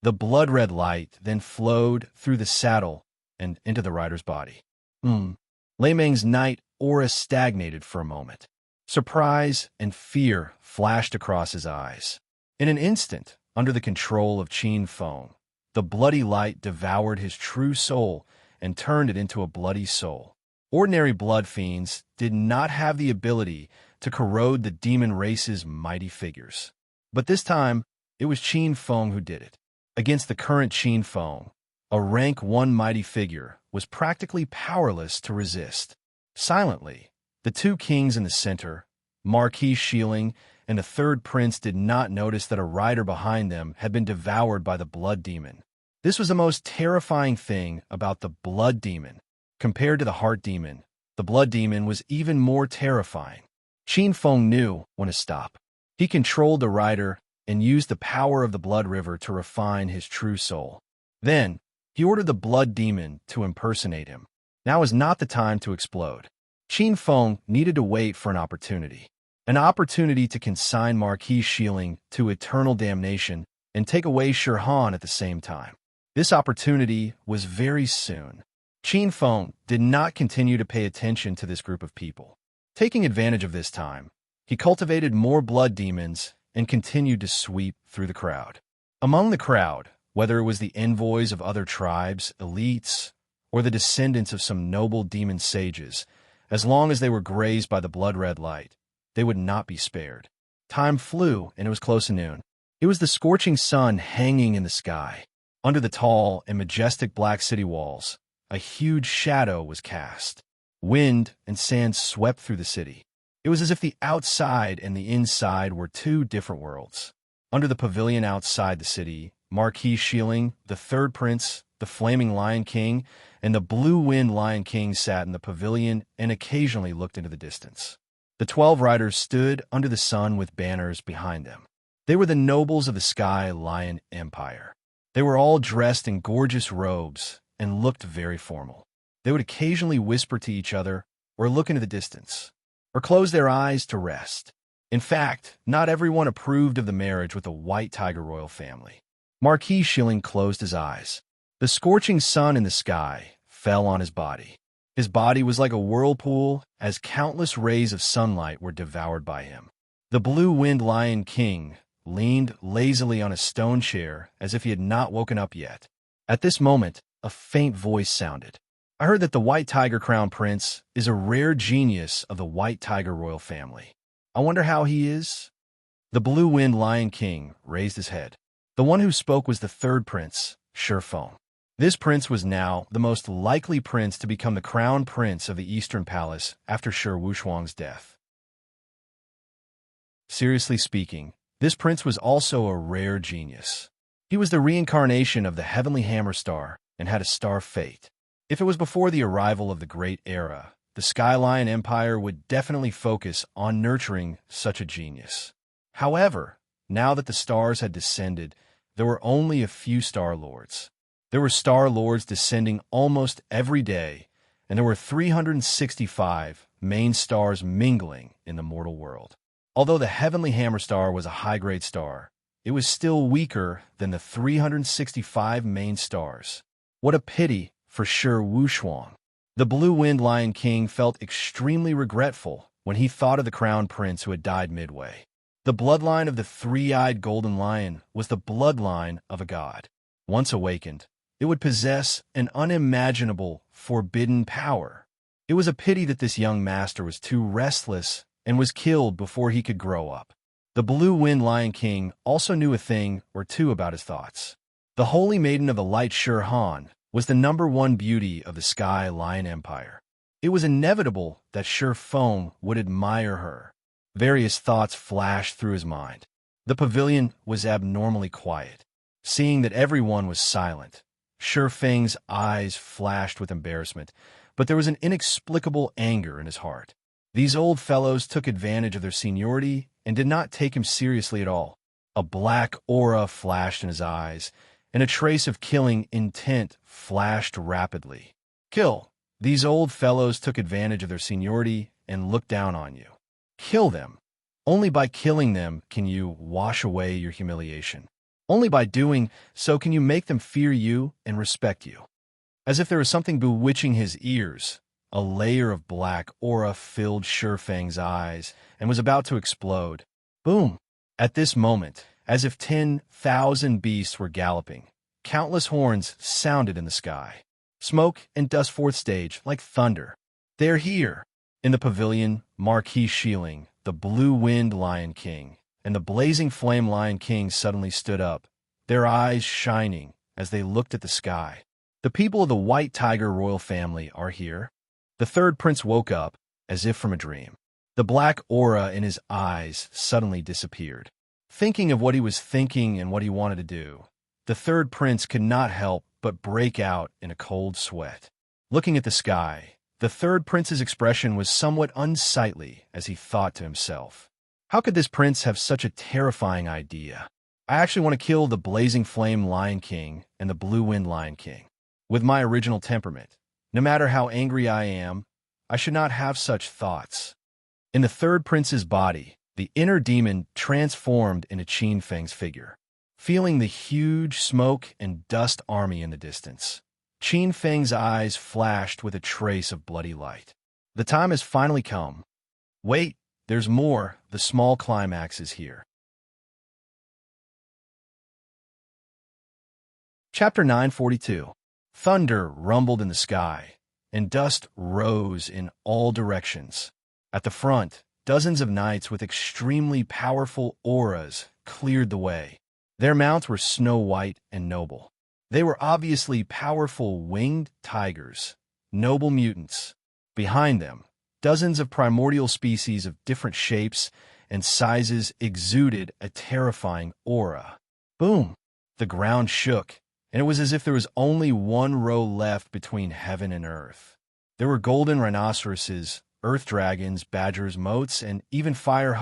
The blood-red light then flowed through the saddle and into the rider's body. Lei Meng's night aura stagnated for a moment. Surprise and fear flashed across his eyes. In an instant, under the control of Qin Feng, the bloody light devoured his true soul and turned it into a bloody soul. Ordinary blood fiends did not have the ability to corrode the demon race's mighty figures. But this time, it was Qin Feng who did it. Against the current Qin Feng, a rank 1 mighty figure was practically powerless to resist. Silently, the 2 kings in the center, Marquis Shieling and the 3rd prince, did not notice that a rider behind them had been devoured by the blood demon. This was the most terrifying thing about the blood demon. Compared to the heart demon, the blood demon was even more terrifying. Qin Feng knew when to stop. He controlled the rider and used the power of the blood river to refine his true soul. Then, he ordered the blood demon to impersonate him. Now is not the time to explode. Qin Feng needed to wait for an opportunity to consign Marquis Shieling to eternal damnation and take away Shi Han at the same time. This opportunity was very soon. Qin Feng did not continue to pay attention to this group of people. Taking advantage of this time, he cultivated more blood demons and continued to sweep through the crowd. Among the crowd, whether it was the envoys of other tribes, elites, or the descendants of some noble demon sages, as long as they were grazed by the blood-red light, they would not be spared. Time flew, and it was close to noon. It was the scorching sun hanging in the sky. Under the tall and majestic black city walls, a huge shadow was cast. Wind and sand swept through the city. It was as if the outside and the inside were 2 different worlds. Under the pavilion outside the city, Marquis Shieling, the 3rd prince, the flaming Lion King, and the blue-winged Lion King sat in the pavilion and occasionally looked into the distance. The 12 riders stood under the sun with banners behind them. They were the nobles of the Sky Lion Empire. They were all dressed in gorgeous robes and looked very formal. They would occasionally whisper to each other or look into the distance, or close their eyes to rest. In fact, not everyone approved of the marriage with the White Tiger royal family. Marquis Shilling closed his eyes. The scorching sun in the sky fell on his body. His body was like a whirlpool as countless rays of sunlight were devoured by him. The blue-winged Lion King leaned lazily on a stone chair as if he had not woken up yet. At this moment, a faint voice sounded. I heard that the White Tiger Crown Prince is a rare genius of the White Tiger royal family. I wonder how he is? The blue-winged Lion King raised his head. The one who spoke was the third prince, Shurfeng. This prince was now the most likely prince to become the crown prince of the Eastern Palace after Shi Wushuang's death. Seriously speaking, this prince was also a rare genius. He was the reincarnation of the heavenly hammer star and had a star fate. If it was before the arrival of the Great Era, the Sky Lion Empire would definitely focus on nurturing such a genius. However, now that the stars had descended, there were only a few Star Lords. There were Star Lords descending almost every day, and there were 365 main stars mingling in the mortal world. Although the Heavenly Hammer Star was a high-grade star, it was still weaker than the 365 main stars. What a pity for Shi Wushuang. The blue-winged Lion King felt extremely regretful when he thought of the crown prince who had died midway. The bloodline of the three-eyed golden lion was the bloodline of a god. Once awakened, it would possess an unimaginable, forbidden power. It was a pity that this young master was too restless and was killed before he could grow up. The blue-winged Lion King also knew a thing or two about his thoughts. The Holy Maiden of the Light Shi Han was the #1 beauty of the Sky Lion Empire. It was inevitable that Shurfeng would admire her. Various thoughts flashed through his mind. The pavilion was abnormally quiet. Seeing that everyone was silent, Shurfeng's eyes flashed with embarrassment, but there was an inexplicable anger in his heart. These old fellows took advantage of their seniority and did not take him seriously at all. A black aura flashed in his eyes, and a trace of killing intent flashed rapidly. Kill. These old fellows took advantage of their seniority and looked down on you. Kill them. Only by killing them can you wash away your humiliation. Only by doing so can you make them fear you and respect you. As if there was something bewitching his ears, a layer of black aura filled Shurfeng's eyes and was about to explode. Boom! At this moment, as if 10,000 beasts were galloping, countless horns sounded in the sky. Smoke and dust forth stage like thunder. They're here! In the pavilion, Marquis Shilling, the blue-winged Lion King, and the blazing flame Lion King suddenly stood up, their eyes shining as they looked at the sky. The people of the White Tiger royal family are here. The third prince woke up, as if from a dream. The black aura in his eyes suddenly disappeared. Thinking of what he was thinking and what he wanted to do, the third prince could not help but break out in a cold sweat. Looking at the sky, the third prince's expression was somewhat unsightly as he thought to himself, how could this prince have such a terrifying idea? I actually want to kill the blazing flame Lion King and the blue-winged Lion King. With my original temperament, no matter how angry I am, I should not have such thoughts. In the third prince's body, the inner demon transformed into Qin Feng's figure. Feeling the huge smoke and dust army in the distance, Qin Feng's eyes flashed with a trace of bloody light. The time has finally come. Wait, there's more. The small climax is here. Chapter 942. Thunder rumbled in the sky, and dust rose in all directions. At the front, dozens of knights with extremely powerful auras cleared the way. Their mounts were snow-white and noble. They were obviously powerful winged tigers, noble mutants. Behind them, dozens of primordial species of different shapes and sizes exuded a terrifying aura. Boom! The ground shook, and it was as if there was only one row left between heaven and earth. There were golden rhinoceroses, earth dragons, badgers, moats, and even fire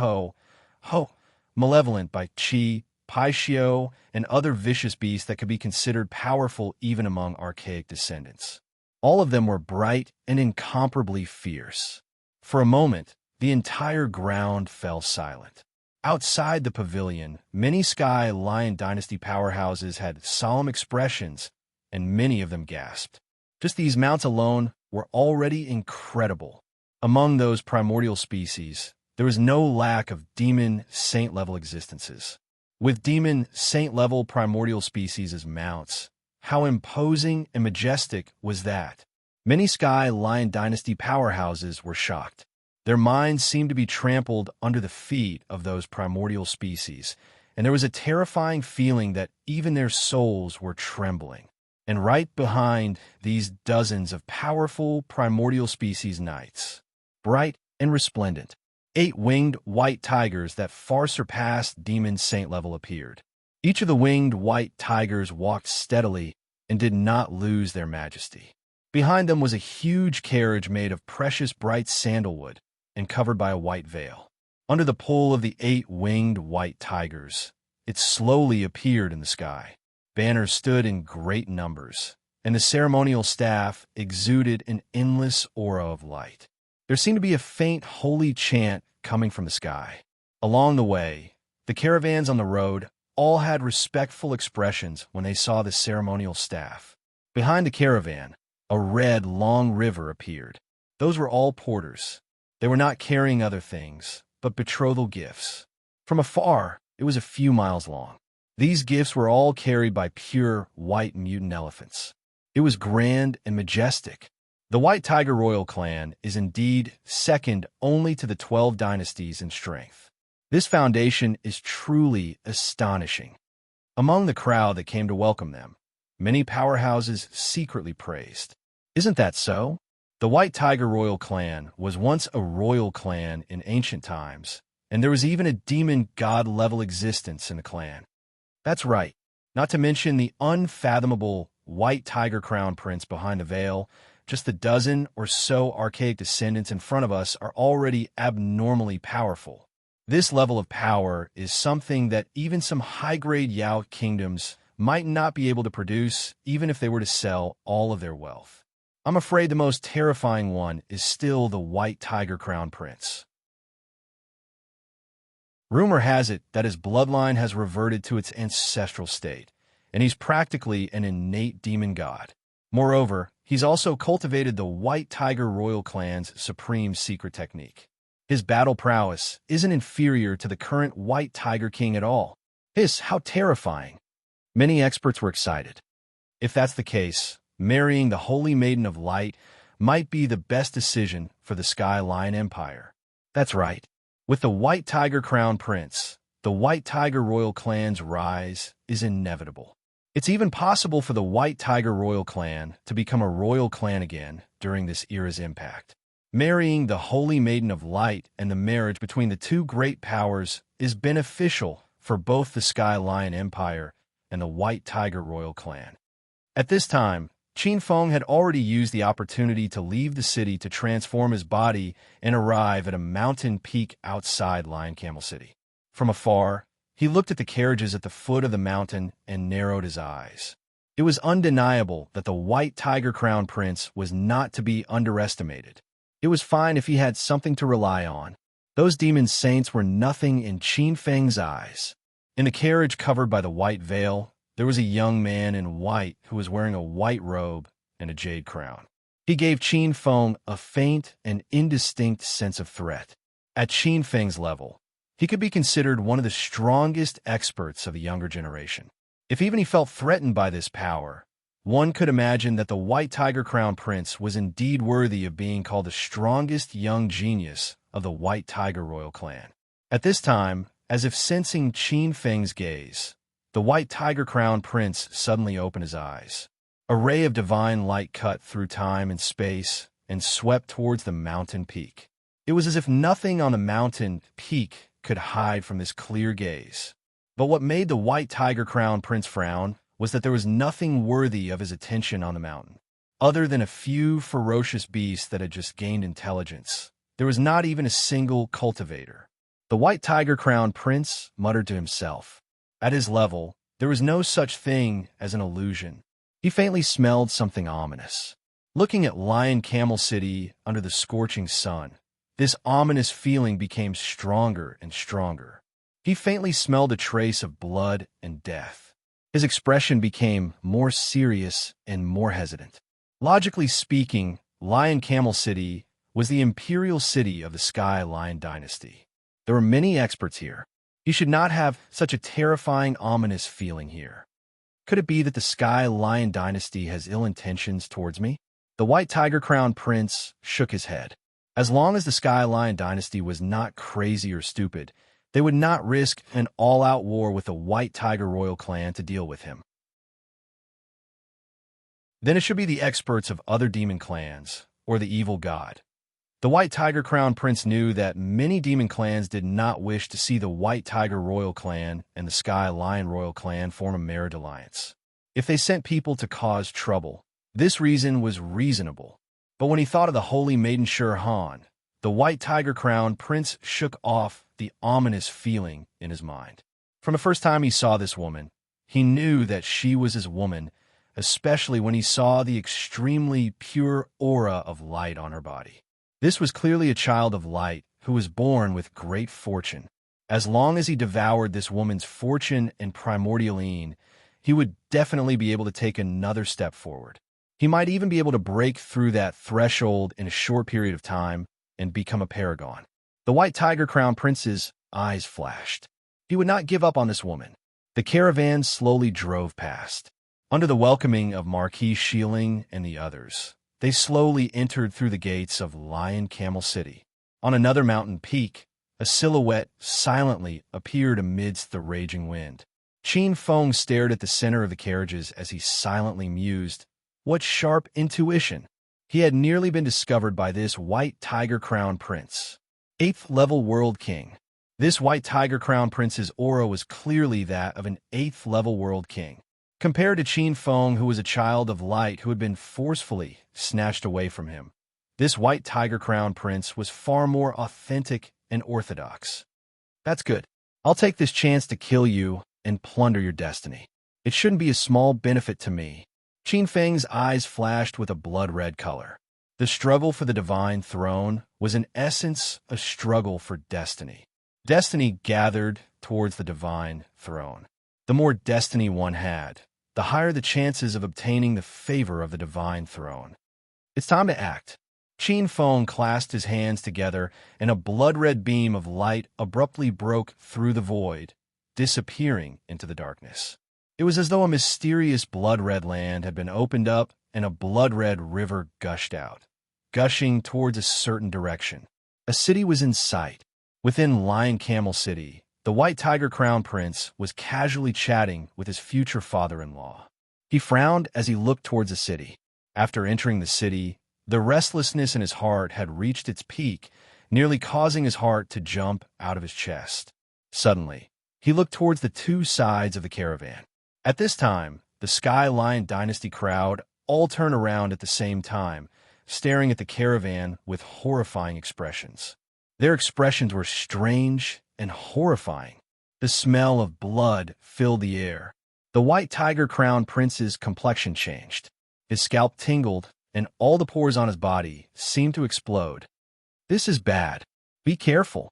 malevolent by chi, Paishio, and other vicious beasts that could be considered powerful even among archaic descendants. All of them were bright and incomparably fierce. For a moment, the entire ground fell silent. Outside the pavilion, many Sky Lion Dynasty powerhouses had solemn expressions, and many of them gasped. Just these mounts alone were already incredible. Among those primordial species, there was no lack of demon saint-level existences. With demon saint-level primordial species as mounts, how imposing and majestic was that? Many Sky Lion Dynasty powerhouses were shocked. Their minds seemed to be trampled under the feet of those primordial species, and there was a terrifying feeling that even their souls were trembling. And right behind these dozens of powerful primordial species knights, bright and resplendent, 8 winged white tigers that far surpassed demon saint level appeared. Each of the winged white tigers walked steadily and did not lose their majesty. Behind them was a huge carriage made of precious bright sandalwood and covered by a white veil. Under the pull of the 8 winged white tigers, it slowly appeared in the sky. Banners stood in great numbers, and the ceremonial staff exuded an endless aura of light. There seemed to be a faint holy chant coming from the sky. Along the way, the caravans on the road all had respectful expressions when they saw the ceremonial staff. Behind the caravan, a red, long river appeared. Those were all porters. They were not carrying other things, but betrothal gifts. From afar, it was a few miles long. These gifts were all carried by pure white mutant elephants. It was grand and majestic. The White Tiger royal clan is indeed second only to the 12 dynasties in strength. This foundation is truly astonishing. Among the crowd that came to welcome them, many powerhouses secretly praised. Isn't that so? The White Tiger royal clan was once a royal clan in ancient times, and there was even a demon god-level existence in the clan. That's right, not to mention the unfathomable White Tiger Crown Prince behind the veil. Just the dozen or so archaic descendants in front of us are already abnormally powerful. This level of power is something that even some high-grade Yao kingdoms might not be able to produce, even if they were to sell all of their wealth. I'm afraid the most terrifying one is still the White Tiger Crown Prince. Rumor has it that his bloodline has reverted to its ancestral state, and he's practically an innate demon god. Moreover, he's also cultivated the White Tiger royal clan's supreme secret technique. His battle prowess isn't inferior to the current White Tiger King at all. How terrifying. Many experts were excited. If that's the case, marrying the Holy Maiden of Light might be the best decision for the Sky Lion Empire. That's right. With the White Tiger Crown Prince, the White Tiger royal clan's rise is inevitable. It's even possible for the White Tiger royal clan to become a royal clan again during this era's impact. Marrying the Holy Maiden of Light and the marriage between the two great powers is beneficial for both the Sky Lion Empire and the White Tiger royal clan. At this time, Qin Feng had already used the opportunity to leave the city to transform his body and arrive at a mountain peak outside Lion Camel City. From afar, he looked at the carriages at the foot of the mountain and narrowed his eyes. It was undeniable that the White Tiger Crown Prince was not to be underestimated. It was fine if he had something to rely on. Those demon saints were nothing in Qin Feng's eyes. In the carriage covered by the white veil, there was a young man in white who was wearing a white robe and a jade crown. He gave Qin Feng a faint and indistinct sense of threat. At Qin Feng's level, he could be considered one of the strongest experts of the younger generation. If even he felt threatened by this power, one could imagine that the White Tiger Crown Prince was indeed worthy of being called the strongest young genius of the White Tiger royal clan. At this time, as if sensing Qin Feng's gaze, the White Tiger Crown Prince suddenly opened his eyes. A ray of divine light cut through time and space and swept towards the mountain peak. It was as if nothing on the mountain peak could hide from this clear gaze. But what made the White Tiger Crown Prince frown was that there was nothing worthy of his attention on the mountain. Other than a few ferocious beasts that had just gained intelligence, there was not even a single cultivator. The white tiger-crowned prince muttered to himself. At his level, there was no such thing as an illusion. He faintly smelled something ominous. Looking at Lion Camel City under the scorching sun, this ominous feeling became stronger and stronger. He faintly smelled a trace of blood and death. His expression became more serious and more hesitant. Logically speaking, Lion Camel City was the imperial city of the Sky Lion dynasty. There were many experts here. He should not have such a terrifying, ominous feeling here. Could it be that the Sky Lion dynasty has ill intentions towards me? The white tiger-crowned prince shook his head. As long as the Sky Lion dynasty was not crazy or stupid, they would not risk an all-out war with the White Tiger royal clan to deal with him. Then it should be the experts of other demon clans, or the evil god. The White Tiger-crowned prince knew that many demon clans did not wish to see the White Tiger royal clan and the Sky Lion royal clan form a marriage alliance. If they sent people to cause trouble, this reason was reasonable. But when he thought of the holy maiden Shur-Han, the White Tiger-crowned prince shook off the ominous feeling in his mind. From the first time he saw this woman, he knew that she was his woman, especially when he saw the extremely pure aura of light on her body. This was clearly a child of light who was born with great fortune. As long as he devoured this woman's fortune and primordialine, he would definitely be able to take another step forward. He might even be able to break through that threshold in a short period of time and become a paragon. The White Tiger-crowned prince's eyes flashed. He would not give up on this woman. The caravan slowly drove past. Under the welcoming of Marquis Shieling and the others, they slowly entered through the gates of Lion Camel City. On another mountain peak, a silhouette silently appeared amidst the raging wind. Qin Feng stared at the center of the carriages as he silently mused. What sharp intuition! He had nearly been discovered by this White Tiger-crowned prince. 8th level world king. This White Tiger-crowned prince's aura was clearly that of an 8th level world king. Compared to Qin Feng, who was a child of light who had been forcefully snatched away from him, this White Tiger-crowned prince was far more authentic and orthodox. That's good. I'll take this chance to kill you and plunder your destiny. It shouldn't be a small benefit to me. Qin Feng's eyes flashed with a blood-red color. The struggle for the divine throne was in essence a struggle for destiny. Destiny gathered towards the divine throne. The more destiny one had, the higher the chances of obtaining the favor of the divine throne. It's time to act. Qin Feng clasped his hands together, and a blood-red beam of light abruptly broke through the void, disappearing into the darkness. It was as though a mysterious blood-red land had been opened up and a blood-red river gushed out, gushing towards a certain direction. A city was in sight. Within Lion Camel City, the White Tiger-crowned prince was casually chatting with his future father-in-law. He frowned as he looked towards the city. After entering the city, the restlessness in his heart had reached its peak, nearly causing his heart to jump out of his chest. Suddenly, he looked towards the two sides of the caravan. At this time, the Sky Lion dynasty crowd all turned around at the same time, staring at the caravan with horrifying expressions. Their expressions were strange and horrifying. The smell of blood filled the air. The White Tiger-crowned prince's complexion changed. His scalp tingled, and all the pores on his body seemed to explode. This is bad. Be careful.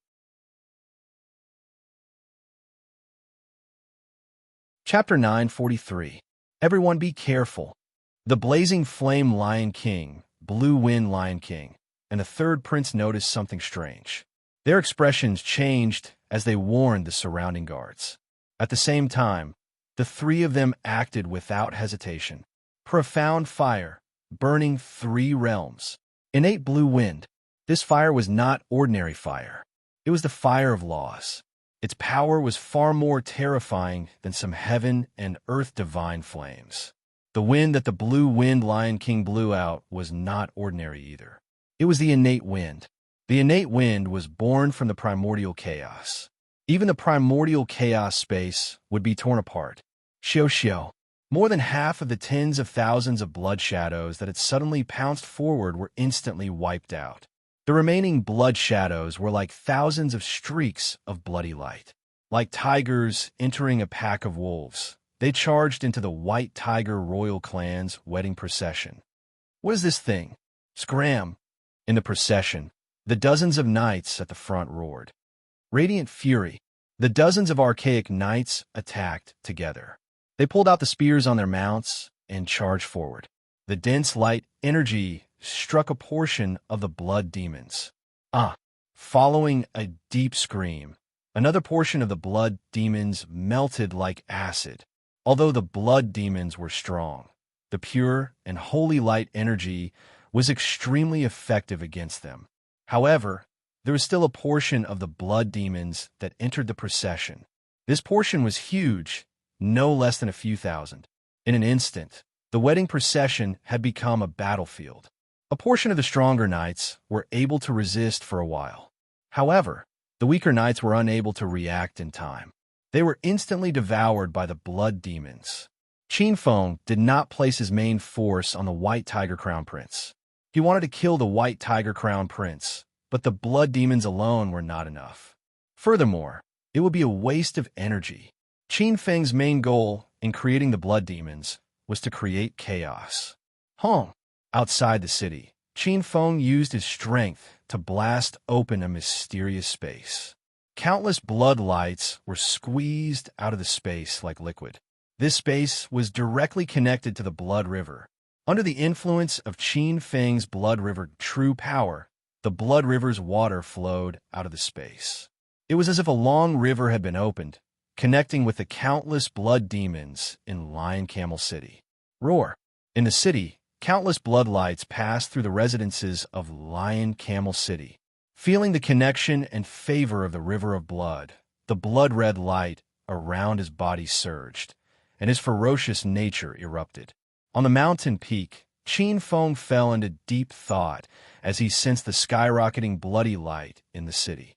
Chapter 943. Everyone be careful. The blazing flame Lion King, Blue Wind Lion King, and a third prince noticed something strange. Their expressions changed as they warned the surrounding guards. At the same time, the three of them acted without hesitation. Profound fire, burning 3 realms. Innate blue wind. This fire was not ordinary fire. It was the fire of laws. Its power was far more terrifying than some heaven and earth divine flames. The wind that the Blue Wind Lion King blew out was not ordinary either. It was the innate wind. The innate wind was born from the primordial chaos. Even the primordial chaos space would be torn apart. Xiao Xiao. More than half of the tens of thousands of blood shadows that had suddenly pounced forward were instantly wiped out. The remaining blood shadows were like thousands of streaks of bloody light. Like tigers entering a pack of wolves, they charged into the White Tiger royal clan's wedding procession. "What is this thing? Scram!" In the procession, the dozens of knights at the front roared. Radiant fury, the dozens of archaic knights attacked together. They pulled out the spears on their mounts and charged forward. The dense light energy struck a portion of the blood demons. Following a deep scream, another portion of the blood demons melted like acid. Although the blood demons were strong, the pure and holy light energy was extremely effective against them. However, there was still a portion of the blood demons that entered the procession. This portion was huge, no less than a few thousand. In an instant, the wedding procession had become a battlefield. A portion of the stronger knights were able to resist for a while. However, the weaker knights were unable to react in time. They were instantly devoured by the blood demons. Qin Feng did not place his main force on the White Tiger Crown Prince. He wanted to kill the White Tiger Crown Prince, but the blood demons alone were not enough. Furthermore, it would be a waste of energy. Qin Feng's main goal in creating the blood demons was to create chaos. Outside the city, Qin Feng used his strength to blast open a mysterious space. Countless blood lights were squeezed out of the space like liquid. This space was directly connected to the blood river. Under the influence of Qin Feng's blood river true power, the blood river's water flowed out of the space. It was as if a long river had been opened, connecting with the countless blood demons in Lion Camel City. Roar! In the city, countless blood lights passed through the residences of Lion Camel City. Feeling the connection and favor of the river of blood, the blood-red light around his body surged, and his ferocious nature erupted. On the mountain peak, Qin Feng fell into deep thought as he sensed the skyrocketing bloody light in the city.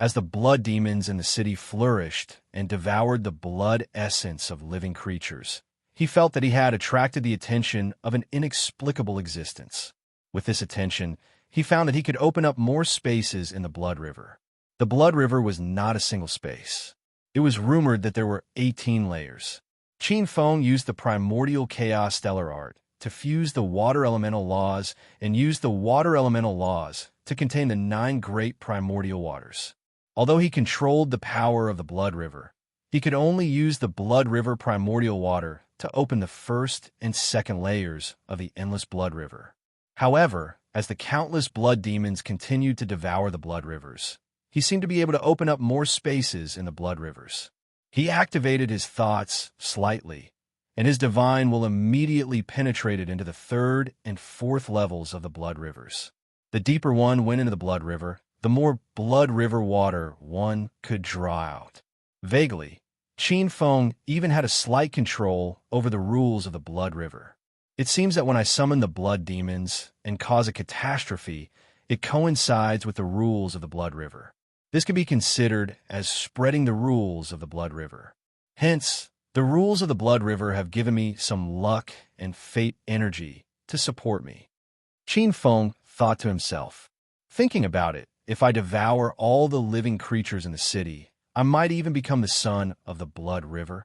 As the blood demons in the city flourished and devoured the blood essence of living creatures, he felt that he had attracted the attention of an inexplicable existence. With this attention, he found that he could open up more spaces in the blood river. The blood river was not a single space. It was rumored that there were 18 layers. Qin Feng used the primordial chaos stellar art to fuse the water elemental laws and used the water elemental laws to contain the 9 great primordial waters. Although he controlled the power of the blood river, he could only use the blood river primordial water to open the first and second layers of the endless blood river. However, as the countless blood demons continued to devour the blood rivers, he seemed to be able to open up more spaces in the blood rivers. He activated his thoughts slightly, and his divine will immediately penetrated into the 3rd and 4th levels of the blood rivers. The deeper one went into the blood river, the more blood river water one could draw out. Vaguely, Qin Feng even had a slight control over the rules of the blood river. It seems that when I summon the blood demons and cause a catastrophe, it coincides with the rules of the blood river. This can be considered as spreading the rules of the blood river. Hence, the rules of the blood river have given me some luck and fate energy to support me. Qin Feng thought to himself, thinking about it, if I devour all the living creatures in the city, I might even become the son of the blood river.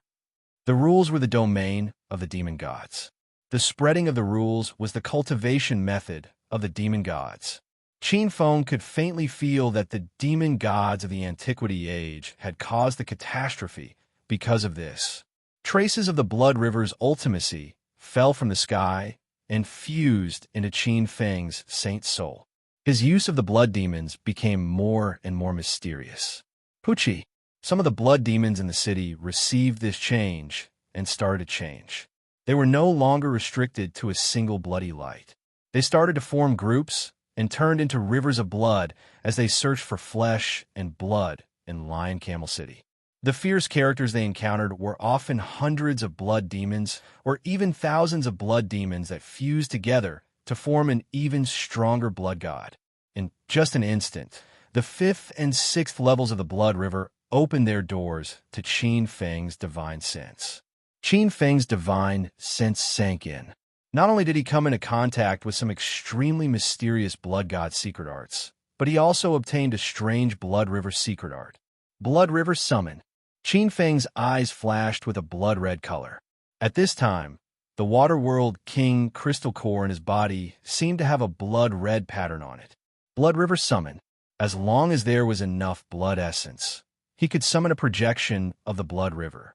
The rules were the domain of the demon gods. The spreading of the rules was the cultivation method of the demon gods. Qin Feng could faintly feel that the demon gods of the Antiquity Age had caused the catastrophe because of this. Traces of the blood river's ultimacy fell from the sky and fused into Qin Feng's saint soul. His use of the blood demons became more and more mysterious. Pucci, some of the blood demons in the city received this change and started to change. They were no longer restricted to a single bloody light. They started to form groups and turned into rivers of blood as they searched for flesh and blood in Lion Camel City. The fierce characters they encountered were often hundreds of blood demons or even thousands of blood demons that fused together to form an even stronger blood god. In just an instant, the 5th and 6th levels of the blood river opened their doors to Qin Feng's divine sense. Qin Feng's divine sense sank in. Not only did he come into contact with some extremely mysterious blood god secret arts, but he also obtained a strange blood river secret art. Blood river summon. Qin Feng's eyes flashed with a blood-red color. At this time, the water world king crystal core in his body seemed to have a blood-red pattern on it. Blood river summon. As long as there was enough blood essence, he could summon a projection of the blood river.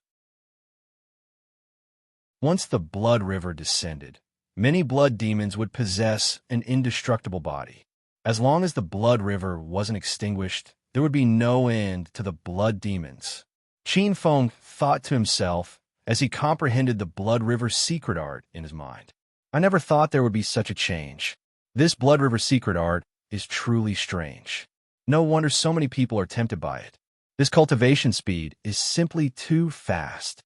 Once the blood river descended, many blood demons would possess an indestructible body. As long as the blood river wasn't extinguished, there would be no end to the blood demons. Qin Feng thought to himself as he comprehended the blood river secret art in his mind. I never thought there would be such a change. This blood river secret art is truly strange. No wonder so many people are tempted by it. This cultivation speed is simply too fast.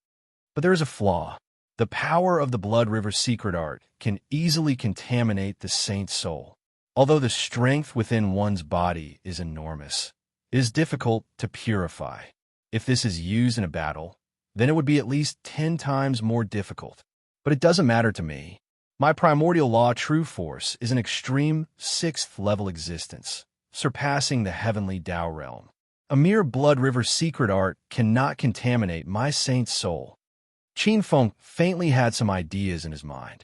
But there is a flaw. The power of the blood river secret art can easily contaminate the saint's soul. Although the strength within one's body is enormous, it is difficult to purify. If this is used in a battle, then it would be at least 10 times more difficult. But it doesn't matter to me. My primordial law true force is an extreme 6th level existence, surpassing the heavenly Tao realm. A mere blood river secret art cannot contaminate my saint's soul. Qin Feng faintly had some ideas in his mind.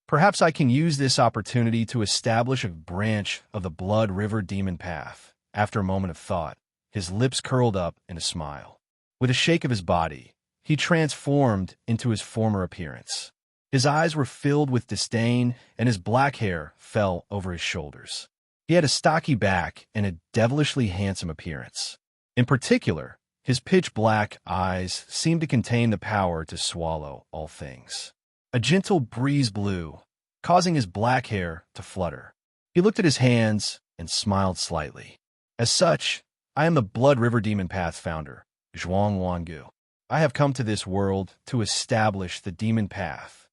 Perhaps I can use this opportunity to establish a branch of the blood river demon path. After a moment of thought, his lips curled up in a smile. With a shake of his body, he transformed into his former appearance. His eyes were filled with disdain, and his black hair fell over his shoulders. He had a stocky back and a devilishly handsome appearance. In particular, his pitch-black eyes seemed to contain the power to swallow all things. A gentle breeze blew, causing his black hair to flutter. He looked at his hands and smiled slightly. As such, I am the Blood River Demon Path founder, Zhuang Wangu. I have come to this world to establish the demon path.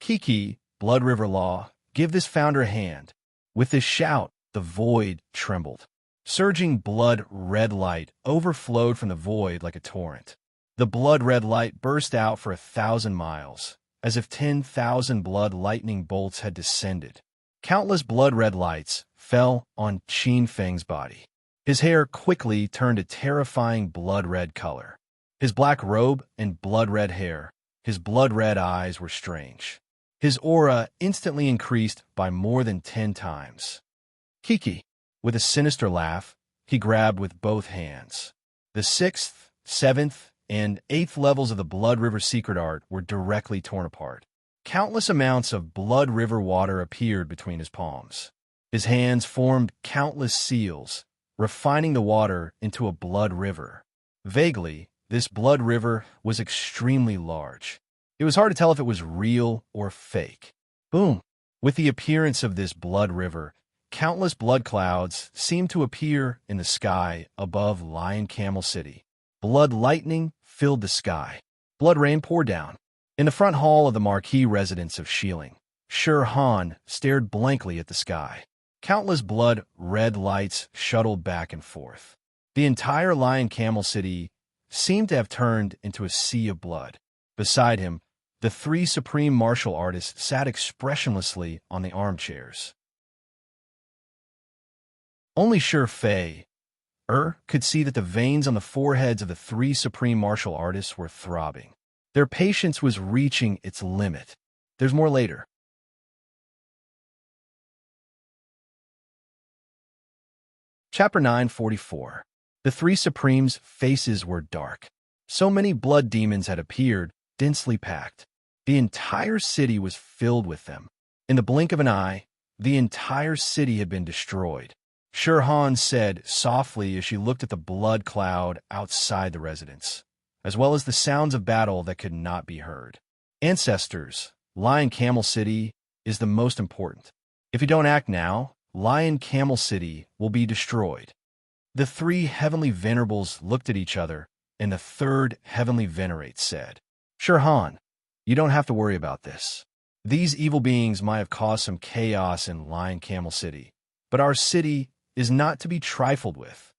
Kiki, Blood River Law, give this founder a hand. With this shout, the void trembled. Surging blood-red light overflowed from the void like a torrent. The blood-red light burst out for 1,000 miles, as if 10,000 blood lightning bolts had descended. Countless blood-red lights fell on Qin Feng's body. His hair quickly turned a terrifying blood-red color. His black robe and blood-red hair, his blood-red eyes were strange. His aura instantly increased by more than 10 times. Kiki, with a sinister laugh, he grabbed with both hands. The 6th, 7th, and 8th levels of the Blood River secret art were directly torn apart. Countless amounts of blood river water appeared between his palms. His hands formed countless seals, refining the water into a blood river. Vaguely, this blood river was extremely large. It was hard to tell if it was real or fake. Boom! With the appearance of this blood river, countless blood clouds seemed to appear in the sky above Lion Camel City. Blood lightning filled the sky. Blood rain poured down. In the front hall of the marquee residence of Shilin, Sher Han stared blankly at the sky. Countless blood-red lights shuttled back and forth. The entire Lion Camel City seemed to have turned into a sea of blood. Beside him, the 3 supreme martial artists sat expressionlessly on the armchairs. Only Shi Fei could see that the veins on the foreheads of the 3 supreme martial artists were throbbing. Their patience was reaching its limit. There's more later. Chapter 944. The 3 Supremes' faces were dark. So many blood demons had appeared, densely packed. The entire city was filled with them. In the blink of an eye, the entire city had been destroyed. Sher Han said softly as she looked at the blood cloud outside the residence, as well as the sounds of battle that could not be heard. Ancestors, Lion Camel City is the most important. If you don't act now, Lion Camel City will be destroyed. The 3 heavenly venerables looked at each other, and the 3rd heavenly venerate said, Sher Han, you don't have to worry about this. These evil beings might have caused some chaos in Lion Camel City, but our city is not to be trifled with.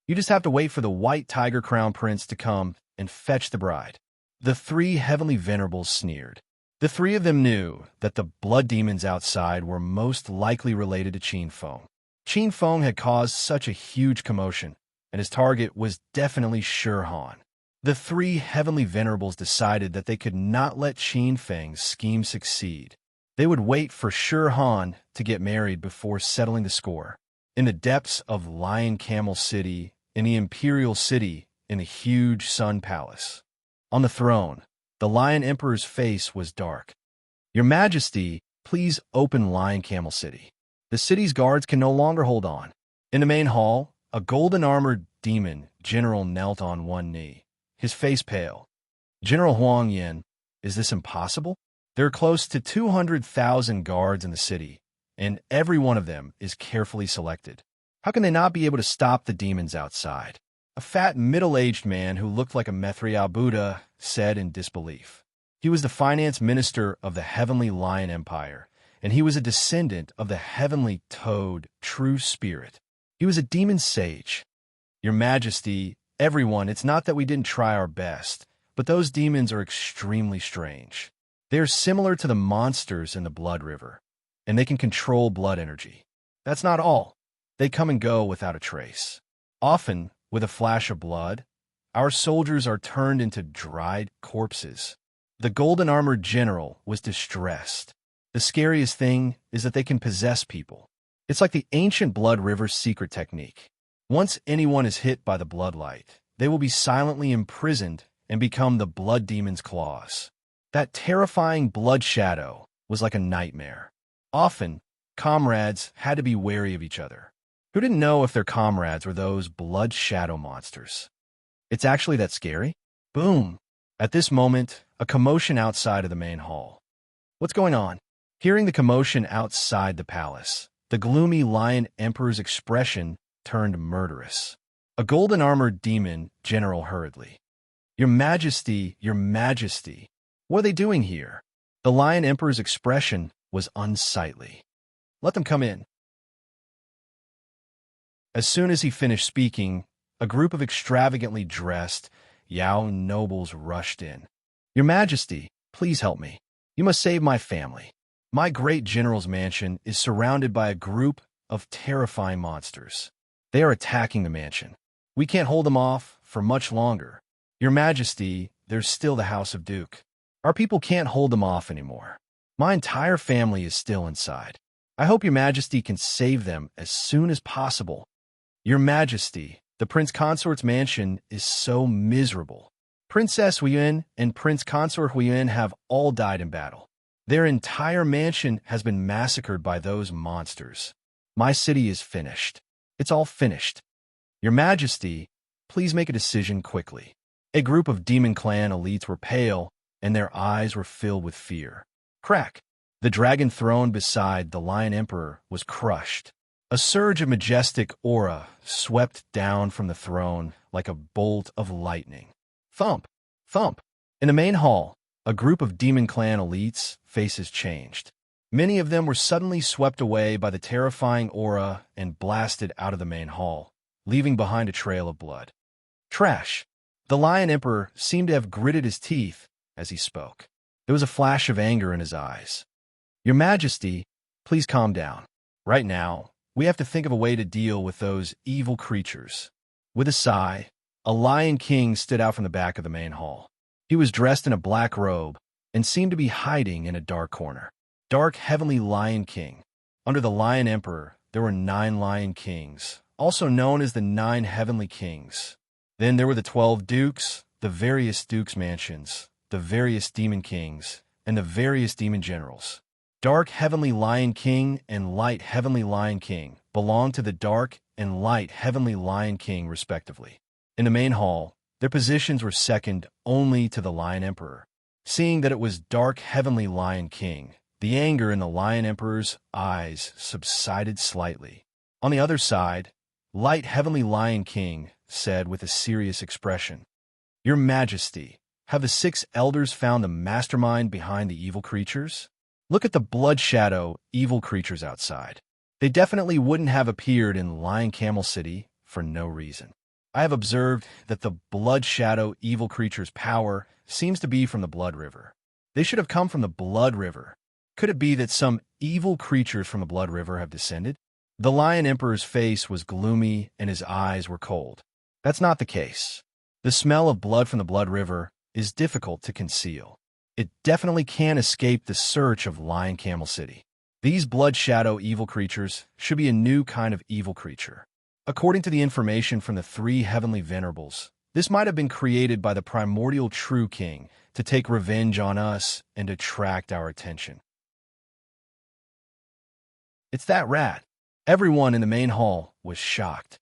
You just have to wait for the white tiger crown prince to come and fetch the bride." The three heavenly venerables sneered. The three of them knew that the blood demons outside were most likely related to Qin Feng. Qin Feng had caused such a huge commotion, and his target was definitely Shi Han. The three heavenly venerables decided that they could not let Qin Feng's scheme succeed. They would wait for Shi Han to get married before settling the score. In the depths of Lion Camel City, in the Imperial City, in the huge Sun Palace. On the throne, the Lion Emperor's face was dark. "Your Majesty, please open Lion Camel City. The city's guards can no longer hold on." In the main hall, a golden-armored demon general knelt on one knee, his face pale. "General Huang Yin, is this impossible? There are close to 200,000 guards in the city, and every one of them is carefully selected. How can they not be able to stop the demons outside?" A fat, middle-aged man who looked like a Mithriya Buddha said in disbelief. He was the finance minister of the Heavenly Lion Empire, and he was a descendant of the Heavenly Toad, True Spirit. He was a demon sage. "Your Majesty, everyone, it's not that we didn't try our best, but those demons are extremely strange. They are similar to the monsters in the Blood River, and they can control blood energy. That's not all. They come and go without a trace. Often, with a flash of blood, our soldiers are turned into dried corpses." The golden-armored general was distressed. "The scariest thing is that they can possess people. It's like the ancient Blood River's secret technique. Once anyone is hit by the bloodlight, they will be silently imprisoned and become the blood demon's claws." That terrifying blood shadow was like a nightmare. Often, comrades had to be wary of each other. Who didn't know if their comrades were those blood shadow monsters? It's actually that scary? Boom! At this moment, a commotion outside of the main hall. "What's going on?" Hearing the commotion outside the palace, the gloomy Lion Emperor's expression turned murderous. A golden-armored demon general hurriedly. Your Majesty, what are they doing here?" The Lion Emperor's expression was unsightly. "Let them come in." As soon as he finished speaking, a group of extravagantly dressed Yao nobles rushed in. "Your Majesty, please help me. You must save my family. My great general's mansion is surrounded by a group of terrifying monsters. They are attacking the mansion. We can't hold them off for much longer. Your Majesty, there's still the House of Duke. Our people can't hold them off anymore. My entire family is still inside. I hope Your Majesty can save them as soon as possible. Your Majesty, the Prince Consort's mansion is so miserable. Princess Huiyuan and Prince Consort Huiyuan have all died in battle. Their entire mansion has been massacred by those monsters. My city is finished. It's all finished. Your Majesty, please make a decision quickly." A group of Demon Clan elites were pale, and their eyes were filled with fear. Crack! The dragon throne beside the Lion Emperor was crushed. A surge of majestic aura swept down from the throne like a bolt of lightning. Thump! Thump! In the main hall, a group of Demon Clan elites' faces changed. Many of them were suddenly swept away by the terrifying aura and blasted out of the main hall, leaving behind a trail of blood. Trash! The Lion Emperor seemed to have gritted his teeth as he spoke. There was a flash of anger in his eyes. Your Majesty, please calm down. Right now, we have to think of a way to deal with those evil creatures. With a sigh, a Lion King stood out from the back of the main hall. He was dressed in a black robe and seemed to be hiding in a dark corner. Dark Heavenly Lion King. Under the Lion Emperor, there were 9 Lion Kings, also known as the 9 Heavenly Kings. Then there were the 12 Dukes, the various Dukes' mansions, the various Demon Kings, and the various Demon Generals. Dark Heavenly Lion King and Light Heavenly Lion King belonged to the Dark and Light Heavenly Lion King, respectively. In the main hall, their positions were second only to the Lion Emperor. Seeing that it was Dark Heavenly Lion King, the anger in the Lion Emperor's eyes subsided slightly. On the other side, Light Heavenly Lion King said with a serious expression, Your Majesty, have the 6 elders found the mastermind behind the evil creatures? Look at the blood shadow evil creatures outside. They definitely wouldn't have appeared in Lion Camel City for no reason. I have observed that the blood shadow evil creature's power seems to be from the blood river. They should have come from the blood river. Could it be that some evil creatures from the blood river have descended? The Lion Emperor's face was gloomy and his eyes were cold. That's not the case. The smell of blood from the blood river is difficult to conceal. It definitely can't escape the search of Lion Camel City. These blood shadow evil creatures should be a new kind of evil creature. According to the information from the three heavenly venerables, this might have been created by the primordial true king to take revenge on us and attract our attention. It's that rat. Everyone in the main hall was shocked.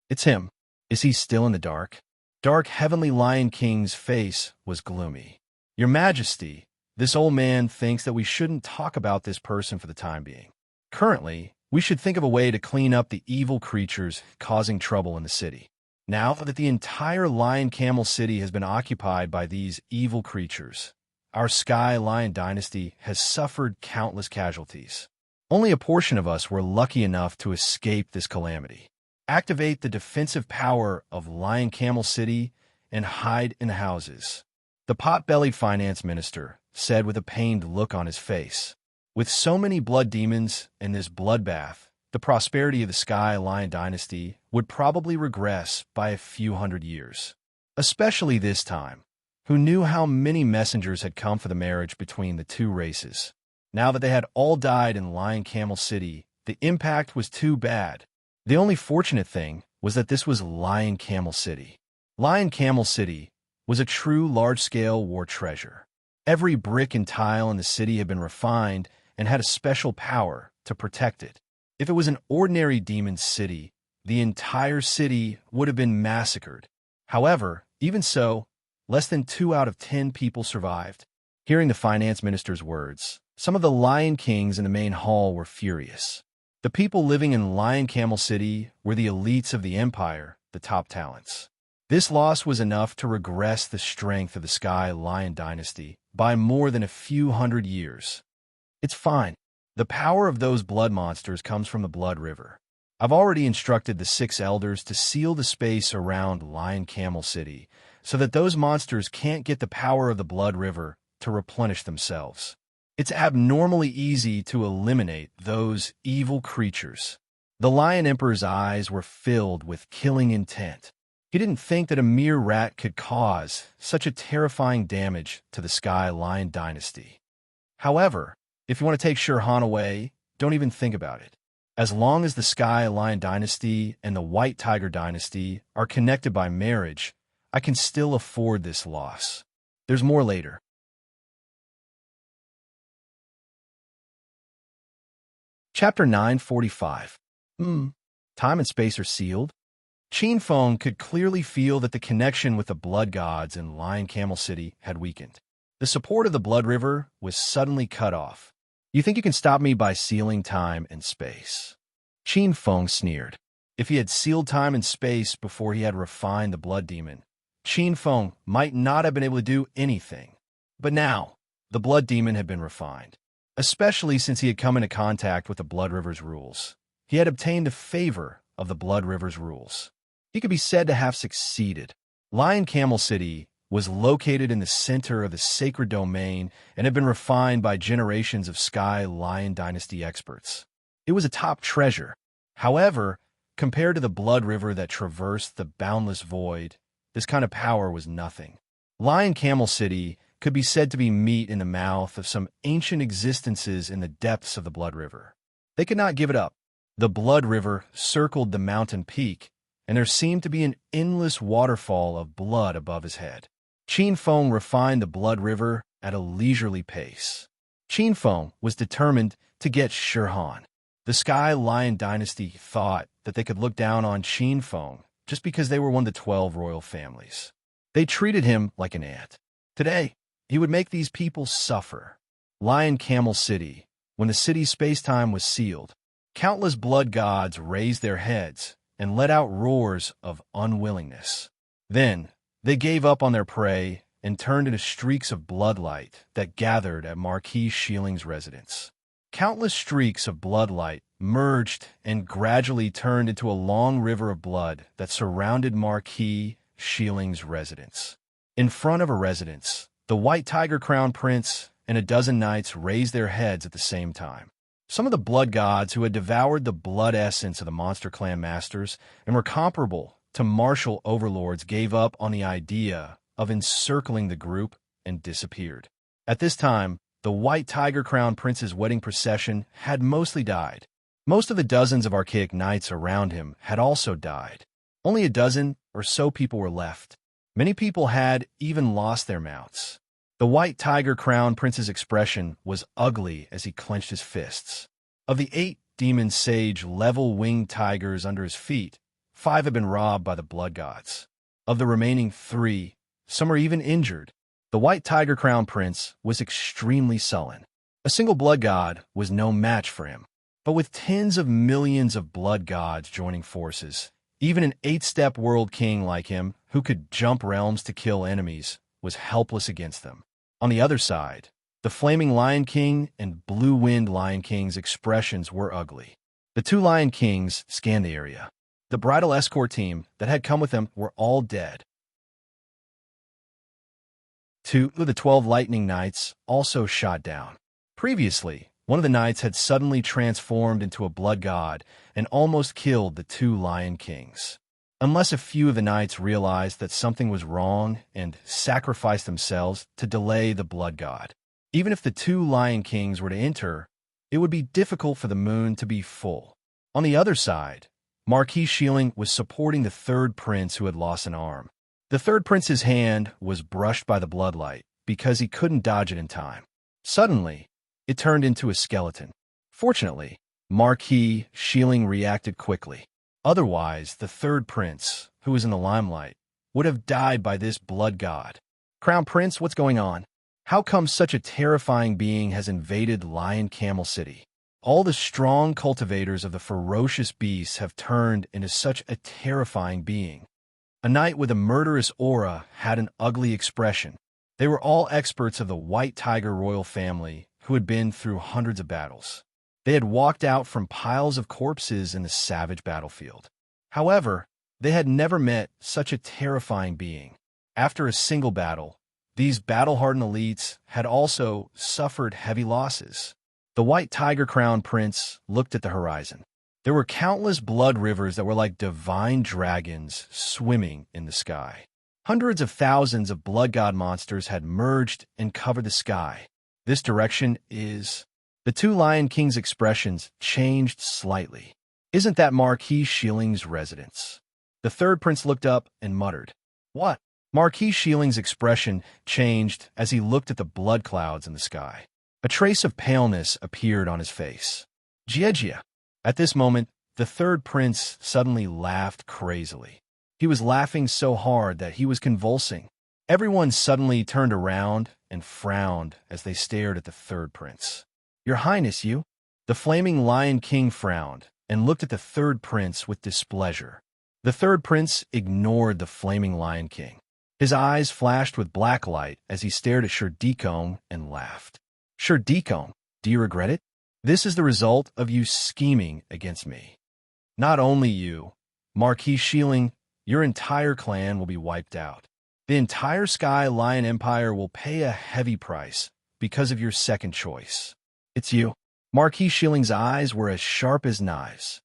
It's him. Is he still in the dark? Dark Heavenly Lion King's face was gloomy. Your Majesty, this old man thinks that we shouldn't talk about this person for the time being. Currently, we should think of a way to clean up the evil creatures causing trouble in the city. Now that the entire Lion Camel City has been occupied by these evil creatures, our Sky Lion dynasty has suffered countless casualties. Only a portion of us were lucky enough to escape this calamity. Activate the defensive power of Lion Camel City and hide in the houses. The pot-bellied finance minister said with a pained look on his face. With so many blood demons in this bloodbath, the prosperity of the Sky Lion dynasty would probably regress by a few hundred years. Especially this time. Who knew how many messengers had come for the marriage between the two races? Now that they had all died in Lion Camel City, the impact was too bad. The only fortunate thing was that this was Lion Camel City. Lion Camel City was a true large-scale war treasure. Every brick and tile in the city had been refined and had a special power to protect it. If it was an ordinary demon city, the entire city would have been massacred. However, even so, less than 2 out of 10 people survived. Hearing the finance minister's words, some of the Lion Kings in the main hall were furious. The people living in Lion Camel City were the elites of the empire, the top talents. This loss was enough to regress the strength of the Sky Lion dynasty by more than a few hundred years. It's fine. The power of those blood monsters comes from the blood river. I've already instructed the 6 elders to seal the space around Lion Camel City so that those monsters can't get the power of the blood river to replenish themselves. It's abnormally easy to eliminate those evil creatures. The Lion Emperor's eyes were filled with killing intent. He didn't think that a mere rat could cause such a terrifying damage to the Sky Lion dynasty. However, if you want to take Shirhan away, don't even think about it. As long as the Sky Lion dynasty and the White Tiger dynasty are connected by marriage, I can still afford this loss. There's more later. Chapter 945. Time and space are sealed. Qin Feng could clearly feel that the connection with the blood gods in Lion Camel City had weakened. The support of the blood river was suddenly cut off. You think you can stop me by sealing time and space? Qin Feng sneered. If he had sealed time and space before he had refined the blood demon, Qin Feng might not have been able to do anything. But now, the blood demon had been refined. Especially since he had come into contact with the blood river's rules. He had obtained the favor of the blood river's rules. He could be said to have succeeded. Lion Camel City was located in the center of the sacred domain and had been refined by generations of Sky Lion dynasty experts. It was a top treasure. However, compared to the blood river that traversed the boundless void, this kind of power was nothing. Lion Camel City could be said to be meat in the mouth of some ancient existences in the depths of the blood river. They could not give it up. The blood river circled the mountain peak, and there seemed to be an endless waterfall of blood above his head. Qin Feng refined the blood river at a leisurely pace. Qin Feng was determined to get Shirhan. The Sky Lion dynasty thought that they could look down on Qin Feng just because they were one of the 12 royal families. They treated him like an ant. Today, he would make these people suffer. Lion Camel City, when the city's space-time was sealed, countless blood gods raised their heads and let out roars of unwillingness. Then, they gave up on their prey and turned into streaks of bloodlight that gathered at Marquis Shilling's residence. Countless streaks of bloodlight merged and gradually turned into a long river of blood that surrounded Marquis Sheiling's residence. In front of her residence, the White Tiger Crown Prince and a dozen knights raised their heads at the same time. Some of the blood gods who had devoured the blood essence of the Monster Clan masters and were comparable to martial overlords gave up on the idea of encircling the group and disappeared. At this time, the White Tiger Crown Prince's wedding procession had mostly died. Most of the dozens of archaic knights around him had also died. Only a dozen or so people were left. Many people had even lost their mounts. The White Tiger Crown Prince's expression was ugly as he clenched his fists. Of the 8 demon sage level-winged tigers under his feet, 5 had been robbed by the blood gods. Of the remaining 3, some were even injured. The White Tiger Crown Prince was extremely sullen. A single blood god was no match for him. But with tens of millions of blood gods joining forces, even an 8-step world king like him, who could jump realms to kill enemies, was helpless against them. On the other side, the Flaming Lion King and Blue Wind Lion King's expressions were ugly. The 2 Lion Kings scanned the area. The bridal escort team that had come with them were all dead. 2 of the 12 Lightning Knights also shot down. Previously, one of the knights had suddenly transformed into a blood god and almost killed the 2 Lion Kings. Unless a few of the knights realized that something was wrong and sacrificed themselves to delay the blood god. Even if the 2 Lion Kings were to enter, it would be difficult for the moon to be full. On the other side, Marquis Sheiling was supporting the 3rd prince who had lost an arm. The 3rd prince's hand was brushed by the bloodlight because he couldn't dodge it in time. Suddenly, it turned into a skeleton. Fortunately, Marquis Sheiling reacted quickly. Otherwise, the 3rd prince, who was in the limelight, would have died by this blood god. Crown Prince, what's going on? How come such a terrifying being has invaded Lion Camel City? All the strong cultivators of the ferocious beasts have turned into such a terrifying being. A knight with a murderous aura had an ugly expression. They were all experts of the White Tiger royal family who had been through hundreds of battles. They had walked out from piles of corpses in the savage battlefield. However, they had never met such a terrifying being. After a single battle, these battle-hardened elites had also suffered heavy losses. The White Tiger Crown Prince looked at the horizon. There were countless blood rivers that were like divine dragons swimming in the sky. Hundreds of thousands of blood god monsters had merged and covered the sky. This direction is... The 2 Lion Kings' expressions changed slightly. Isn't that Marquis Sheiling's residence? The 3rd prince looked up and muttered, "What?" Marquis Sheiling's expression changed as he looked at the blood clouds in the sky. A trace of paleness appeared on his face. "Gia." At this moment, the 3rd prince suddenly laughed crazily. He was laughing so hard that he was convulsing. Everyone suddenly turned around and frowned as they stared at the 3rd prince. "Your Highness, you?" The Flaming Lion King frowned and looked at the 3rd prince with displeasure. The 3rd prince ignored the Flaming Lion King. His eyes flashed with black light as he stared at Sherdikong and laughed. "Sherdikong, do you regret it? This is the result of you scheming against me. Not only you, Marquis Sheiling, your entire clan will be wiped out. The entire Sky Lion Empire will pay a heavy price because of your second choice. It's you." Marquis Sheiling's eyes were as sharp as knives.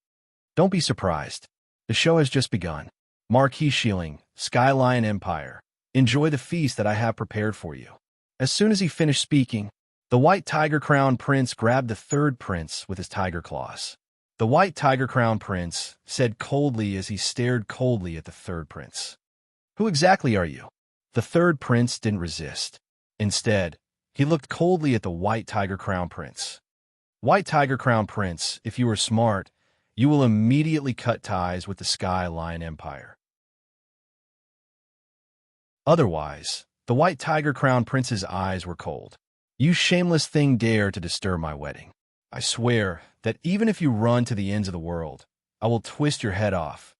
"Don't be surprised. The show has just begun. Marquis Sheiling, Sky Lion Empire, enjoy the feast that I have prepared for you." As soon as he finished speaking, the White Tiger Crown Prince grabbed the 3rd prince with his tiger claws. The White Tiger Crown Prince said coldly as he stared coldly at the 3rd prince, "Who exactly are you?" The 3rd prince didn't resist. Instead, he looked coldly at the White Tiger Crown Prince. "White Tiger Crown Prince, if you are smart, you will immediately cut ties with the Sky Lion Empire. Otherwise, the White Tiger Crown Prince's eyes were cold. "You shameless thing dare to disturb my wedding. I swear that even if you run to the ends of the world, I will twist your head off.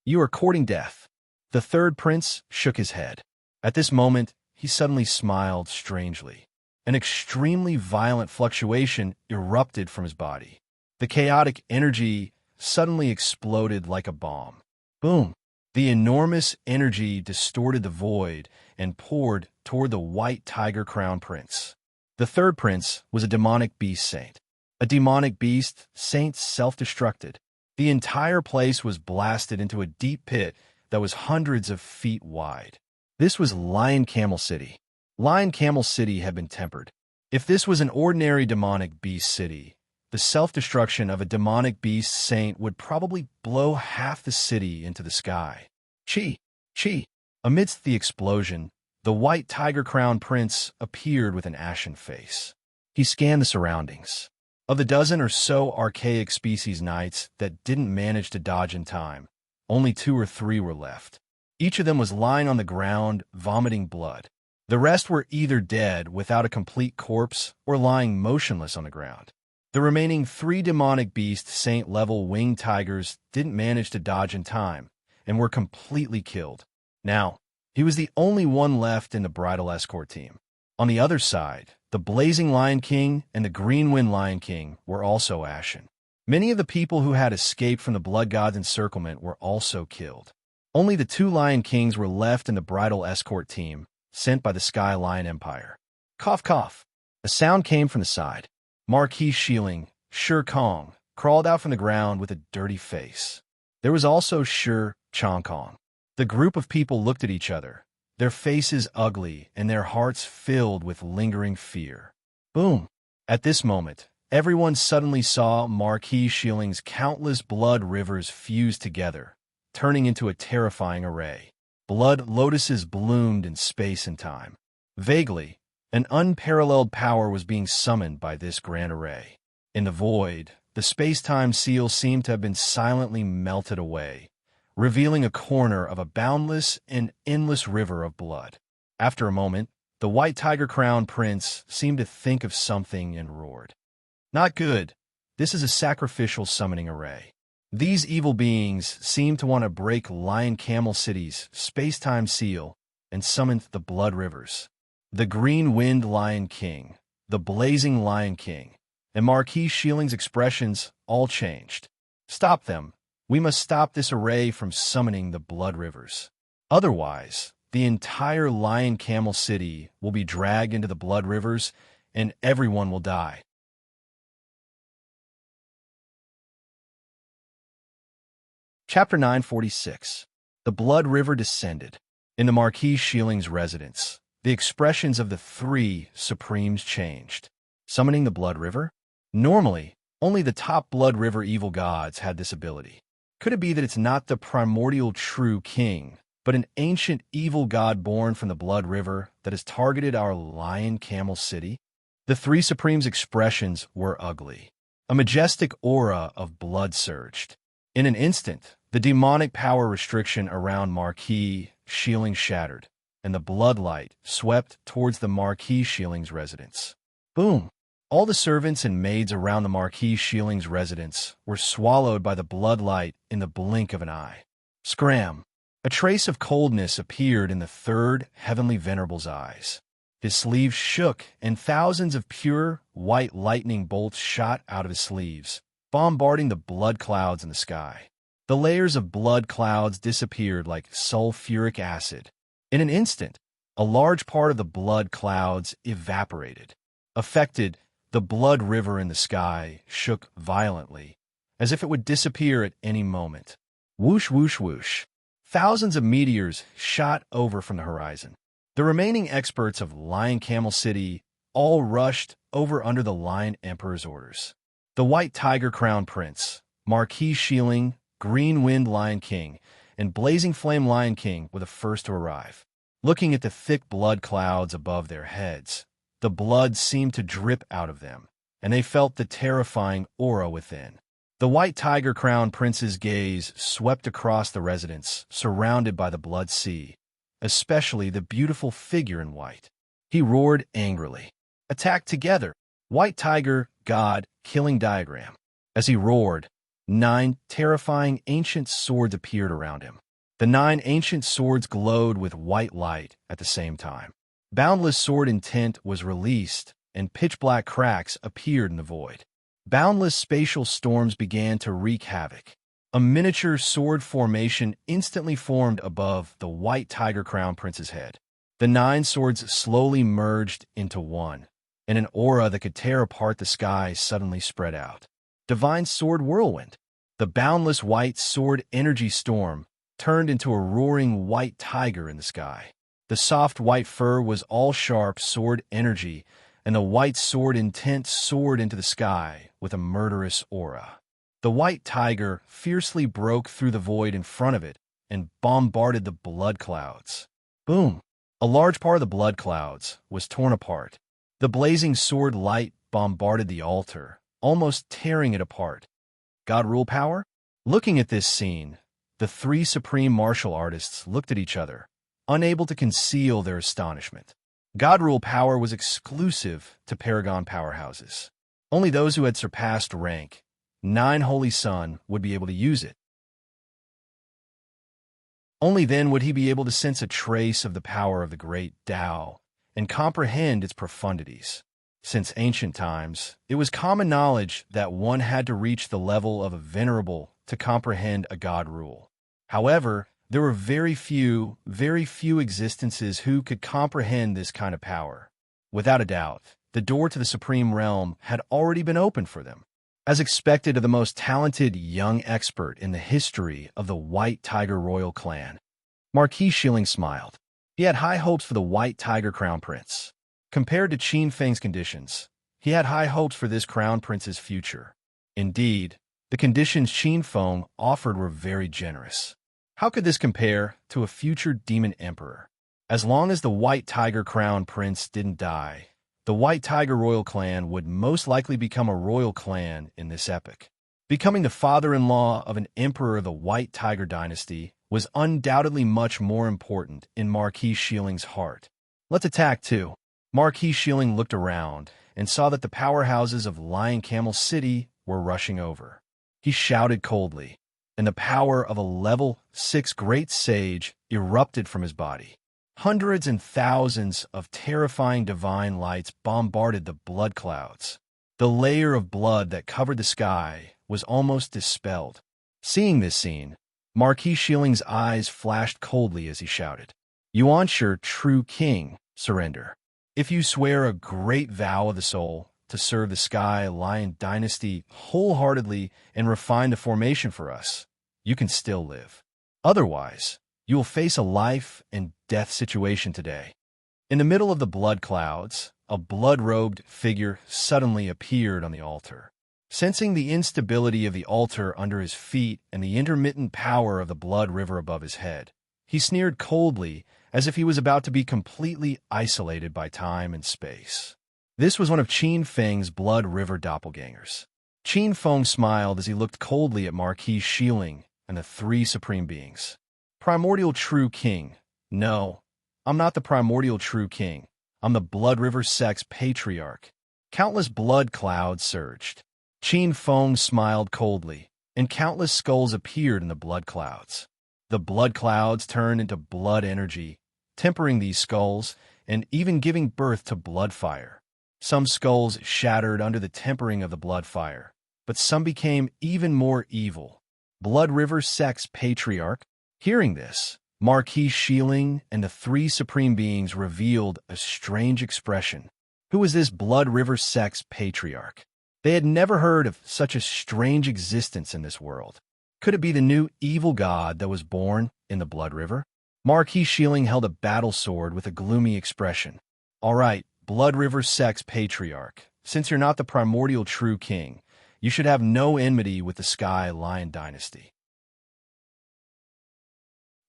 You are courting death." The 3rd prince shook his head. At this moment, he suddenly smiled strangely. An extremely violent fluctuation erupted from his body. The chaotic energy suddenly exploded like a bomb. Boom! The enormous energy distorted the void and poured toward the white tiger crown prince. The third prince was a demonic beast saint. A demonic beast saint self-destructed. The entire place was blasted into a deep pit that was hundreds of feet wide. This was Lion Camel City. Lion Camel City had been tempered. If this was an ordinary demonic beast city, the self-destruction of a demonic beast saint would probably blow half the city into the sky. Chi! Chi! Amidst the explosion, the white tiger crown prince appeared with an ashen face. He scanned the surroundings. Of the dozen or so archaic species knights that didn't manage to dodge in time, only 2 or 3 were left. Each of them was lying on the ground, vomiting blood. The rest were either dead without a complete corpse or lying motionless on the ground. The remaining 3 demonic beast saint-level winged tigers didn't manage to dodge in time and were completely killed. Now, he was the only one left in the bridal escort team. On the other side, the Blazing Lion King and the Green Wind Lion King were also ashen. Many of the people who had escaped from the Blood God's encirclement were also killed. Only the 2 Lion Kings were left in the bridal escort team, sent by the Sky Lion Empire. Cough, cough. A sound came from the side. Marquis Shieling, Sher Kong, crawled out from the ground with a dirty face. There was also Sher Chong Kong. The group of people looked at each other, their faces ugly and their hearts filled with lingering fear. Boom! At this moment, everyone suddenly saw Marquis Shieling's countless blood rivers fuse together, turning into a terrifying array. Blood lotuses bloomed in space and time. Vaguely, an unparalleled power was being summoned by this grand array. In the void, the space-time seal seemed to have been silently melted away, revealing a corner of a boundless and endless river of blood. After a moment, the white tiger crown prince seemed to think of something and roared. Not good. This is a sacrificial summoning array. These evil beings seem to want to break Lion Camel City's space-time seal and summon the blood rivers. The Green Wind Lion King, the Blazing Lion King, and Marquis Shieling's expressions all changed. Stop them. We must stop this array from summoning the blood rivers. Otherwise, the entire Lion Camel City will be dragged into the blood rivers and everyone will die. Chapter 946. The Blood River Descended. In the Marquis Shieling's residence, the expressions of the 3 Supremes changed. Summoning the Blood River? Normally, only the top Blood River evil gods had this ability. Could it be that it's not the primordial true king, but an ancient evil god born from the Blood River that has targeted our Lion Camel City? The 3 Supremes' expressions were ugly. A majestic aura of blood surged. In an instant, the demonic power restriction around Marquis Shieling shattered, and the bloodlight swept towards the Marquis Shieling's residence. Boom! All the servants and maids around the Marquis Shieling's residence were swallowed by the bloodlight in the blink of an eye. Scram! A trace of coldness appeared in the 3rd Heavenly Venerable's eyes. His sleeves shook, and thousands of pure, white lightning bolts shot out of his sleeves, bombarding the blood clouds in the sky. The layers of blood clouds disappeared like sulfuric acid. In an instant, a large part of the blood clouds evaporated. Affected, the blood river in the sky shook violently, as if it would disappear at any moment. Whoosh, whoosh, whoosh. Thousands of meteors shot over from the horizon. The remaining experts of Lion Camel City all rushed over under the Lion Emperor's orders. The White Tiger Crown Prince, Marquis Shieling, Green Wind Lion King, and Blazing Flame Lion King were the first to arrive. Looking at the thick blood clouds above their heads, the blood seemed to drip out of them, and they felt the terrifying aura within. The White Tiger Crown Prince's gaze swept across the residence, surrounded by the blood sea, especially the beautiful figure in white. He roared angrily. Attack together! White Tiger, God, killing diagram. As he roared, 9 terrifying ancient swords appeared around him. The 9 ancient swords glowed with white light at the same time. Boundless sword intent was released, and pitch-black cracks appeared in the void. Boundless spatial storms began to wreak havoc. A miniature sword formation instantly formed above the white tiger crown prince's head. The 9 swords slowly merged into one, and an aura that could tear apart the sky suddenly spread out. Divine Sword Whirlwind. The boundless white sword energy storm turned into a roaring white tiger in the sky. The soft white fur was all sharp sword energy, and the white sword intent soared into the sky with a murderous aura. The white tiger fiercely broke through the void in front of it and bombarded the blood clouds. Boom! A large part of the blood clouds was torn apart. The blazing sword light bombarded the altar, almost tearing it apart. God rule power? Looking at this scene, the 3 supreme martial artists looked at each other, unable to conceal their astonishment. God rule power was exclusive to Paragon powerhouses. Only those who had surpassed rank 9 Holy Sun would be able to use it. Only then would he be able to sense a trace of the power of the great Tao and comprehend its profundities. Since ancient times, it was common knowledge that one had to reach the level of a venerable to comprehend a god rule. However, there were very few existences who could comprehend this kind of power. Without a doubt, the door to the supreme realm had already been opened for them. As expected of the most talented young expert in the history of the White Tiger royal clan, Marquis Shilling smiled. He had high hopes for the White Tiger Crown Prince. Compared to Qin Feng's conditions, he had high hopes for this Crown Prince's future. Indeed, the conditions Qin Feng offered were very generous. How could this compare to a future demon emperor? As long as the White Tiger Crown Prince didn't die, the White Tiger royal clan would most likely become a royal clan in this epoch. Becoming the father-in-law of an emperor of the White Tiger dynasty was undoubtedly much more important in Marquis Shilling's heart. Let's attack too. Marquis Shilling looked around and saw that the powerhouses of Lion Camel City were rushing over. He shouted coldly, and the power of a level 6 great sage erupted from his body. Hundreds and thousands of terrifying divine lights bombarded the blood clouds. The layer of blood that covered the sky was almost dispelled. Seeing this scene, Marquis Shilling's eyes flashed coldly as he shouted, "Yuanshi, true king, surrender. If you swear a great vow of the soul to serve the Sky Lion dynasty wholeheartedly and refine the formation for us, you can still live. Otherwise, you will face a life and death situation today." In the middle of the blood clouds, a blood-robed figure suddenly appeared on the altar. Sensing the instability of the altar under his feet and the intermittent power of the blood river above his head, he sneered coldly as if he was about to be completely isolated by time and space. This was one of Qin Feng's blood river doppelgangers. Qin Feng smiled as he looked coldly at Marquis Shilling and the 3 supreme beings. "Primordial true king. No, I'm not the primordial true king. I'm the Blood River Sect's Patriarch." Countless blood clouds surged. Qin Feng smiled coldly, and countless skulls appeared in the blood clouds. The blood clouds turned into blood energy, tempering these skulls and even giving birth to blood fire. Some skulls shattered under the tempering of the blood fire, but some became even more evil. Blood River Sect's Patriarch. Hearing this, Marquis Shilling and the 3 supreme beings revealed a strange expression. Who was this Blood River Sect's Patriarch? They had never heard of such a strange existence in this world. Could it be the new evil god that was born in the Blood River? Marquis Shilling held a battle sword with a gloomy expression. "All right, Blood River Sect's Patriarch, since you're not the primordial true king, you should have no enmity with the Sky Lion dynasty.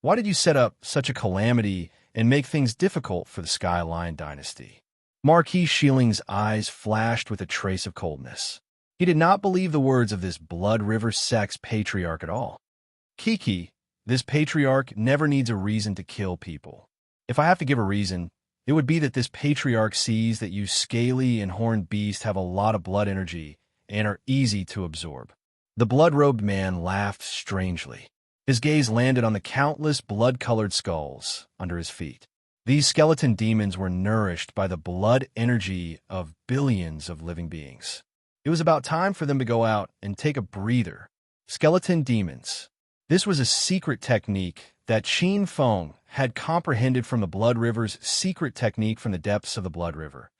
Why did you set up such a calamity and make things difficult for the Sky Lion dynasty?" Marquis Shilling's eyes flashed with a trace of coldness. He did not believe the words of this Blood River Sect's Patriarch at all. "Kiki, this Patriarch never needs a reason to kill people. If I have to give a reason, it would be that this Patriarch sees that you scaly and horned beasts have a lot of blood energy and are easy to absorb." The blood-robed man laughed strangely. His gaze landed on the countless blood-colored skulls under his feet. These skeleton demons were nourished by the blood energy of billions of living beings. It was about time for them to go out and take a breather. Skeleton demons. This was a secret technique that Qin Feng had comprehended from the Blood River's secret technique from the depths of the Blood River,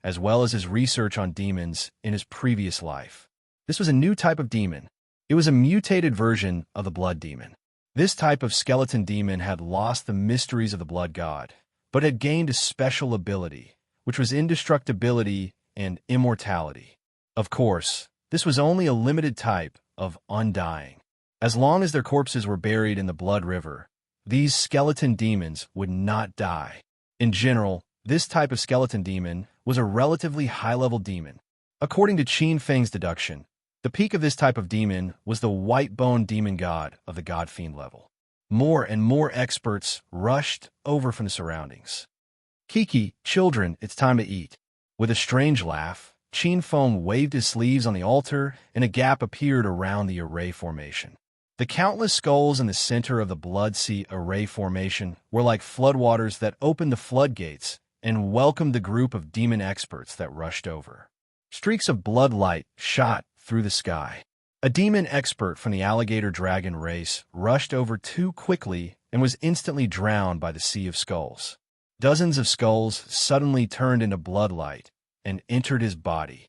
as well as his research on demons in his previous life. This was a new type of demon. It was a mutated version of the blood demon. This type of skeleton demon had lost the mysteries of the blood god, but had gained a special ability, which was indestructibility and immortality. Of course, this was only a limited type of undying. As long as their corpses were buried in the Blood River, these skeleton demons would not die. In general, this type of skeleton demon was a relatively high-level demon. According to Qin Feng's deduction, the peak of this type of demon was the white-boned demon god of the god-fiend level. More and more experts rushed over from the surroundings. Kiki, children, it's time to eat. With a strange laugh, Qin Feng waved his sleeves on the altar, and a gap appeared around the array formation. The countless skulls in the center of the Blood Sea array formation were like floodwaters that opened the floodgates and welcomed the group of demon experts that rushed over. Streaks of blood light shot through the sky. A demon expert from the alligator dragon race rushed over too quickly and was instantly drowned by the sea of skulls. Dozens of skulls suddenly turned into blood light and entered his body.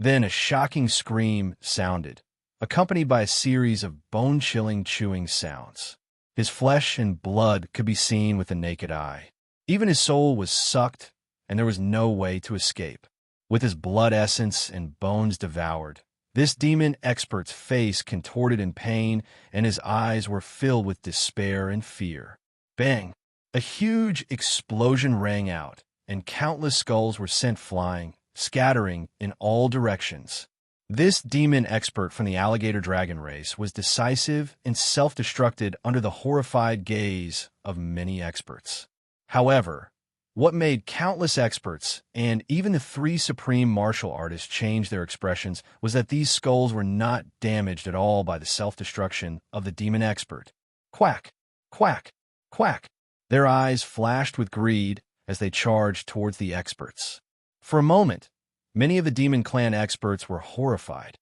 Then a shocking scream sounded, accompanied by a series of bone-chilling chewing sounds. His flesh and blood could be seen with the naked eye. Even his soul was sucked, and there was no way to escape. With his blood essence and bones devoured, this demon expert's face contorted in pain, and his eyes were filled with despair and fear. Bang! A huge explosion rang out, and countless skulls were sent flying, scattering in all directions. This demon expert from the alligator dragon race was decisive and self-destructed under the horrified gaze of many experts. However, what made countless experts and even the 3 supreme martial artists change their expressions was that these skulls were not damaged at all by the self-destruction of the demon expert. Quack! Quack! Quack! Their eyes flashed with greed as they charged towards the experts. For a moment, many of the Demon Clan experts were horrified.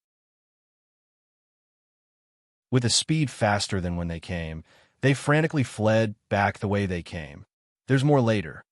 With a speed faster than when they came, they frantically fled back the way they came. There's more later.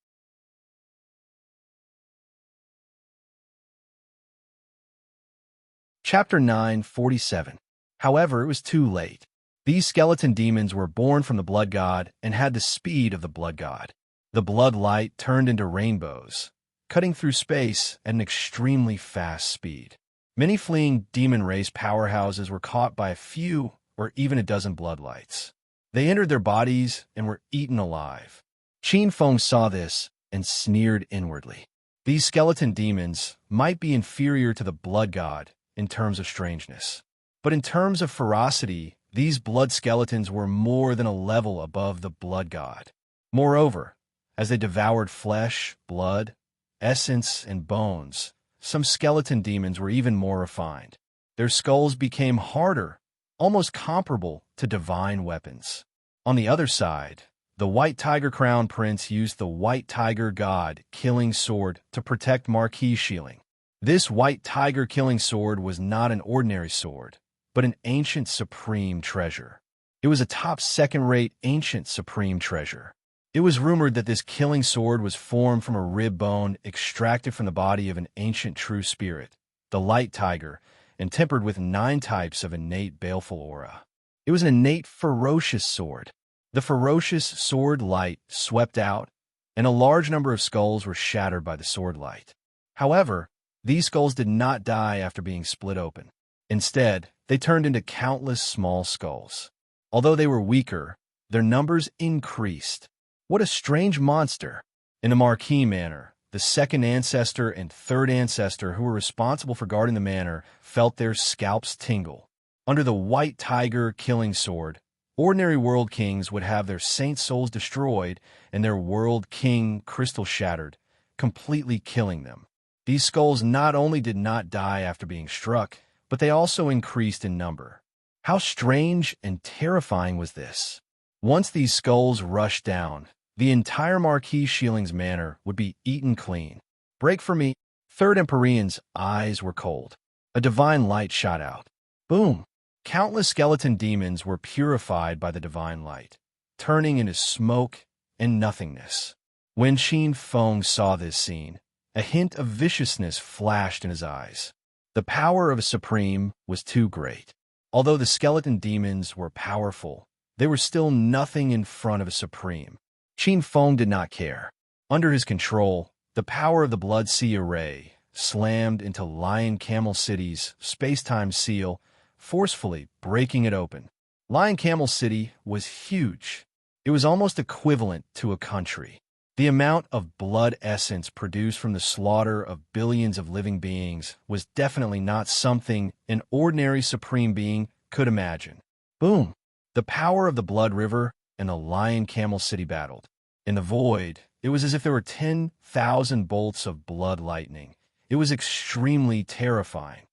Chapter 9:47. However, it was too late. These skeleton demons were born from the blood god and had the speed of the blood god. The blood light turned into rainbows, cutting through space at an extremely fast speed. Many fleeing demon race powerhouses were caught by a few or even a dozen bloodlights. They entered their bodies and were eaten alive. Qin Feng saw this and sneered inwardly. These skeleton demons might be inferior to the blood god in terms of strangeness, but in terms of ferocity, these blood skeletons were more than a level above the blood god. Moreover, as they devoured flesh, blood, essence, and bones, some skeleton demons were even more refined. Their skulls became harder, almost comparable to divine weapons. On the other side, the White Tiger Crown Prince used the White Tiger God Killing Sword to protect Marquis Shieling. This White Tiger Killing Sword was not an ordinary sword, but an ancient supreme treasure. It was a top second-rate ancient supreme treasure. It was rumored that this killing sword was formed from a rib bone extracted from the body of an ancient true spirit, the Light Tiger, and tempered with 9 types of innate baleful aura. It was an innate ferocious sword. The ferocious sword light swept out, and a large number of skulls were shattered by the sword light. However, these skulls did not die after being split open. Instead, they turned into countless small skulls. Although they were weaker, their numbers increased. What a strange monster! In the Marquis Manor, the second ancestor and third ancestor who were responsible for guarding the manor felt their scalps tingle. Under the White Tiger Killing Sword, ordinary world kings would have their saint souls destroyed and their world king crystal shattered, completely killing them. These skulls not only did not die after being struck, but they also increased in number. How strange and terrifying was this? Once these skulls rushed down, the entire Marquis Shielding's manor would be eaten clean. Break for me. Third Empyrean's eyes were cold. A divine light shot out. Boom! Countless skeleton demons were purified by the divine light, turning into smoke and nothingness. When Qin Feng saw this scene, a hint of viciousness flashed in his eyes. The power of a supreme was too great. Although the skeleton demons were powerful, they were still nothing in front of a supreme. Qin Feng did not care. Under his control, the power of the Blood Sea Array slammed into Lion Camel City's space-time seal, forcefully breaking it open. Lion Camel City was huge. It was almost equivalent to a country. The amount of blood essence produced from the slaughter of billions of living beings was definitely not something an ordinary supreme being could imagine. Boom! The power of the Blood River and the Lion Camel City battled. In the void, it was as if there were 10,000 bolts of blood lightning. It was extremely terrifying.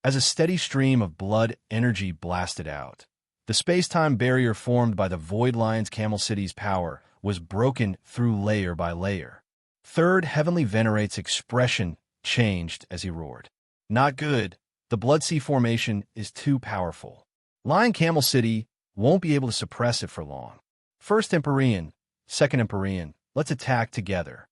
As a steady stream of blood energy blasted out, the space-time barrier formed by the Void Lion's Camel City's power was broken through layer by layer. Third Heavenly Venerate's expression changed as he roared. Not good. The Blood Sea formation is too powerful. Lion Camel City won't be able to suppress it for long. First Empyrean, Second Empyrean, let's attack together.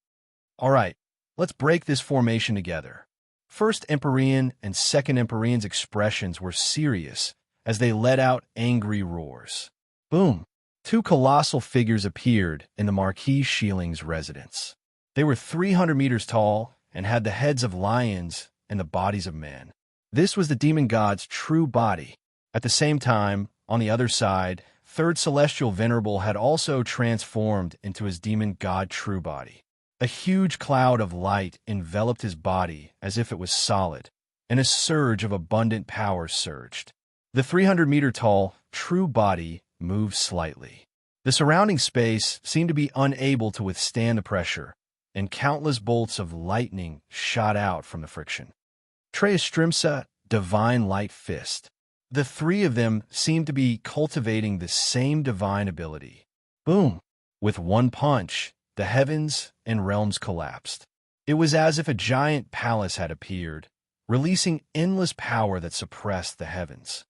All right, let's break this formation together. First Empyrean and Second Empyrean's expressions were serious as they let out angry roars. Boom! Two colossal figures appeared in the Marquis Shilling's residence. They were 300 meters tall and had the heads of lions and the bodies of men. This was the demon god's true body. At the same time, on the other side, Third Celestial Venerable had also transformed into his demon god true body. A huge cloud of light enveloped his body as if it was solid, and a surge of abundant power surged. The 300-meter-tall, true body moved slightly. The surrounding space seemed to be unable to withstand the pressure, and countless bolts of lightning shot out from the friction. Treistrimsa, Divine Light Fist. The three of them seemed to be cultivating the same divine ability. Boom! With one punch, the heavens and realms collapsed. It was as if a giant palace had appeared, releasing endless power that suppressed the heavens.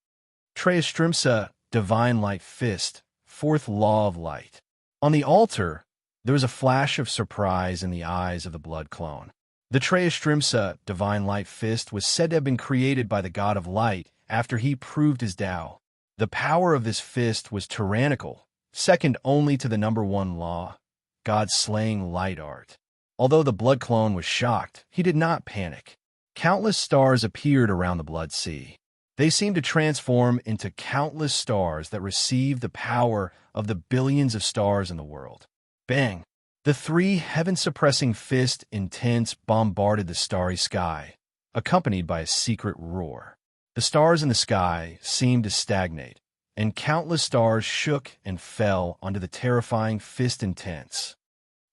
Treistrimsa, Divine Light Fist, Fourth Law of Light. On the altar, there was a flash of surprise in the eyes of the blood clone. The Treistrimsa, Divine Light Fist, was said to have been created by the God of Light after he proved his Tao. The power of this fist was tyrannical, second only to the number one law, God's slaying light art. Although the blood clone was shocked, he did not panic. Countless stars appeared around the Blood Sea. They seemed to transform into countless stars that received the power of the billions of stars in the world. Bang! The three heaven-suppressing fist intense bombarded the starry sky, accompanied by a secret roar. The stars in the sky seemed to stagnate, and countless stars shook and fell onto the terrifying fist intense.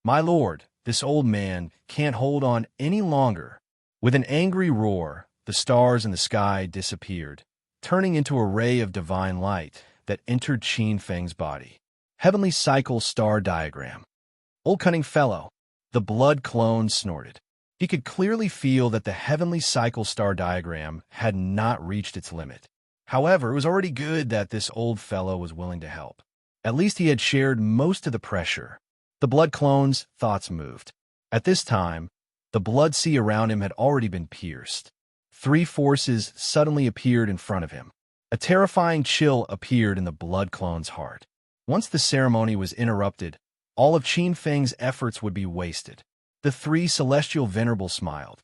My lord, this old man can't hold on any longer. With an angry roar, the stars in the sky disappeared, turning into a ray of divine light that entered Qin Feng's body. Heavenly Cycle Star Diagram. Old cunning fellow, the blood clone snorted. He could clearly feel that the Heavenly Cycle Star Diagram had not reached its limit. However, it was already good that this old fellow was willing to help. At least he had shared most of the pressure. The blood clone's thoughts moved. At this time, the blood sea around him had already been pierced. Three forces suddenly appeared in front of him. A terrifying chill appeared in the blood clone's heart. Once the ceremony was interrupted, all of Qin Feng's efforts would be wasted. The three celestial venerables smiled.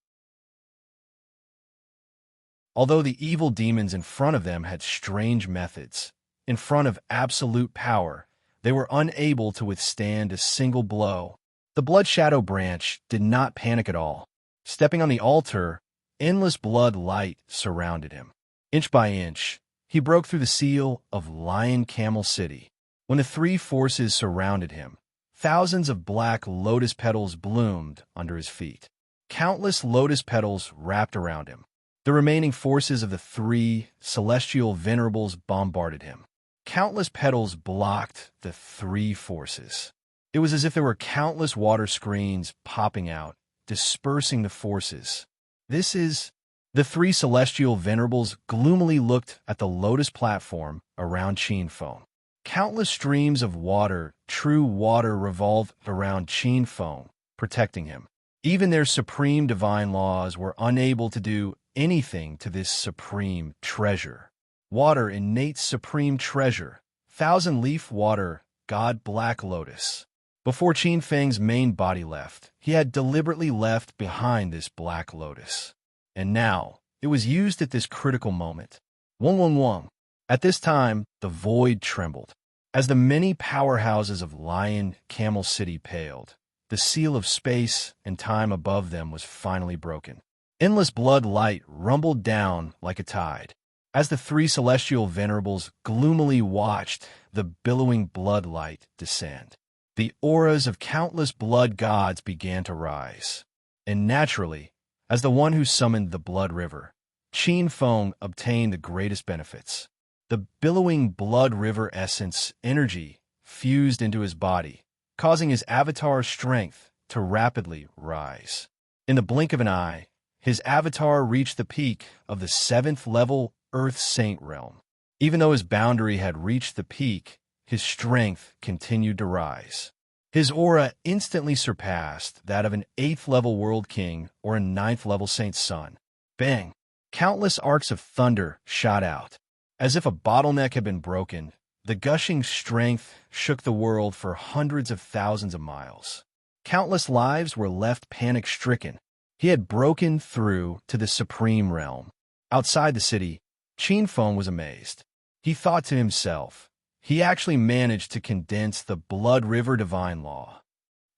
Although the evil demons in front of them had strange methods, in front of absolute power, they were unable to withstand a single blow. The Blood Shadow Branch did not panic at all. Stepping on the altar, endless blood light surrounded him. Inch by inch, he broke through the seal of Lion Camel City. When the three forces surrounded him, thousands of black lotus petals bloomed under his feet. Countless lotus petals wrapped around him. The remaining forces of the three celestial venerables bombarded him. Countless petals blocked the three forces. It was as if there were countless water screens popping out, dispersing the forces. This is... The three celestial venerables gloomily looked at the lotus platform around Qin Feng. Countless streams of water, true water, revolved around Qin Feng, protecting him. Even their supreme divine laws were unable to do anything to this supreme treasure. Water, innate supreme treasure. Thousand-leaf water, God Black Lotus. Before Qin Feng's main body left, he had deliberately left behind this Black Lotus. And now, it was used at this critical moment. Wong Wong Wong. At this time, the void trembled. As the many powerhouses of Lion Camel City paled, the seal of space and time above them was finally broken. Endless blood light rumbled down like a tide. As the three celestial venerables gloomily watched the billowing blood light descend, the auras of countless blood gods began to rise. And naturally, as the one who summoned the blood river, Qin Feng obtained the greatest benefits. The billowing blood river essence energy fused into his body, causing his avatar's strength to rapidly rise. In the blink of an eye, his avatar reached the peak of the 7th level Earth Saint realm. Even though his boundary had reached the peak, his strength continued to rise. His aura instantly surpassed that of an 8th level World King or a 9th level Saint Sun. Bang! Countless arcs of thunder shot out. As if a bottleneck had been broken, the gushing strength shook the world for hundreds of thousands of miles. Countless lives were left panic-stricken. He had broken through to the supreme realm. Outside the city, Qin Feng was amazed. He thought to himself, he actually managed to condense the Blood River Divine Law.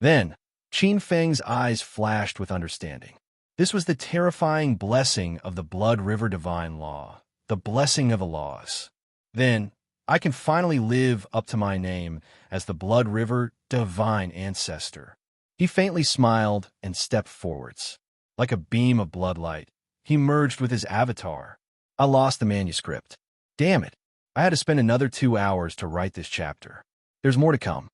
Then, Qin Feng's eyes flashed with understanding. This was the terrifying blessing of the Blood River Divine Law, the blessing of the laws. Then, I can finally live up to my name as the Blood River Divine Ancestor. He faintly smiled and stepped forwards. Like a beam of bloodlight, he merged with his avatar. I lost the manuscript. Damn it. I had to spend another 2 hours to write this chapter. There's more to come.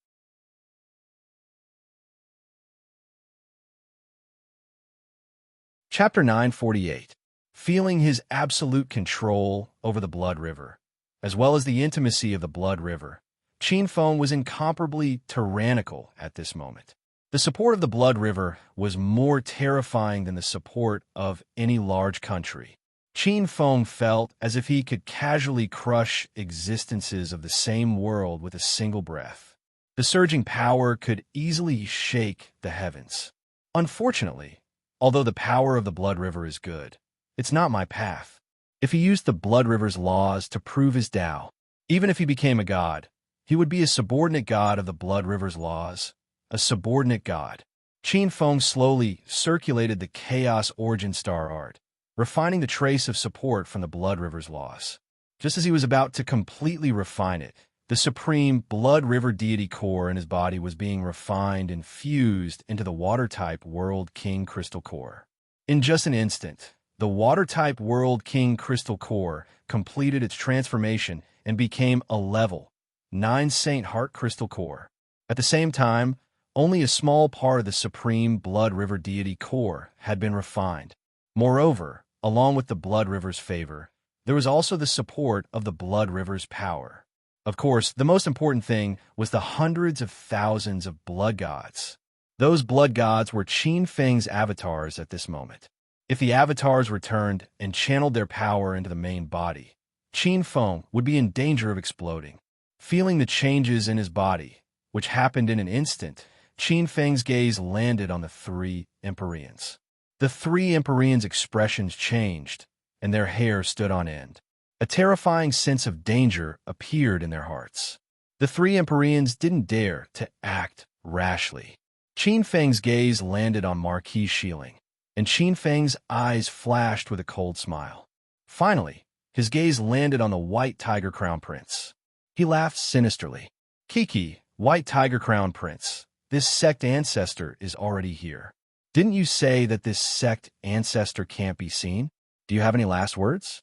Chapter 948. Feeling his absolute control over the Blood River, as well as the intimacy of the Blood River, Qin Feng was incomparably tyrannical at this moment. The support of the Blood River was more terrifying than the support of any large country. Qin Feng felt as if he could casually crush existences of the same world with a single breath. The surging power could easily shake the heavens. Unfortunately, although the power of the Blood River is good, it's not my path. If he used the Blood River's laws to prove his Tao, even if he became a god, he would be a subordinate god of the Blood River's laws, a subordinate god. Qin Feng slowly circulated the Chaos Origin Star art, refining the trace of support from the Blood River's laws. Just as he was about to completely refine it, the supreme Blood River deity core in his body was being refined and fused into the water-type World King Crystal Core. In just an instant, the water-type World King Crystal Core completed its transformation and became a level 9 Saint Heart Crystal Core. At the same time, only a small part of the supreme Blood River deity core had been refined. Moreover, along with the Blood River's favor, there was also the support of the Blood River's power. Of course, the most important thing was the hundreds of thousands of blood gods. Those blood gods were Qin Feng's avatars at this moment. If the avatars returned and channeled their power into the main body, Qin Feng would be in danger of exploding. Feeling the changes in his body, which happened in an instant, Qin Feng's gaze landed on the three Empyreans. The three Empyreans' expressions changed, and their hair stood on end. A terrifying sense of danger appeared in their hearts. The three Empyreans didn't dare to act rashly. Qin Feng's gaze landed on Marquis Shieling, and Qin Feng's eyes flashed with a cold smile. Finally, his gaze landed on the White Tiger Crown Prince. He laughed sinisterly. Kiki, White Tiger Crown Prince, this sect ancestor is already here. Didn't you say that this sect ancestor can't be seen? Do you have any last words?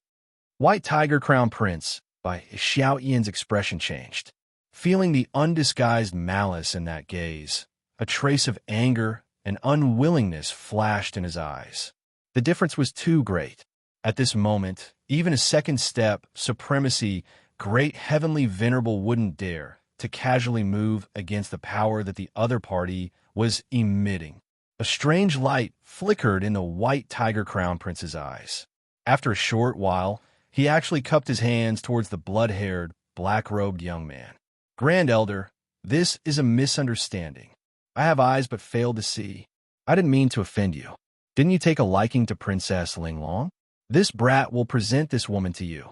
White Tiger Crown Prince, by Xiao Yan's expression changed. feeling the undisguised malice in that gaze. A trace of anger and unwillingness flashed in his eyes. The difference was too great. At this moment, even a second step, supremacy, great heavenly venerable wouldn't dare to casually move against the power that the other party was emitting. A strange light flickered in the white tiger crown prince's eyes. After a short while, he actually cupped his hands towards the blood-haired, black-robed young man. Grand Elder, this is a misunderstanding. I have eyes but fail to see. I didn't mean to offend you. Didn't you take a liking to Princess Linglong? This brat will present this woman to you.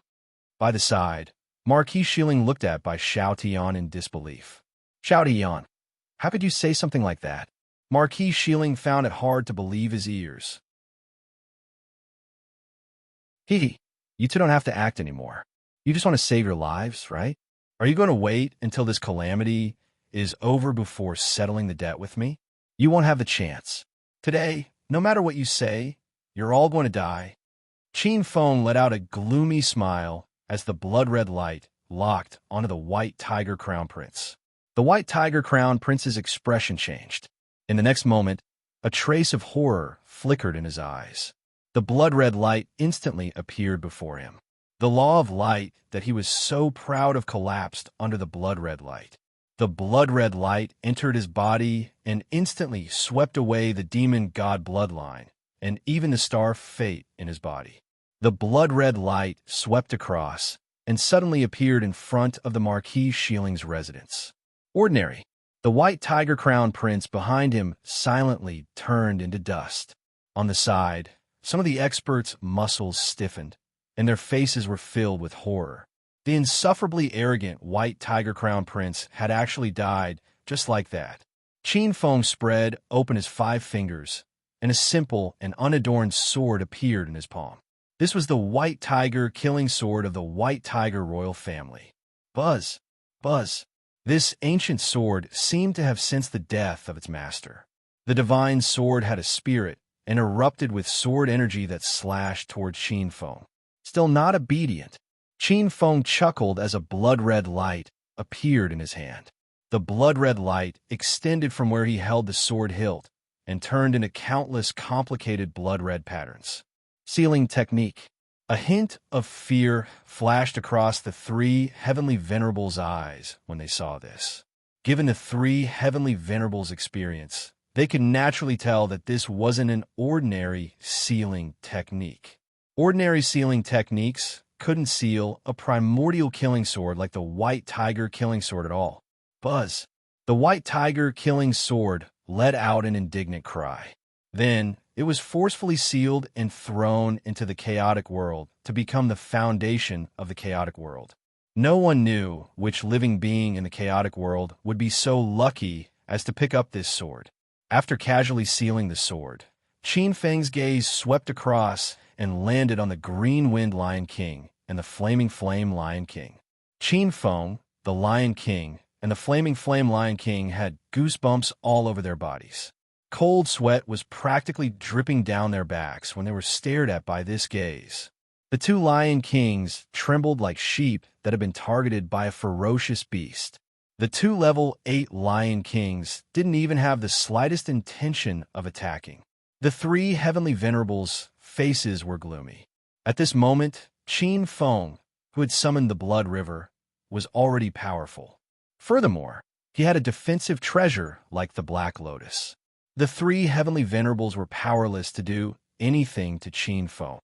By the side, Marquis Shilling looked at by Xiao Tian in disbelief. Xiao Tian, how could you say something like that? Marquis Shilling found it hard to believe his ears. You two don't have to act anymore. You just want to save your lives, right? Are you going to wait until this calamity is over before settling the debt with me? You won't have the chance. Today, no matter what you say, you're all going to die. Qin Feng let out a gloomy smile as the blood-red light locked onto the white tiger crown prince. The white tiger crown prince's expression changed. In the next moment, a trace of horror flickered in his eyes. The blood-red light instantly appeared before him. The law of light that he was so proud of collapsed under the blood-red light. The blood-red light entered his body and instantly swept away the demon god bloodline and even the star fate in his body. The blood-red light swept across and suddenly appeared in front of the Marquis Shilling's residence. Ordinary. The white tiger crown prince behind him silently turned into dust. On the side, some of the experts' muscles stiffened, and their faces were filled with horror. The insufferably arrogant white tiger crown prince had actually died just like that. Qin Feng spread open his 5 fingers, and a simple and unadorned sword appeared in his palm. This was the white tiger killing sword of the white tiger royal family. Buzz, buzz. This ancient sword seemed to have sensed the death of its master. The divine sword had a spirit and erupted with sword energy that slashed toward Qin Feng. Still not obedient, Qin Feng chuckled as a blood-red light appeared in his hand. The blood-red light extended from where he held the sword hilt and turned into countless complicated blood-red patterns. Sealing technique. A hint of fear flashed across the 3 heavenly venerables' eyes when they saw this. Given the 3 heavenly venerables' experience, they could naturally tell that this wasn't an ordinary sealing technique. Ordinary sealing techniques couldn't seal a primordial killing sword like the white tiger killing sword at all. Buzz. The white tiger killing sword let out an indignant cry. Then, it was forcefully sealed and thrown into the chaotic world to become the foundation of the chaotic world. No one knew which living being in the chaotic world would be so lucky as to pick up this sword. After casually sealing the sword, Qin Feng's gaze swept across and landed on the Green Wind Lion King and the Flaming Flame Lion King. Qin Feng, the Lion King, and the Flaming Flame Lion King had goosebumps all over their bodies. Cold sweat was practically dripping down their backs when they were stared at by this gaze. The 2 Lion Kings trembled like sheep that had been targeted by a ferocious beast. The 2 level 8 Lion Kings didn't even have the slightest intention of attacking. The 3 heavenly venerables' faces were gloomy. At this moment, Qin Feng, who had summoned the Blood River, was already powerful. Furthermore, he had a defensive treasure like the Black Lotus. The 3 heavenly venerables were powerless to do anything to Qin Feng.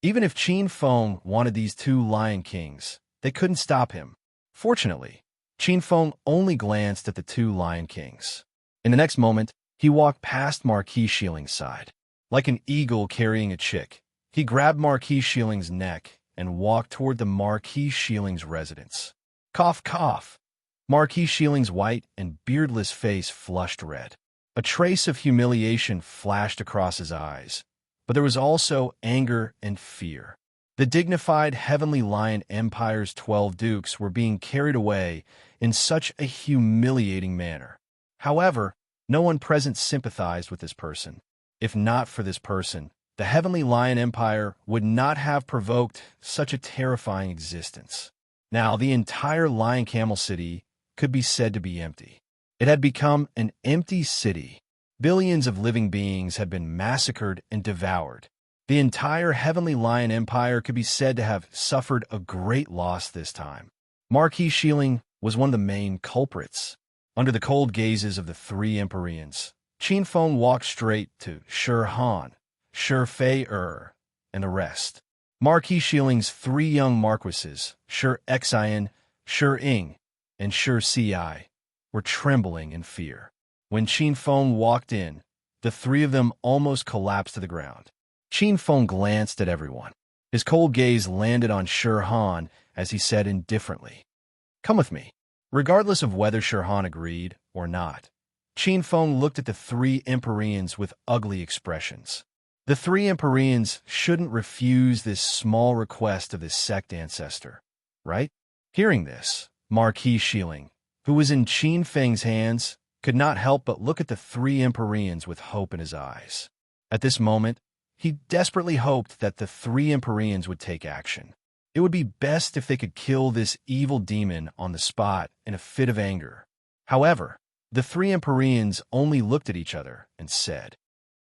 Even if Qin Feng wanted these 2 Lion Kings, they couldn't stop him. Fortunately, Qin Feng only glanced at the 2 Lion Kings. In the next moment, he walked past Marquis Shilling's side. Like an eagle carrying a chick, he grabbed Marquis Shilling's neck and walked toward the Marquis Shilling's residence. Cough, cough. Marquis Shilling's white and beardless face flushed red. A trace of humiliation flashed across his eyes, but there was also anger and fear. The dignified Heavenly Lion Empire's 12 dukes were being carried away in such a humiliating manner. However, no one present sympathized with this person. If not for this person, the Heavenly Lion Empire would not have provoked such a terrifying existence. Now, the entire Lion Camel City could be said to be empty. It had become an empty city. Billions of living beings had been massacred and devoured. The entire Heavenly Lion Empire could be said to have suffered a great loss this time. Marquis Shieling was one of the main culprits. Under the cold gazes of the three Empyreans, Qin Feng walked straight to Shi Han, Shi Fei and the rest. Marquis Shieling's three young marquises, Shi Xian, Shi Ying, and Shi Ci, were trembling in fear. When Qin Feng walked in, the three of them almost collapsed to the ground. Qin Feng glanced at everyone. His cold gaze landed on Shi Han as he said indifferently, "Come with me." Regardless of whether Shi Han agreed or not, Qin Feng looked at the three Empyreans with ugly expressions. The three Empyreans shouldn't refuse this small request of his sect ancestor, right? Hearing this, Marquis Shieling, who was in Qin Feng's hands, could not help but look at the three Empyreans with hope in his eyes. At this moment, he desperately hoped that the three Empyreans would take action. It would be best if they could kill this evil demon on the spot in a fit of anger. However, the three Empyreans only looked at each other and said,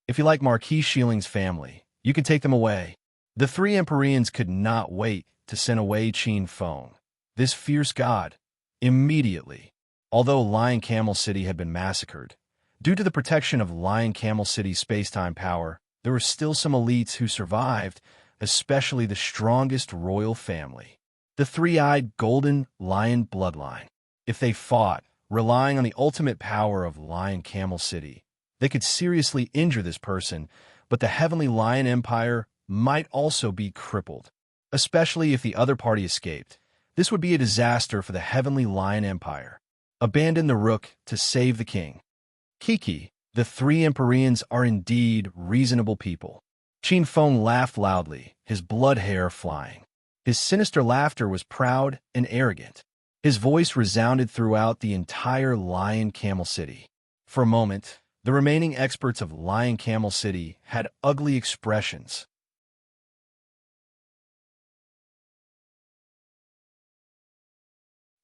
"If you like Marquis Shieling's family, you can take them away." The three Empyreans could not wait to send away Qin Feng, this fierce god, immediately. Although Lion Camel City had been massacred, due to the protection of Lion Camel City's space-time power, there were still some elites who survived, especially the strongest royal family, the three-eyed golden lion bloodline. If they fought, relying on the ultimate power of Lion Camel City, they could seriously injure this person, but the Heavenly Lion Empire might also be crippled. Especially if the other party escaped. This would be a disaster for the Heavenly Lion Empire. Abandon the rook to save the king. Kiki, the three Empyreans are indeed reasonable people. Qin Feng laughed loudly, his blood hair flying. His sinister laughter was proud and arrogant. His voice resounded throughout the entire Lion Camel City. For a moment, the remaining experts of Lion Camel City had ugly expressions.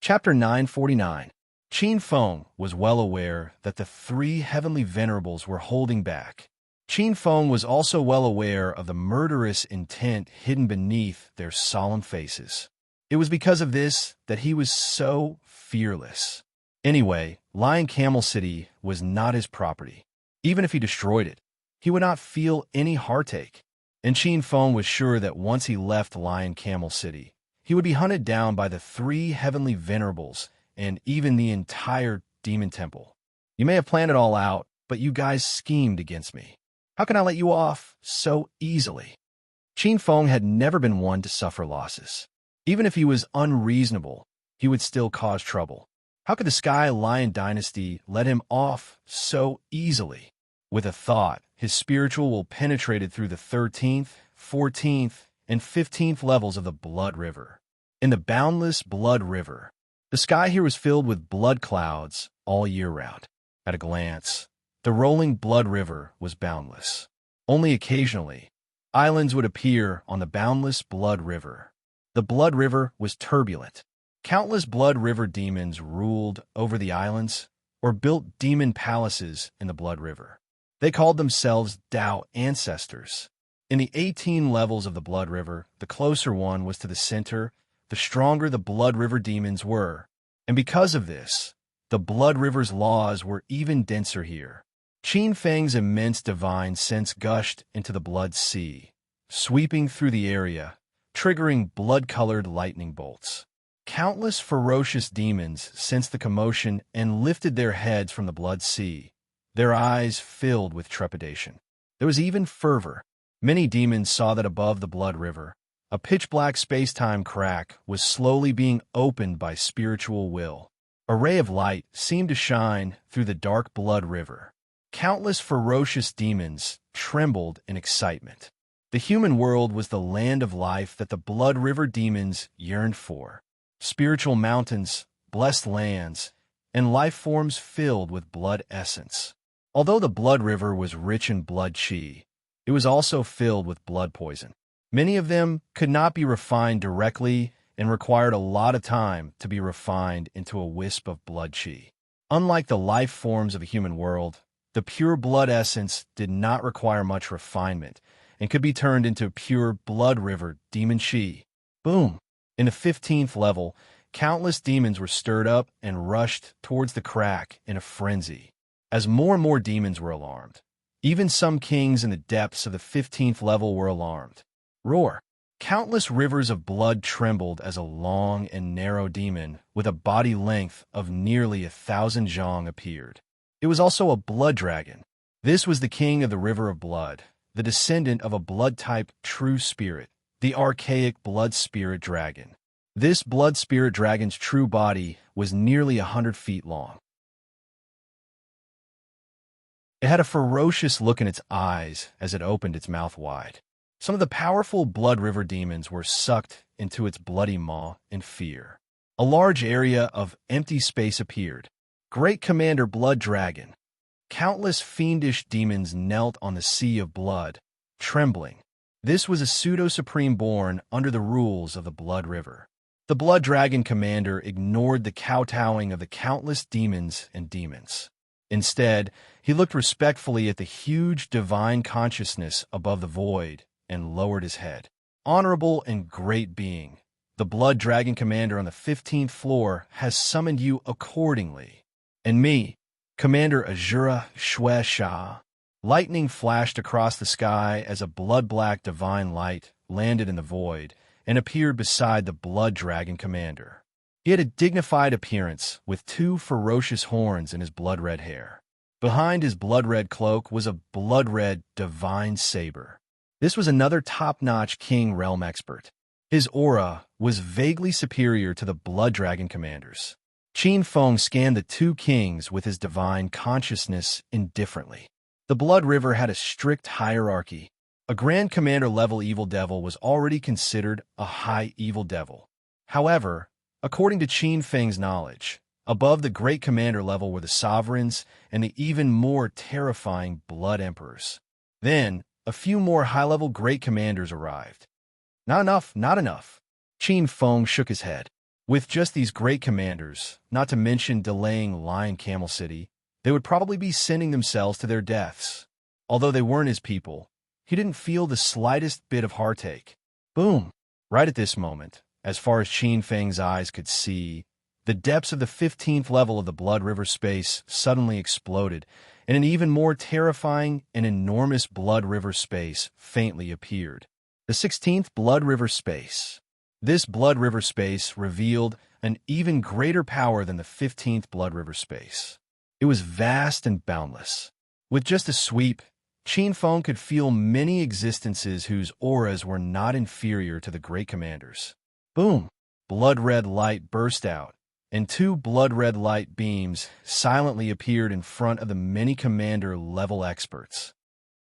Chapter 949. Qin Feng was well aware that the three heavenly venerables were holding back. Qin Feng was also well aware of the murderous intent hidden beneath their solemn faces. It was because of this that he was so fearless. Anyway, Lion Camel City was not his property. Even if he destroyed it, he would not feel any heartache. And Qin Feng was sure that once he left Lion Camel City, he would be hunted down by the three heavenly venerables and even the entire demon temple. You may have planned it all out, but you guys schemed against me. How can I let you off so easily? Qin Feng had never been one to suffer losses. Even if he was unreasonable, he would still cause trouble. How could the Sky Lion dynasty let him off so easily? With a thought, his spiritual will penetrated through the 13th, 14th, and 15th levels of the Blood River. In the boundless Blood River, the sky here was filled with blood clouds all year round. At a glance, the rolling Blood River was boundless. Only occasionally, islands would appear on the boundless Blood River. The Blood River was turbulent. Countless Blood River demons ruled over the islands or built demon palaces in the Blood River. They called themselves Tao ancestors. In the 18 levels of the Blood River, the closer one was to the center, the stronger the Blood River demons were. And because of this, the Blood River's laws were even denser here. Qin Feng's immense divine sense gushed into the Blood Sea, sweeping through the area, triggering blood-colored lightning bolts. Countless ferocious demons sensed the commotion and lifted their heads from the Blood Sea, their eyes filled with trepidation. There was even fervor. Many demons saw that above the Blood River, a pitch-black space-time crack was slowly being opened by spiritual will. A ray of light seemed to shine through the dark Blood River. Countless ferocious demons trembled in excitement. The human world was the land of life that the Blood River demons yearned for. Spiritual mountains, blessed lands, and life forms filled with blood essence. Although the Blood River was rich in blood chi, it was also filled with blood poison. Many of them could not be refined directly and required a lot of time to be refined into a wisp of blood chi. Unlike the life forms of a human world, the pure blood essence did not require much refinement and could be turned into pure blood river demon chi. Boom! In the 15th level, countless demons were stirred up and rushed towards the crack in a frenzy. As more and more demons were alarmed, even some kings in the depths of the 15th level were alarmed. Roar! Countless rivers of blood trembled as a long and narrow demon with a body length of nearly 1,000 zhang appeared. It was also a blood dragon. This was the king of the river of blood, the descendant of a blood-type true spirit, the archaic blood spirit dragon. This blood spirit dragon's true body was nearly 100 feet long. It had a ferocious look in its eyes as it opened its mouth wide. Some of the powerful blood river demons were sucked into its bloody maw in fear. A large area of empty space appeared. Great Commander Blood Dragon. Countless fiendish demons knelt on the sea of blood, trembling. This was a pseudo-supreme born under the rules of the Blood River. The Blood Dragon Commander ignored the kowtowing of the countless demons and demons. Instead, he looked respectfully at the huge divine consciousness above the void and lowered his head. Honorable and great being, the Blood Dragon Commander on the 15th floor has summoned you accordingly. And me, Commander Azura Shue Sha. Lightning flashed across the sky as a blood-black divine light landed in the void and appeared beside the Blood Dragon Commander. He had a dignified appearance with two ferocious horns in his blood-red hair. Behind his blood-red cloak was a blood-red divine saber. This was another top-notch King Realm expert. His aura was vaguely superior to the Blood Dragon Commander's. Qin Feng scanned the two kings with his divine consciousness indifferently. The Blood River had a strict hierarchy. A Grand Commander level Evil Devil was already considered a high Evil Devil. However, according to Qin Feng's knowledge, above the Great Commander level were the Sovereigns and the even more terrifying Blood Emperors. Then, a few more high-level Great Commanders arrived. Not enough, not enough. Qin Feng shook his head. With just these Great Commanders, not to mention delaying Lion Camel City, they would probably be sending themselves to their deaths. Although they weren't his people, he didn't feel the slightest bit of heartache. Boom! Right at this moment, as far as Qin Feng's eyes could see, the depths of the 15th level of the Blood River space suddenly exploded, and an even more terrifying and enormous Blood River space faintly appeared. The 16th Blood River space. This Blood River space revealed an even greater power than the 15th Blood River space. It was vast and boundless. With just a sweep, Qin Feng could feel many existences whose auras were not inferior to the Great Commanders. Boom! Blood-red light burst out, and two blood-red light beams silently appeared in front of the many commander-level experts.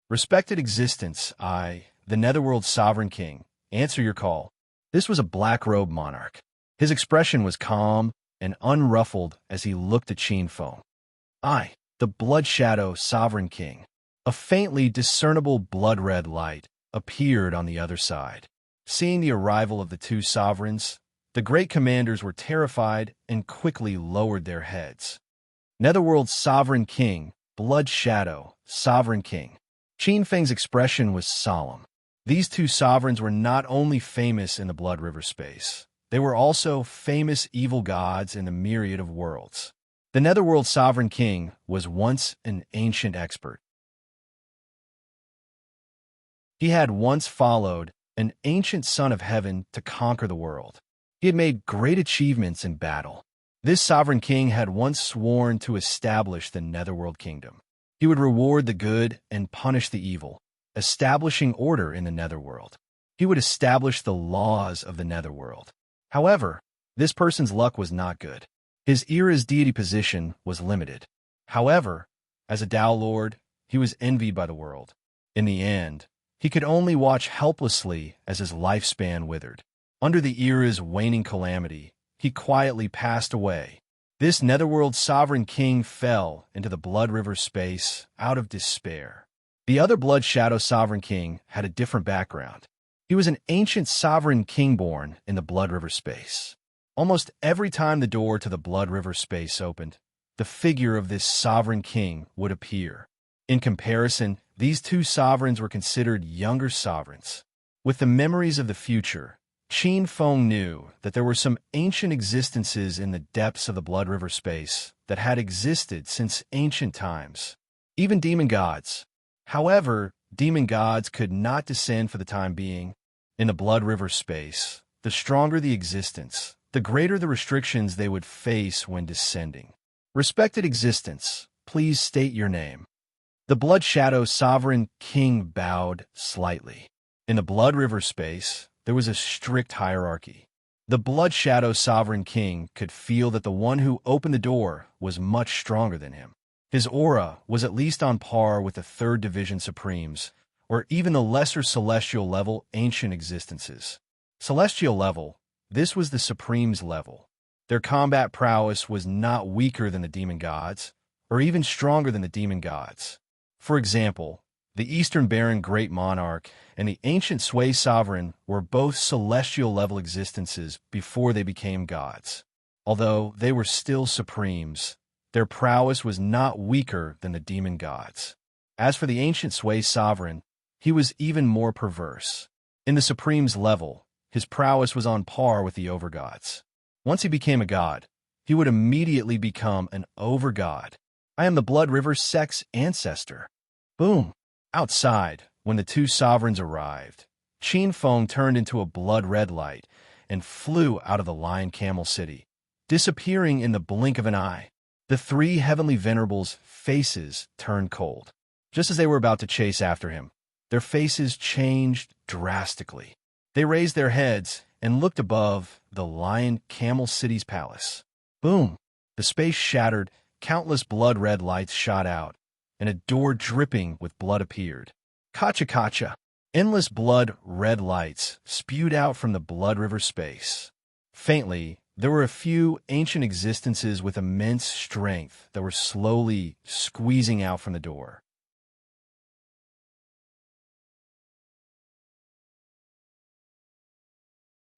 Respected existence, I, the Netherworld Sovereign King, answer your call. This was a black-robed monarch. His expression was calm and unruffled as he looked at Qin Feng. I, the Blood Shadow Sovereign King. A faintly discernible blood-red light appeared on the other side. Seeing the arrival of the two sovereigns, the great commanders were terrified and quickly lowered their heads. Netherworld Sovereign King, Blood Shadow, Sovereign King. Qin Feng's expression was solemn. These two sovereigns were not only famous in the Blood River space, they were also famous evil gods in the myriad of worlds. The Netherworld Sovereign King was once an ancient expert. He had once followed an ancient son of heaven to conquer the world. He had made great achievements in battle. This sovereign king had once sworn to establish the Netherworld Kingdom. He would reward the good and punish the evil, establishing order in the Netherworld. He would establish the laws of the Netherworld. However, this person's luck was not good. His era's deity position was limited. However, as a Tao Lord, he was envied by the world. In the end, he could only watch helplessly as his lifespan withered. Under the era's waning calamity, he quietly passed away. This Netherworld Sovereign King fell into the Blood River space out of despair. The other Blood Shadow Sovereign King had a different background. He was an ancient sovereign king born in the Blood River space. Almost every time the door to the Blood River space opened, the figure of this sovereign king would appear. In comparison, these two sovereigns were considered younger sovereigns. With the memories of the future, Qin Feng knew that there were some ancient existences in the depths of the Blood River space that had existed since ancient times. Even demon gods. However, demon gods could not descend for the time being. In the Blood River space, the stronger the existence, the greater the restrictions they would face when descending. Respected existence, please state your name. The Blood Shadow Sovereign King bowed slightly. In the Blood River space, there was a strict hierarchy. The Blood Shadow Sovereign King could feel that the one who opened the door was much stronger than him. His aura was at least on par with the 3rd Division Supremes, or even the lesser celestial level ancient existences. Celestial level, this was the Supremes level. Their combat prowess was not weaker than the demon gods, or even stronger than the demon gods. For example, the Eastern Baron Great Monarch and the Ancient Sway Sovereign were both celestial level existences before they became gods. Although they were still Supremes, their prowess was not weaker than the demon gods. As for the Ancient Sway Sovereign, he was even more perverse. In the Supremes level, his prowess was on par with the overgods. Once he became a god, he would immediately become an overgod. I am the Blood River Sex ancestor. Boom! Outside, when the two sovereigns arrived, Qin Feng turned into a blood-red light and flew out of the Lion Camel City, disappearing in the blink of an eye. The 3 heavenly venerables' faces turned cold. Just as they were about to chase after him, their faces changed drastically. They raised their heads and looked above the Lion Camel City's palace. Boom! The space shattered, countless blood-red lights shot out, and a door dripping with blood appeared. Kacha! Endless blood-red lights spewed out from the Blood River space. Faintly, there were a few ancient existences with immense strength that were slowly squeezing out from the door.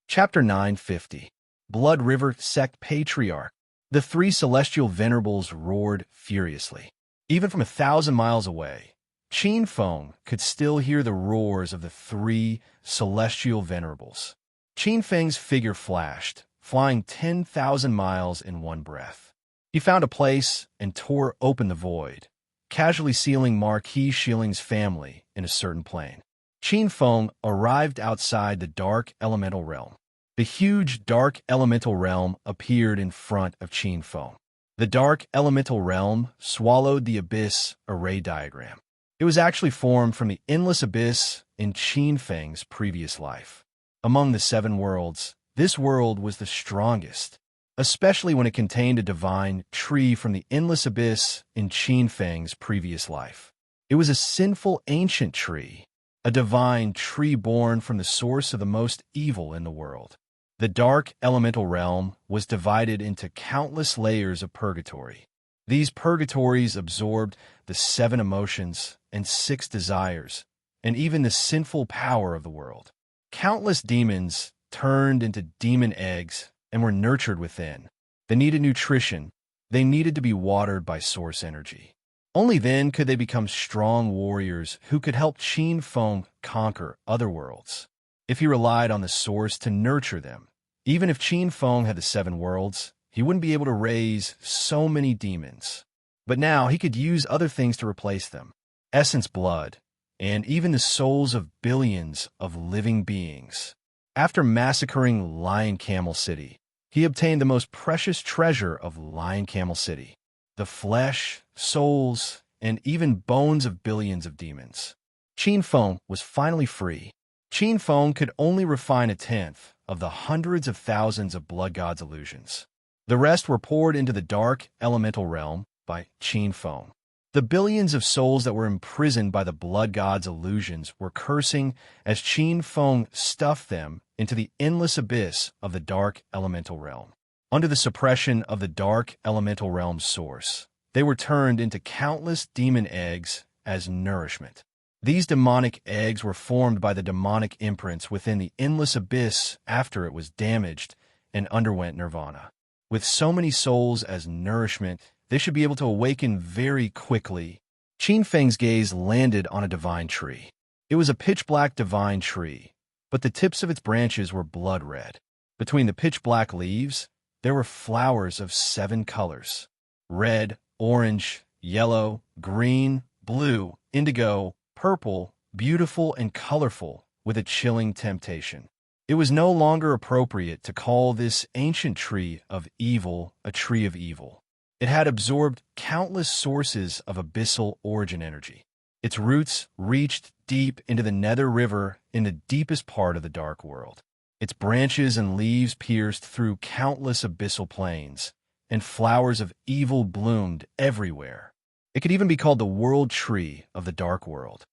Chapter 950. Blood River Sect Patriarch. The 3 celestial venerables roared furiously. Even from 1,000 miles away, Qin Feng could still hear the roars of the 3 celestial venerables. Qin Feng's figure flashed, flying 10,000 miles in one breath. He found a place and tore open the void, casually sealing Marquis Shilling's family in a certain plane. Qin Feng arrived outside the dark elemental realm. The huge dark elemental realm appeared in front of Qin Feng. The dark elemental realm swallowed the abyss array diagram. It was actually formed from the endless abyss in Qin Feng's previous life. Among the 7 worlds, this world was the strongest, especially when it contained a divine tree from the endless abyss in Qin Feng's previous life. It was a sinful ancient tree, a divine tree born from the source of the most evil in the world. The dark elemental realm was divided into countless layers of purgatory. These purgatories absorbed the 7 emotions and 6 desires, and even the sinful power of the world. Countless demons turned into demon eggs and were nurtured within. They needed nutrition. They needed to be watered by source energy. Only then could they become strong warriors who could help Qin Feng conquer other worlds. If he relied on the source to nurture them, even if Qin Feng had the 7 worlds, he wouldn't be able to raise so many demons. But now he could use other things to replace them. Essence blood, and even the souls of billions of living beings. After massacring Lion Camel City, he obtained the most precious treasure of Lion Camel City, the flesh, souls, and even bones of billions of demons. Qin Feng was finally free. Qin Feng could only refine 1/10 of the hundreds of thousands of blood gods' illusions. The rest were poured into the dark elemental realm by Qin Feng. The billions of souls that were imprisoned by the blood gods' illusions were cursing as Qin Feng stuffed them into the endless abyss of the dark elemental realm. Under the suppression of the dark elemental realm's source, they were turned into countless demon eggs as nourishment. These demonic eggs were formed by the demonic imprints within the endless abyss after it was damaged and underwent nirvana. With so many souls as nourishment, they should be able to awaken very quickly. Qin Feng's gaze landed on a divine tree. It was a pitch-black divine tree, but the tips of its branches were blood red. Between the pitch-black leaves, there were flowers of 7 colors: red, orange, yellow, green, blue, indigo, purple, beautiful and colorful, with a chilling temptation. It was no longer appropriate to call this ancient tree of evil a tree of evil. It had absorbed countless sources of abyssal origin energy. Its roots reached deep into the Nether River in the deepest part of the Dark World. Its branches and leaves pierced through countless abyssal plains, and flowers of evil bloomed everywhere. It could even be called the World Tree of the Dark World.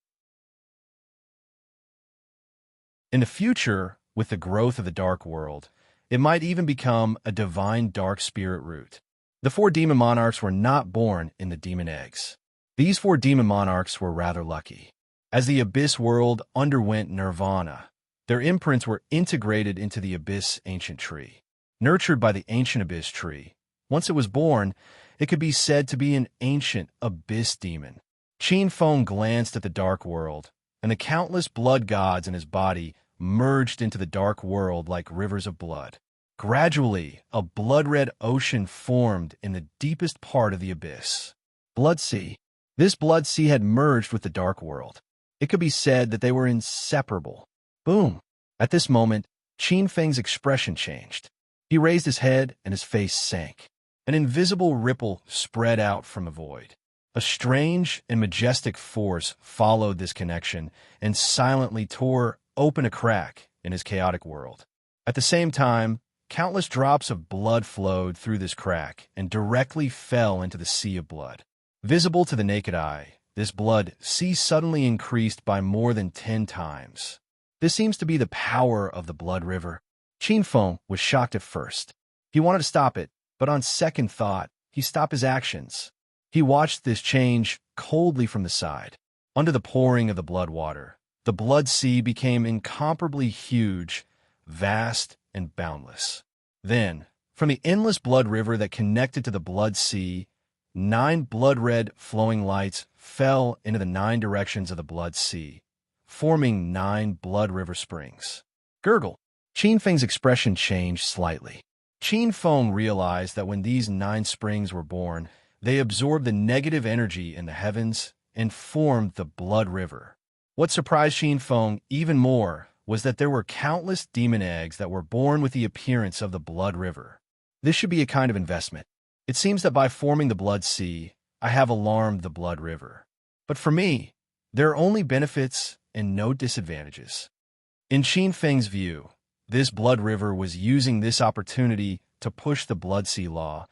In the future, with the growth of the Dark World, it might even become a divine dark spirit root. The 4 demon monarchs were not born in the demon eggs. These 4 demon monarchs were rather lucky. As the abyss world underwent nirvana, their imprints were integrated into the abyss ancient tree. Nurtured by the ancient abyss tree, once it was born, it could be said to be an ancient abyss demon. Qin Feng glanced at the dark world, and the countless blood gods in his body merged into the dark world like rivers of blood. Gradually, a blood-red ocean formed in the deepest part of the abyss. Blood Sea. This blood sea had merged with the dark world. It could be said that they were inseparable. Boom! At this moment, Qin Feng's expression changed. He raised his head and his face sank. An invisible ripple spread out from the void. A strange and majestic force followed this connection and silently tore open a crack in his chaotic world. At the same time, countless drops of blood flowed through this crack and directly fell into the sea of blood. Visible to the naked eye, this blood sea suddenly increased by more than 10 times. This seems to be the power of the blood river. Qin Feng was shocked at first. He wanted to stop it, but on second thought, he stopped his actions. He watched this change coldly from the side. Under the pouring of the blood water, the blood sea became incomparably huge, vast, and boundless. Then, from the endless blood river that connected to the blood sea, 9 blood-red flowing lights fell into the 9 directions of the blood sea, forming 9 blood river springs. Gurgle. Qin Feng's expression changed slightly. Qin Feng realized that when these 9 springs were born, they absorbed the negative energy in the heavens and formed the blood river. What surprised Qin Feng even more was that there were countless demon eggs that were born with the appearance of the blood river. This should be a kind of investment. It seems that by forming the blood sea, I have alarmed the blood river. But for me, there are only benefits and no disadvantages. In Qin Feng's view, this blood river was using this opportunity to push the blood sea law,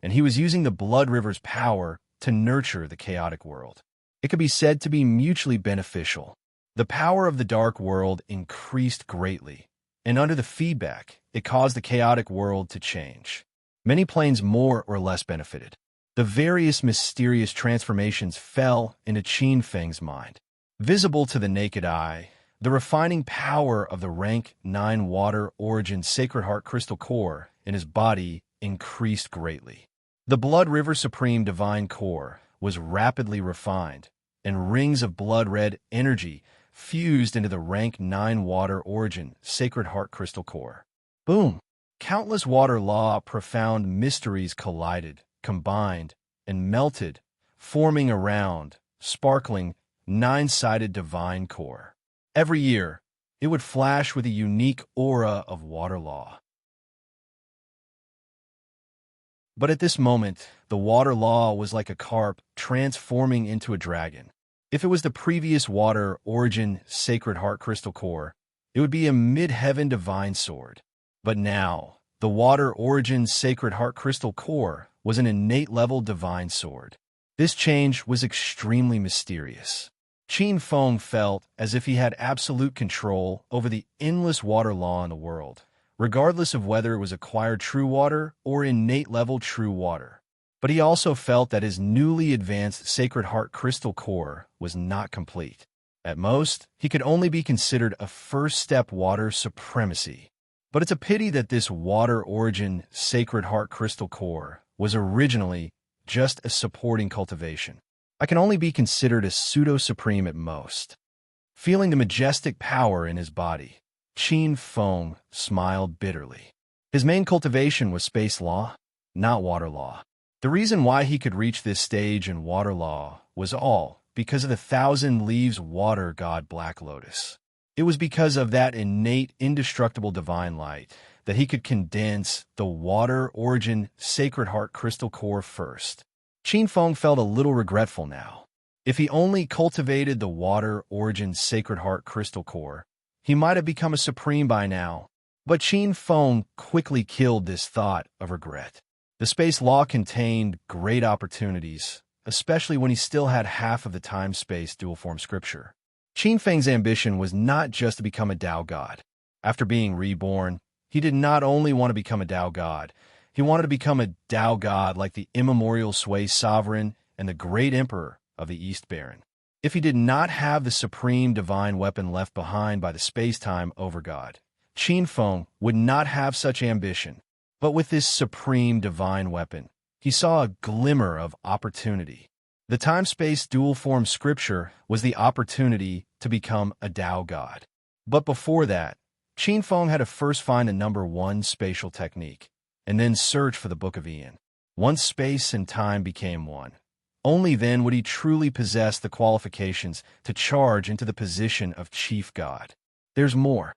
and he was using the blood river's power to nurture the chaotic world. It could be said to be mutually beneficial. The power of the dark world increased greatly, and under the feedback, it caused the chaotic world to change. Many planes more or less benefited. The various mysterious transformations fell into Qin Feng's mind. Visible to the naked eye, the refining power of the rank 9 water origin Sacred Heart Crystal Core in his body increased greatly. The Blood River Supreme Divine Core was rapidly refined, and rings of blood-red energy fused into the rank 9 water origin Sacred Heart Crystal Core. Boom! Countless water law profound mysteries collided, combined, and melted, forming a round, sparkling, 9-sided divine core. Every year, it would flash with a unique aura of water law. But at this moment, the water law was like a carp transforming into a dragon. If it was the previous water origin Sacred Heart Crystal Core, it would be a mid-heaven divine sword. But now, the water origin Sacred Heart Crystal Core was an innate level divine sword. This change was extremely mysterious. Qin Feng felt as if he had absolute control over the endless water law in the world, regardless of whether it was acquired true water or innate level true water. But he also felt that his newly advanced Sacred Heart Crystal Core was not complete. At most, he could only be considered a first-step water supremacy. But it's a pity that this water origin Sacred Heart crystal core was originally just a supporting cultivation. I can only be considered a pseudo-supreme at most. Feeling the majestic power in his body, Qin Feng smiled bitterly. His main cultivation was space law, not water law. The reason why he could reach this stage in water law was all because of the 1,000 leaves water god Black Lotus. It was because of that innate, indestructible divine light that he could condense the water origin Sacred Heart crystal core first. Qin Feng felt a little regretful now. If he only cultivated the water origin Sacred Heart crystal core, he might have become a supreme by now. But Qin Feng quickly killed this thought of regret. The space law contained great opportunities, especially when he still had half of the time-space dual-form scripture. Qin Feng's ambition was not just to become a Tao god. After being reborn, he did not only want to become a Tao god, he wanted to become a Tao god like the immemorial Sui sovereign and the great emperor of the East Baron. If he did not have the supreme divine weapon left behind by the space-time overgod, Qin Feng would not have such ambition. But with this supreme divine weapon, he saw a glimmer of opportunity. The time-space dual-form scripture was the opportunity to become a Tao god. But before that, Qin Feng had to first find the number 1 spatial technique, and then search for the Book of Ian. Once space and time became one, only then would he truly possess the qualifications to charge into the position of chief god. There's more.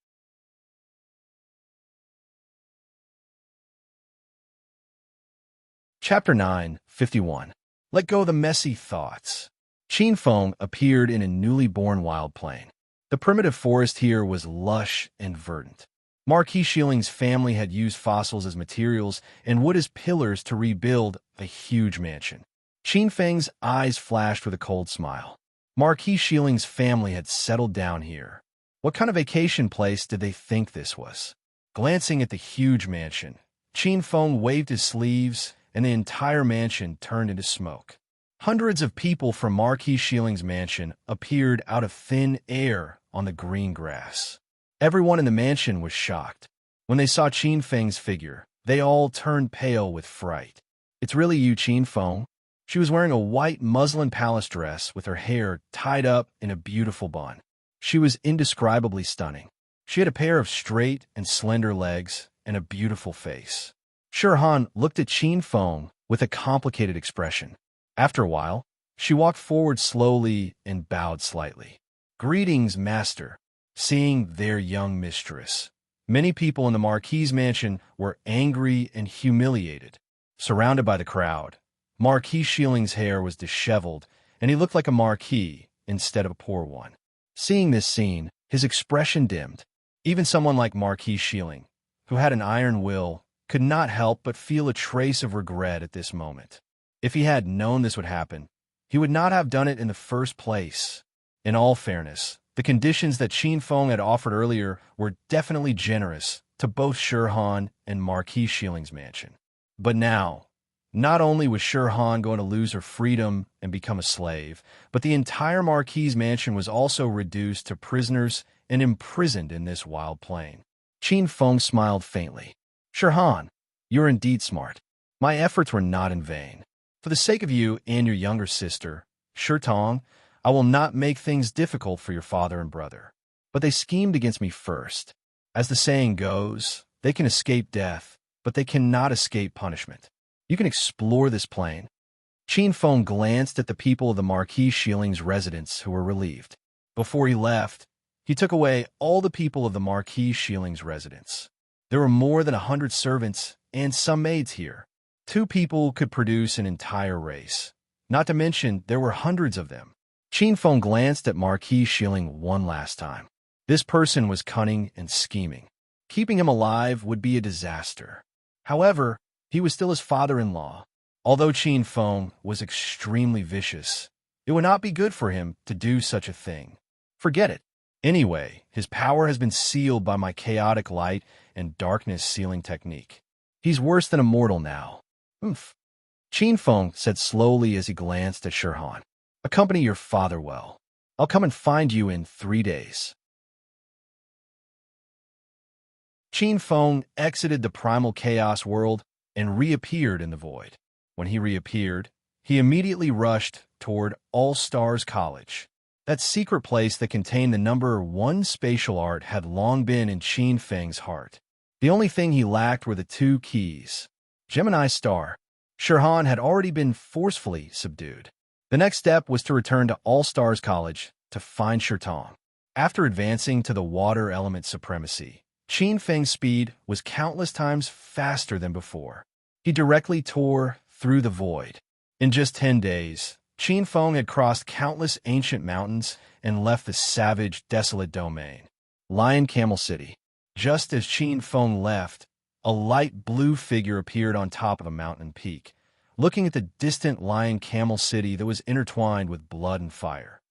Chapter 9, 51. Let go of the messy thoughts. Qin Feng appeared in a newly born wild plain. The primitive forest here was lush and verdant. Marquis Shilling's family had used fossils as materials and wood as pillars to rebuild a huge mansion. Qin Feng's eyes flashed with a cold smile. Marquis Shilling's family had settled down here. What kind of vacation place did they think this was? Glancing at the huge mansion, Qin Feng waved his sleeves, and the entire mansion turned into smoke. Hundreds of people from Marquis Shilling's mansion appeared out of thin air on the green grass. Everyone in the mansion was shocked. When they saw Qin Feng's figure, they all turned pale with fright. "It's really you, Qin Feng?" She was wearing a white muslin palace dress with her hair tied up in a beautiful bun. She was indescribably stunning. She had a pair of straight and slender legs and a beautiful face. Shirhan looked at Qin Feng with a complicated expression. After a while, she walked forward slowly and bowed slightly. "Greetings, master." Seeing their young mistress, many people in the Marquis's mansion were angry and humiliated. Surrounded by the crowd, Marquis Shilling's hair was disheveled, and he looked like a marquis instead of a poor one. Seeing this scene, his expression dimmed. Even someone like Marquis Shilling, who had an iron will, could not help but feel a trace of regret at this moment. If he had known this would happen, he would not have done it in the first place. In all fairness, the conditions that Qin Feng had offered earlier were definitely generous to both Shirhan and Marquis Shilling's mansion. But now, not only was Shirhan going to lose her freedom and become a slave, but the entire Marquis's mansion was also reduced to prisoners and imprisoned in this wild plain. Qin Feng smiled faintly. "Shirhan, you're indeed smart. My efforts were not in vain. For the sake of you and your younger sister, Shirtong, I will not make things difficult for your father and brother. But they schemed against me first. As the saying goes, they can escape death, but they cannot escape punishment. You can explore this plain." Qin Feng glanced at the people of the Marquis Shilling's residence who were relieved. Before he left, he took away all the people of the Marquis Shilling's residence. There were more than 100 servants and some maids here. 2 people could produce an entire race. Not to mention, there were hundreds of them. Qin Feng glanced at Marquis Shilling one last time. This person was cunning and scheming. Keeping him alive would be a disaster. However, he was still his father-in-law. Although Qin Feng was extremely vicious, it would not be good for him to do such a thing. Forget it. Anyway, his power has been sealed by my chaotic light and darkness sealing technique. He's worse than a mortal now. Oomph. Qin Feng said slowly as he glanced at Shirhan. "Accompany your father well. I'll come and find you in 3 days. Qin Feng exited the primal chaos world and reappeared in the void. When he reappeared, he immediately rushed toward All Stars College. That secret place that contained the number 1 spatial art had long been in Qin Feng's heart. The only thing he lacked were the 2 keys. Gemini Star. Shirhan had already been forcefully subdued. The next step was to return to All Stars College to find Shirtong. After advancing to the water element supremacy, Qin Feng's speed was countless times faster than before. He directly tore through the void. In just 10 days, Qin Feng had crossed countless ancient mountains and left the savage, desolate domain. Lion Camel City. Just as Qin Feng left, a light blue figure appeared on top of a mountain peak, looking at the distant Lion Camel City that was intertwined with blood and fire.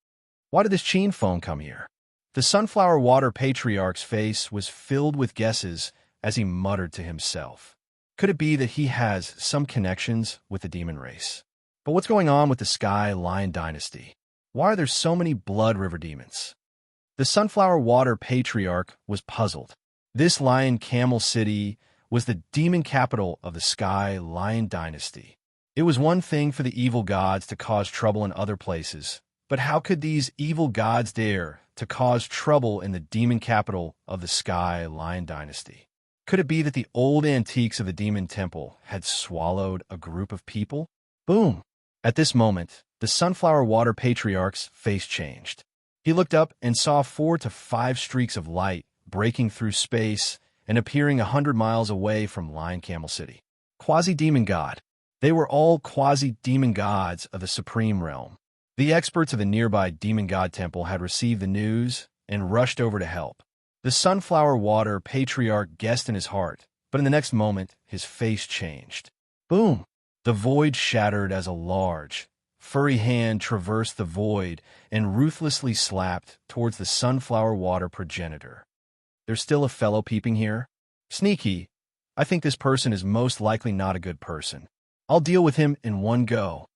Why did this Qin Feng come here? The Sunflower Water Patriarch's face was filled with guesses as he muttered to himself. Could it be that he has some connections with the demon race? But what's going on with the Sky Lion Dynasty? Why are there so many Blood River demons? The Sunflower Water Patriarch was puzzled. This Lion Camel City was the demon capital of the Sky Lion Dynasty. It was one thing for the evil gods to cause trouble in other places, but how could these evil gods dare to cause trouble in the demon capital of the Sky Lion Dynasty? Could it be that the old antiques of the demon temple had swallowed a group of people? Boom! At this moment, the Sunflower Water Patriarch's face changed. He looked up and saw 4 to 5 streaks of light breaking through space and appearing 100 miles away from Lion Camel City. Quasi-demon god. They were all quasi-demon gods of the Supreme Realm. The experts of the nearby Demon God Temple had received the news and rushed over to help. The Sunflower Water Patriarch guessed in his heart, but in the next moment, his face changed. Boom! The void shattered as a large, furry hand traversed the void and ruthlessly slapped towards the Sunflower Water progenitor. There's still a fellow peeping here? Sneaky. I think this person is most likely not a good person. I'll deal with him in one go.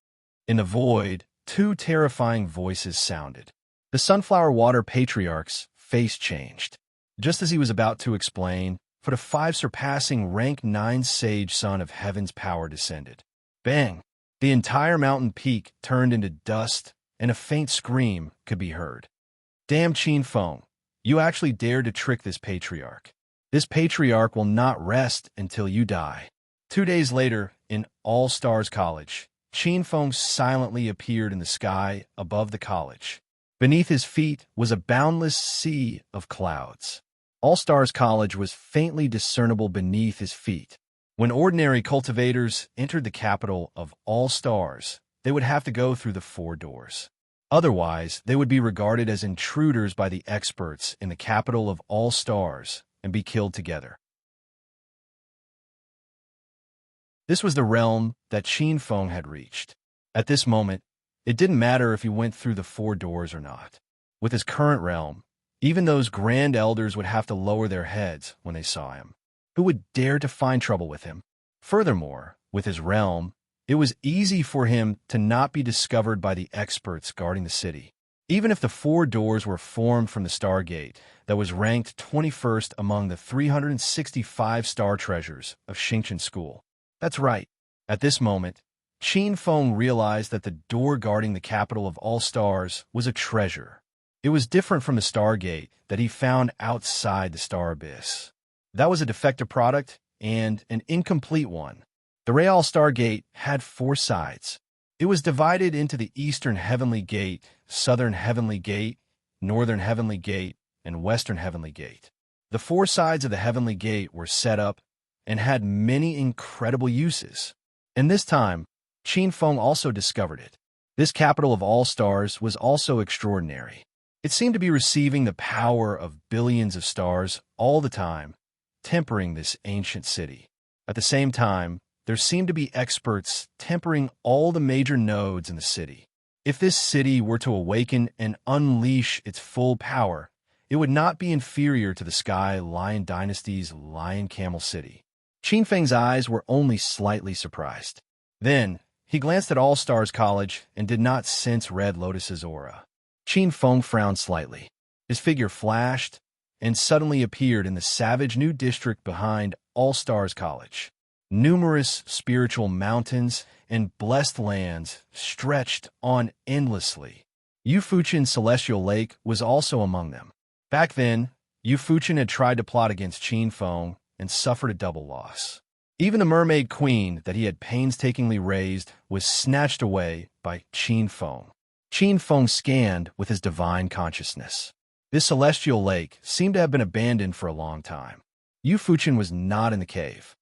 In the void, 2 terrifying voices sounded. The Sunflower Water Patriarch's face changed. Just as he was about to explain, for the 5 surpassing rank 9 sage son of heaven's power descended. Bang! The entire mountain peak turned into dust, and a faint scream could be heard. Damn Qin Feng, you actually dared to trick this patriarch. This patriarch will not rest until you die. 2 days later, in All Stars College, Qin Feng silently appeared in the sky above the college. Beneath his feet was a boundless sea of clouds. All Stars College was faintly discernible beneath his feet. When ordinary cultivators entered the capital of All Stars, they would have to go through the 4 doors. Otherwise, they would be regarded as intruders by the experts in the capital of All Stars and be killed together. This was the realm that Qin Feng had reached. At this moment, it didn't matter if he went through the 4 doors or not. With his current realm, even those grand elders would have to lower their heads when they saw him. Who would dare to find trouble with him? Furthermore, with his realm, it was easy for him to not be discovered by the experts guarding the city. Even if the 4 doors were formed from the Stargate that was ranked 21st among the 365 star treasures of Xingqian School. That's right. At this moment, Qin Feng realized that the door guarding the capital of All Stars was a treasure. It was different from the Stargate that he found outside the Star Abyss. That was a defective product and an incomplete one. The Real Stargate had 4 sides. It was divided into the Eastern Heavenly Gate, Southern Heavenly Gate, Northern Heavenly Gate, and Western Heavenly Gate. The 4 sides of the Heavenly Gate were set up and had many incredible uses. And this time, Qin Feng also discovered it. This capital of All Stars was also extraordinary. It seemed to be receiving the power of billions of stars all the time, tempering this ancient city. At the same time, there seemed to be experts tempering all the major nodes in the city. If this city were to awaken and unleash its full power, it would not be inferior to the Sky Lion Dynasty's Lion Camel City. Qin Feng's eyes were only slightly surprised. Then, he glanced at All Stars College and did not sense Red Lotus's aura. Qin Feng frowned slightly. His figure flashed and suddenly appeared in the savage new district behind All Stars College. Numerous spiritual mountains and blessed lands stretched on endlessly. Yufuchin Celestial Lake was also among them. Back then, Yufuchin had tried to plot against Qin Feng and suffered a double loss. Even the mermaid queen that he had painstakingly raised was snatched away by Qin Feng. Qin Feng scanned with his divine consciousness. This celestial lake seemed to have been abandoned for a long time. Yufuchin was not in the cave.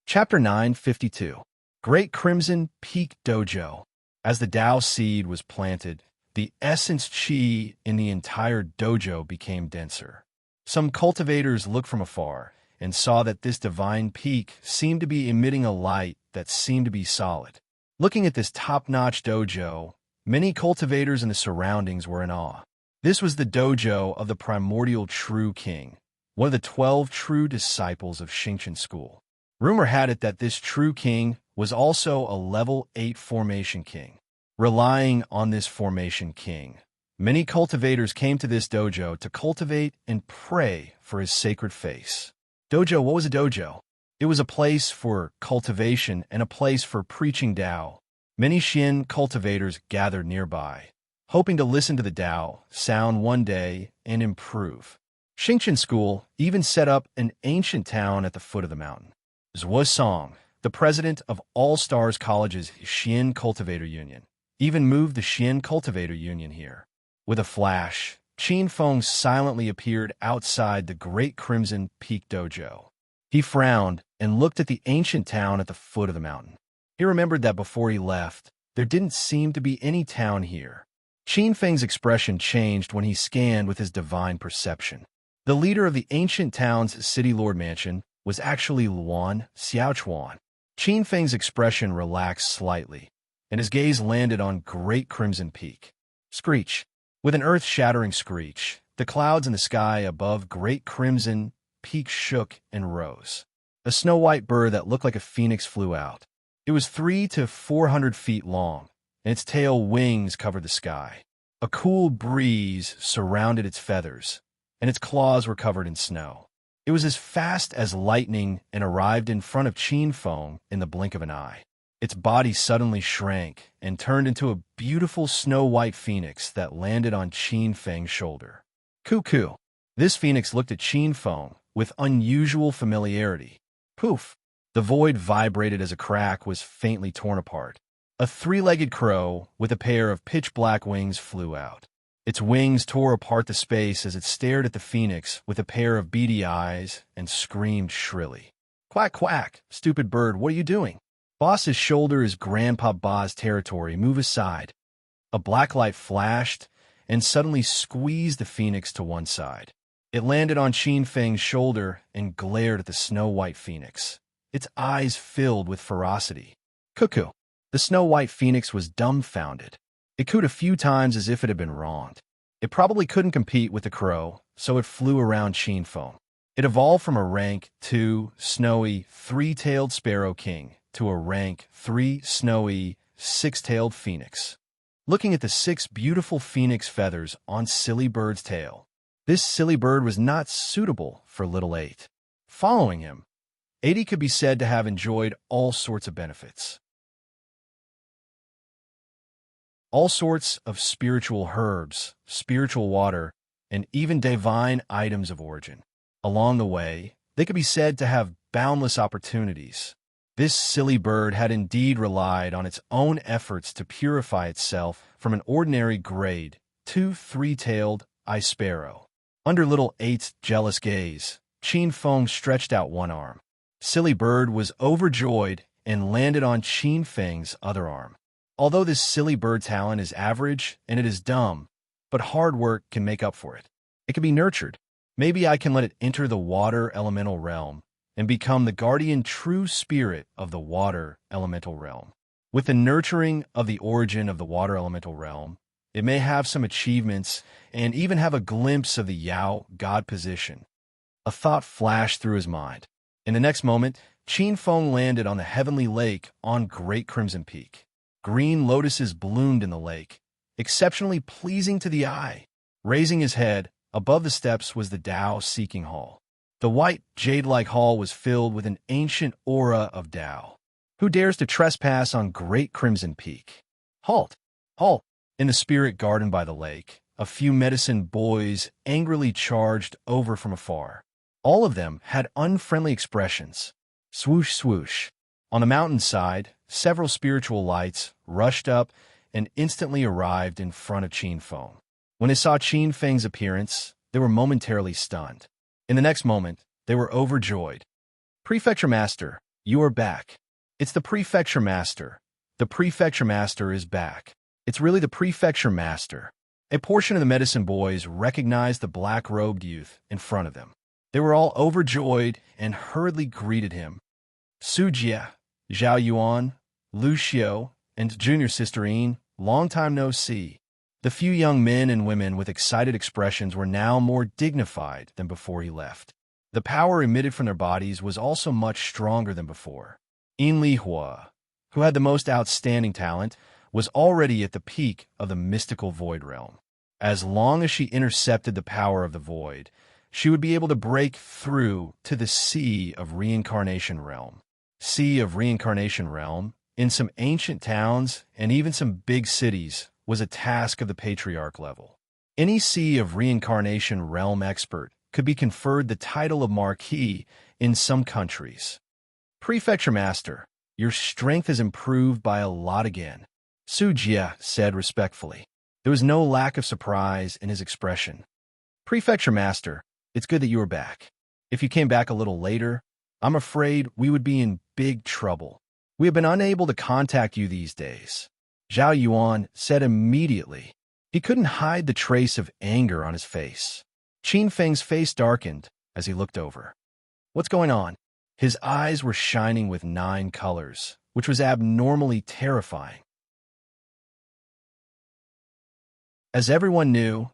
Chapter 952. Great Crimson Peak Dojo. As the Tao seed was planted, the essence chi in the entire dojo became denser. Some cultivators looked from afar and saw that this divine peak seemed to be emitting a light that seemed to be solid. Looking at this top-notch dojo, many cultivators in the surroundings were in awe. This was the dojo of the primordial True King, one of the 12 true disciples of Xingqian School. Rumor had it that this True King was also a level 8 formation king. Relying on this formation king, many cultivators came to this dojo to cultivate and pray for his sacred face. Dojo, what was a dojo? It was a place for cultivation and a place for preaching Tao. Many Xin cultivators gathered nearby, hoping to listen to the Tao sound one day and improve. Xingqian School even set up an ancient town at the foot of the mountain. Zhuo Song, the president of All Stars College's Xian Cultivator Union, even moved the Xian Cultivator Union here. With a flash, Qin Feng silently appeared outside the Great Crimson Peak Dojo. He frowned and looked at the ancient town at the foot of the mountain. He remembered that before he left, there didn't seem to be any town here. Qin Feng's expression changed when he scanned with his divine perception. The leader of the ancient town's city lord mansion was actually Luan Xiaochuan. Qin Feng's expression relaxed slightly, and his gaze landed on Great Crimson Peak. Screech. With an earth-shattering screech, the clouds in the sky above Great Crimson Peak shook and rose. A snow-white bird that looked like a phoenix flew out. It was 300 to 400 feet long, and its tail wings covered the sky. A cool breeze surrounded its feathers, and its claws were covered in snow. It was as fast as lightning and arrived in front of Qin Feng in the blink of an eye. Its body suddenly shrank and turned into a beautiful snow-white phoenix that landed on Qin Feng's shoulder. Cuckoo! This phoenix looked at Qin Feng with unusual familiarity. Poof! The void vibrated as a crack was faintly torn apart. A three-legged crow with a pair of pitch-black wings flew out. Its wings tore apart the space as it stared at the phoenix with a pair of beady eyes and screamed shrilly. Quack, quack! Stupid bird, what are you doing? Boss's shoulder is Grandpa Ba's territory. Move aside. A black light flashed and suddenly squeezed the phoenix to one side. It landed on Qin Feng's shoulder and glared at the snow-white phoenix. Its eyes filled with ferocity. Cuckoo! The snow-white phoenix was dumbfounded. It cooed a few times as if it had been wronged. It probably couldn't compete with the crow, so it flew around Qin Feng. It evolved from a rank 2 snowy three-tailed sparrow king to a rank 3 snowy six-tailed phoenix. Looking at the 6 beautiful phoenix feathers on Silly Bird's tail, this silly bird was not suitable for Little 8. Following him, 80 could be said to have enjoyed all sorts of benefits. All sorts of spiritual herbs, spiritual water, and even divine items of origin. Along the way, they could be said to have boundless opportunities. This silly bird had indeed relied on its own efforts to purify itself from an ordinary grade 2 three-tailed eye sparrow. Under Little 8's jealous gaze, Qin Feng stretched out one arm. Silly bird was overjoyed and landed on Qin Feng's other arm. Although this silly bird talent is average and it is dumb, but hard work can make up for it. It can be nurtured. Maybe I can let it enter the water elemental realm and become the guardian true spirit of the water elemental realm. With the nurturing of the origin of the water elemental realm, it may have some achievements and even have a glimpse of the Yao God position. A thought flashed through his mind. In the next moment, Qin Feng landed on the heavenly lake on Great Crimson Peak. Green lotuses bloomed in the lake, exceptionally pleasing to the eye. Raising his head, above the steps was the Tao Seeking Hall. The white, jade-like hall was filled with an ancient aura of Tao. Who dares to trespass on Great Crimson Peak? Halt! Halt! In the spirit garden by the lake, a few medicine boys angrily charged over from afar. All of them had unfriendly expressions. Swoosh, swoosh. On the mountainside, several spiritual lights rushed up and instantly arrived in front of Qin Feng. When they saw Qin Feng's appearance, they were momentarily stunned. In the next moment, they were overjoyed. Prefecture Master, you are back. It's the Prefecture Master. The Prefecture Master is back. It's really the Prefecture Master. A portion of the medicine boys recognized the black-robed youth in front of them. They were all overjoyed and hurriedly greeted him. Su Jie, Zhao Yuan, Lu Xiu, and junior sister Yin, long time no see. The few young men and women with excited expressions were now more dignified than before he left. The power emitted from their bodies was also much stronger than before. Yin Li Hua, who had the most outstanding talent, was already at the peak of the mystical void realm. As long as she intercepted the power of the void, she would be able to break through to the Sea of Reincarnation Realm. Sea of Reincarnation Realm, in some ancient towns and even some big cities, was a task of the Patriarch level. Any Sea of Reincarnation Realm expert could be conferred the title of Marquis in some countries. Prefecture Master, your strength has improved by a lot again, Su Jie said respectfully. There was no lack of surprise in his expression. Prefecture Master, it's good that you are back. If you came back a little later, I'm afraid we would be in big trouble. We have been unable to contact you these days, Zhao Yuan said immediately. He couldn't hide the trace of anger on his face. Qin Feng's face darkened as he looked over. What's going on? His eyes were shining with 9 colors, which was abnormally terrifying. As everyone knew,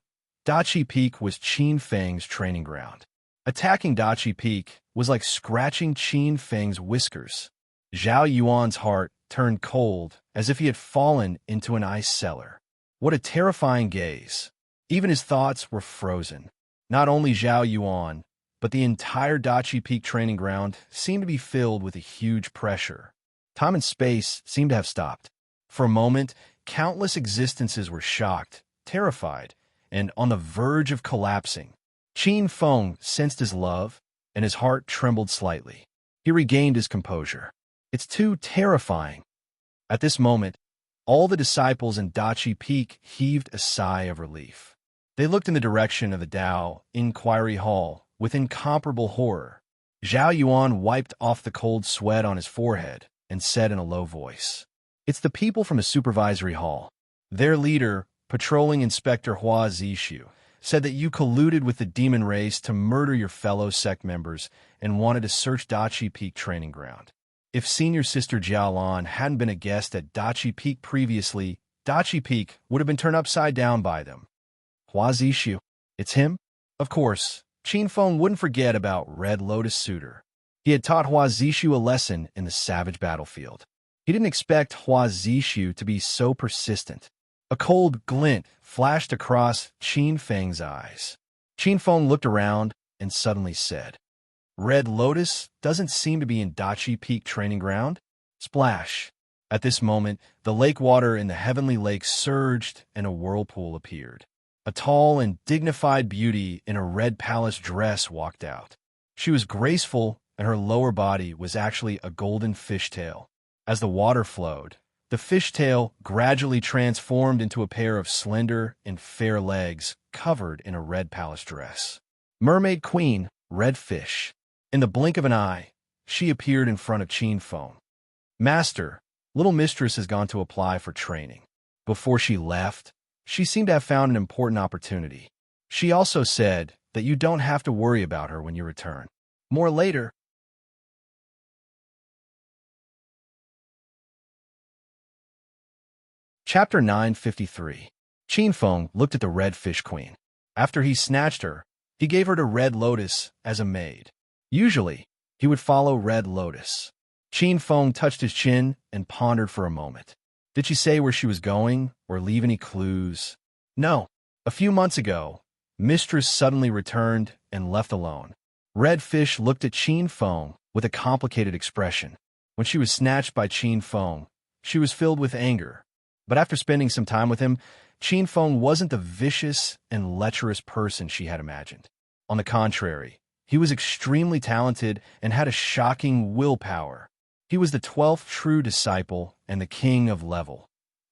Dachi Peak was Qin Feng's training ground. Attacking Dachi Peak was like scratching Qin Feng's whiskers. Zhao Yuan's heart turned cold as if he had fallen into an ice cellar. What a terrifying gaze. Even his thoughts were frozen. Not only Zhao Yuan, but the entire Dachi Peak training ground seemed to be filled with a huge pressure. Time and space seemed to have stopped. For a moment, countless existences were shocked, terrified, and on the verge of collapsing. Qin Feng sensed his love, and his heart trembled slightly. He regained his composure. It's too terrifying. At this moment, all the disciples in Dachi Peak heaved a sigh of relief. They looked in the direction of the Tao Inquiry Hall with incomparable horror. Zhao Yuan wiped off the cold sweat on his forehead and said in a low voice, "It's the people from the supervisory hall. Their leader, Patrolling Inspector Hua Zishu, said that you colluded with the demon race to murder your fellow sect members and wanted to search Dachi Peak training ground. If senior sister Jialan hadn't been a guest at Dachi Peak previously, Dachi Peak would have been turned upside down by them." Hua Zishu. It's him? Of course, Qin Feng wouldn't forget about Red Lotus Suitor. He had taught Hua Zishu a lesson in the savage battlefield. He didn't expect Hua Zishu to be so persistent. A cold glint flashed across Qin Feng's eyes. Qin Feng looked around and suddenly said, "Red Lotus doesn't seem to be in Dachi Peak training ground." Splash! At this moment, the lake water in the heavenly lake surged and a whirlpool appeared. A tall and dignified beauty in a red palace dress walked out. She was graceful, and her lower body was actually a golden fishtail. As the water flowed, the fishtail gradually transformed into a pair of slender and fair legs covered in a red palace dress. Mermaid Queen, Red Fish. In the blink of an eye, she appeared in front of Qin Feng. "Master, little mistress has gone to apply for training. Before she left, she seemed to have found an important opportunity. She also said that you don't have to worry about her when you return. More later." Chapter 953. Qin Feng looked at the Red Fish Queen. After he snatched her, he gave her to Red Lotus as a maid. Usually, he would follow Red Lotus. Qin Feng touched his chin and pondered for a moment. Did she say where she was going or leave any clues? No. A few months ago, Mistress suddenly returned and left alone. Red Fish looked at Qin Feng with a complicated expression. When she was snatched by Qin Feng, she was filled with anger. But after spending some time with him, Qin Feng wasn't the vicious and lecherous person she had imagined. On the contrary, he was extremely talented and had a shocking willpower. He was the 12th true disciple and the king of level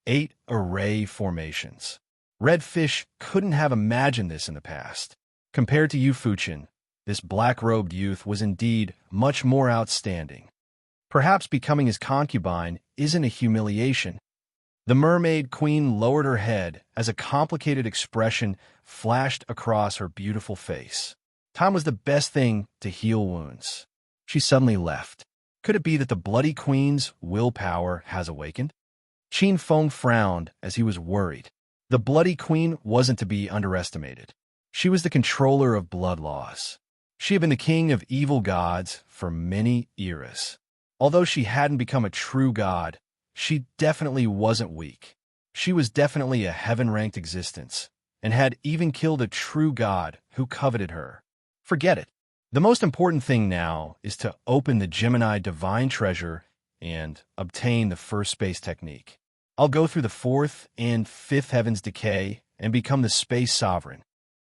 8 array formations. Red Fish couldn't have imagined this in the past. Compared to Yu Fuqian, this black-robed youth was indeed much more outstanding. Perhaps becoming his concubine isn't a humiliation. The mermaid queen lowered her head as a complicated expression flashed across her beautiful face. Time was the best thing to heal wounds. She suddenly left. Could it be that the Bloody Queen's willpower has awakened? Qin Feng frowned as he was worried. The Bloody Queen wasn't to be underestimated. She was the controller of blood laws. She had been the king of evil gods for many eras. Although she hadn't become a true god, she definitely wasn't weak. She was definitely a heaven-ranked existence, and had even killed a true god who coveted her. Forget it. The most important thing now is to open the Gemini Divine Treasure and obtain the first space technique. I'll go through the 4th and 5th heavens decay and become the space sovereign.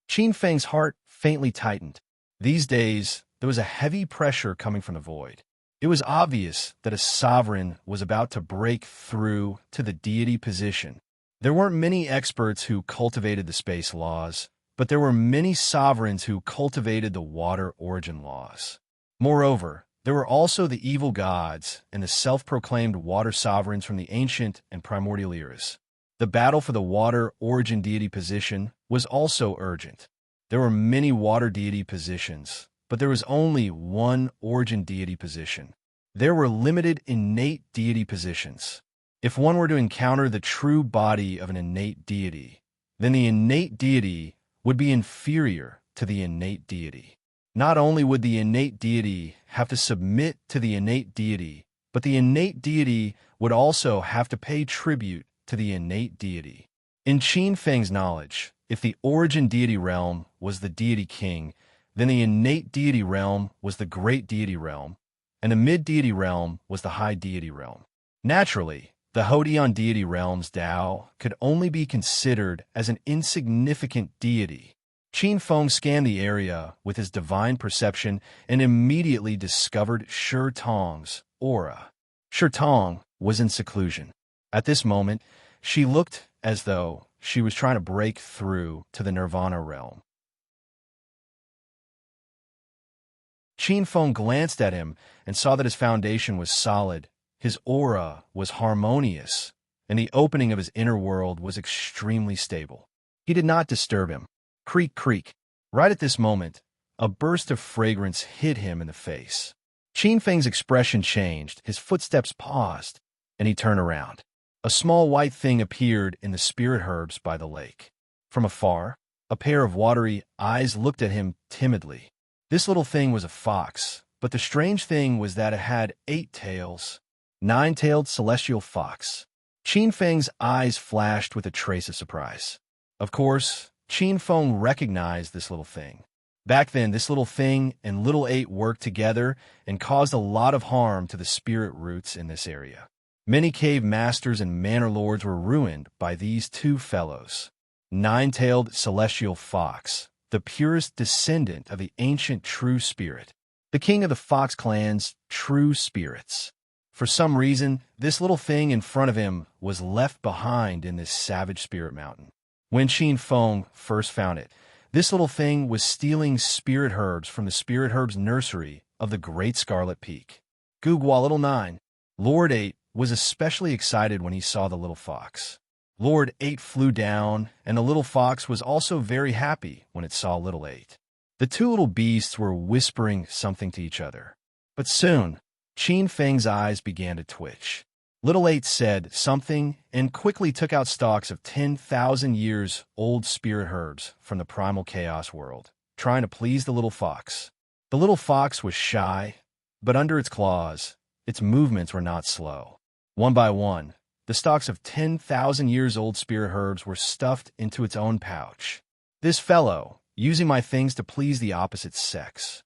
Qin Feng's heart faintly tightened. These days, there was a heavy pressure coming from the void. It was obvious that a sovereign was about to break through to the deity position. There weren't many experts who cultivated the space laws, but there were many sovereigns who cultivated the water origin laws. Moreover, there were also the evil gods and the self-proclaimed water sovereigns from the ancient and primordial eras. The battle for the water origin deity position was also urgent. There were many water deity positions, but there was only one origin deity position. There were limited innate deity positions. If one were to encounter the true body of an innate deity, then the innate deity would be inferior to the innate deity. Not only would the innate deity have to submit to the innate deity, but the innate deity would also have to pay tribute to the innate deity. In Qin Feng's knowledge, if the origin deity realm was the deity king, then the innate deity realm was the great deity realm, and the mid-deity realm was the high deity realm. Naturally, the Hodian deity realm's Tao could only be considered as an insignificant deity. Qin Feng scanned the area with his divine perception and immediately discovered Shi Tong's aura. Shi Tong was in seclusion. At this moment, she looked as though she was trying to break through to the Nirvana realm. Qin Feng glanced at him and saw that his foundation was solid, his aura was harmonious, and the opening of his inner world was extremely stable. He did not disturb him. Creak, creak. Right at this moment, a burst of fragrance hit him in the face. Qin Feng's expression changed, his footsteps paused, and he turned around. A small white thing appeared in the spirit herbs by the lake. From afar, a pair of watery eyes looked at him timidly. This little thing was a fox, but the strange thing was that it had 8 tails. 9-tailed celestial fox. Qin Feng's eyes flashed with a trace of surprise. Of course, Qin Feng recognized this little thing. Back then, this little thing and Little 8 worked together and caused a lot of harm to the spirit roots in this area. Many cave masters and manor lords were ruined by these two fellows. 9-tailed celestial fox, the purest descendant of the ancient true spirit, the king of the fox clan's true spirits. For some reason, this little thing in front of him was left behind in this savage spirit mountain. When Qin Feng first found it, this little thing was stealing spirit herbs from the spirit herbs nursery of the Great Scarlet Peak. Gugwa Little 9. Lord 8 was especially excited when he saw the little fox. Lord 8 flew down, and the little fox was also very happy when it saw Little 8. The two little beasts were whispering something to each other. But soon, Qin Feng's eyes began to twitch. Little 8 said something and quickly took out stalks of 10,000 years old spirit herbs from the primal chaos world, trying to please the little fox. The little fox was shy, But under its claws, its movements were not slow. One by one, the stalks of 10,000-years-old spirit herbs were stuffed into its own pouch. This fellow, using my things to please the opposite sex.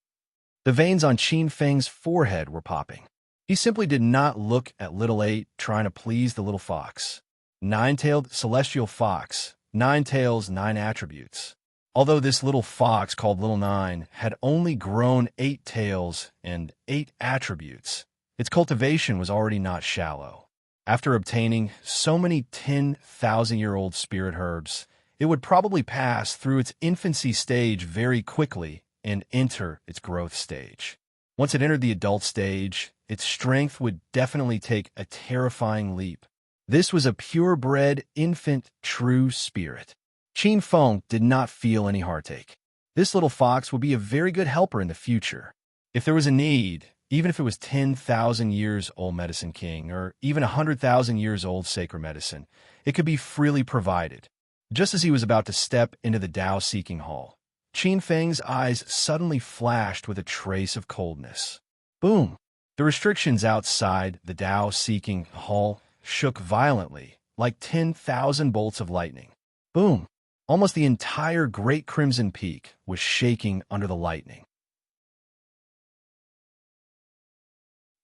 The veins on Qin Feng's forehead were popping. He simply did not look at Little 8 trying to please the little fox. Nine-tailed celestial fox, 9 tails, 9 attributes. Although this little fox called Little 9 had only grown 8 tails and 8 attributes, its cultivation was already not shallow. After obtaining so many 10,000-year-old spirit herbs, it would probably pass through its infancy stage very quickly and enter its growth stage. Once it entered the adult stage, its strength would definitely take a terrifying leap. This was a purebred, infant, true spirit. Qin Feng did not feel any heartache. This little fox would be a very good helper in the future. If there was a need, even if it was 10,000 years old Medicine King, or even 100,000 years old Sacred Medicine, it could be freely provided. Just as he was about to step into the Tao-seeking hall, Qin Feng's eyes suddenly flashed with a trace of coldness. Boom! The restrictions outside the Tao-seeking hall shook violently, like 10,000 bolts of lightning. Boom! Almost the entire Great Crimson Peak was shaking under the lightning.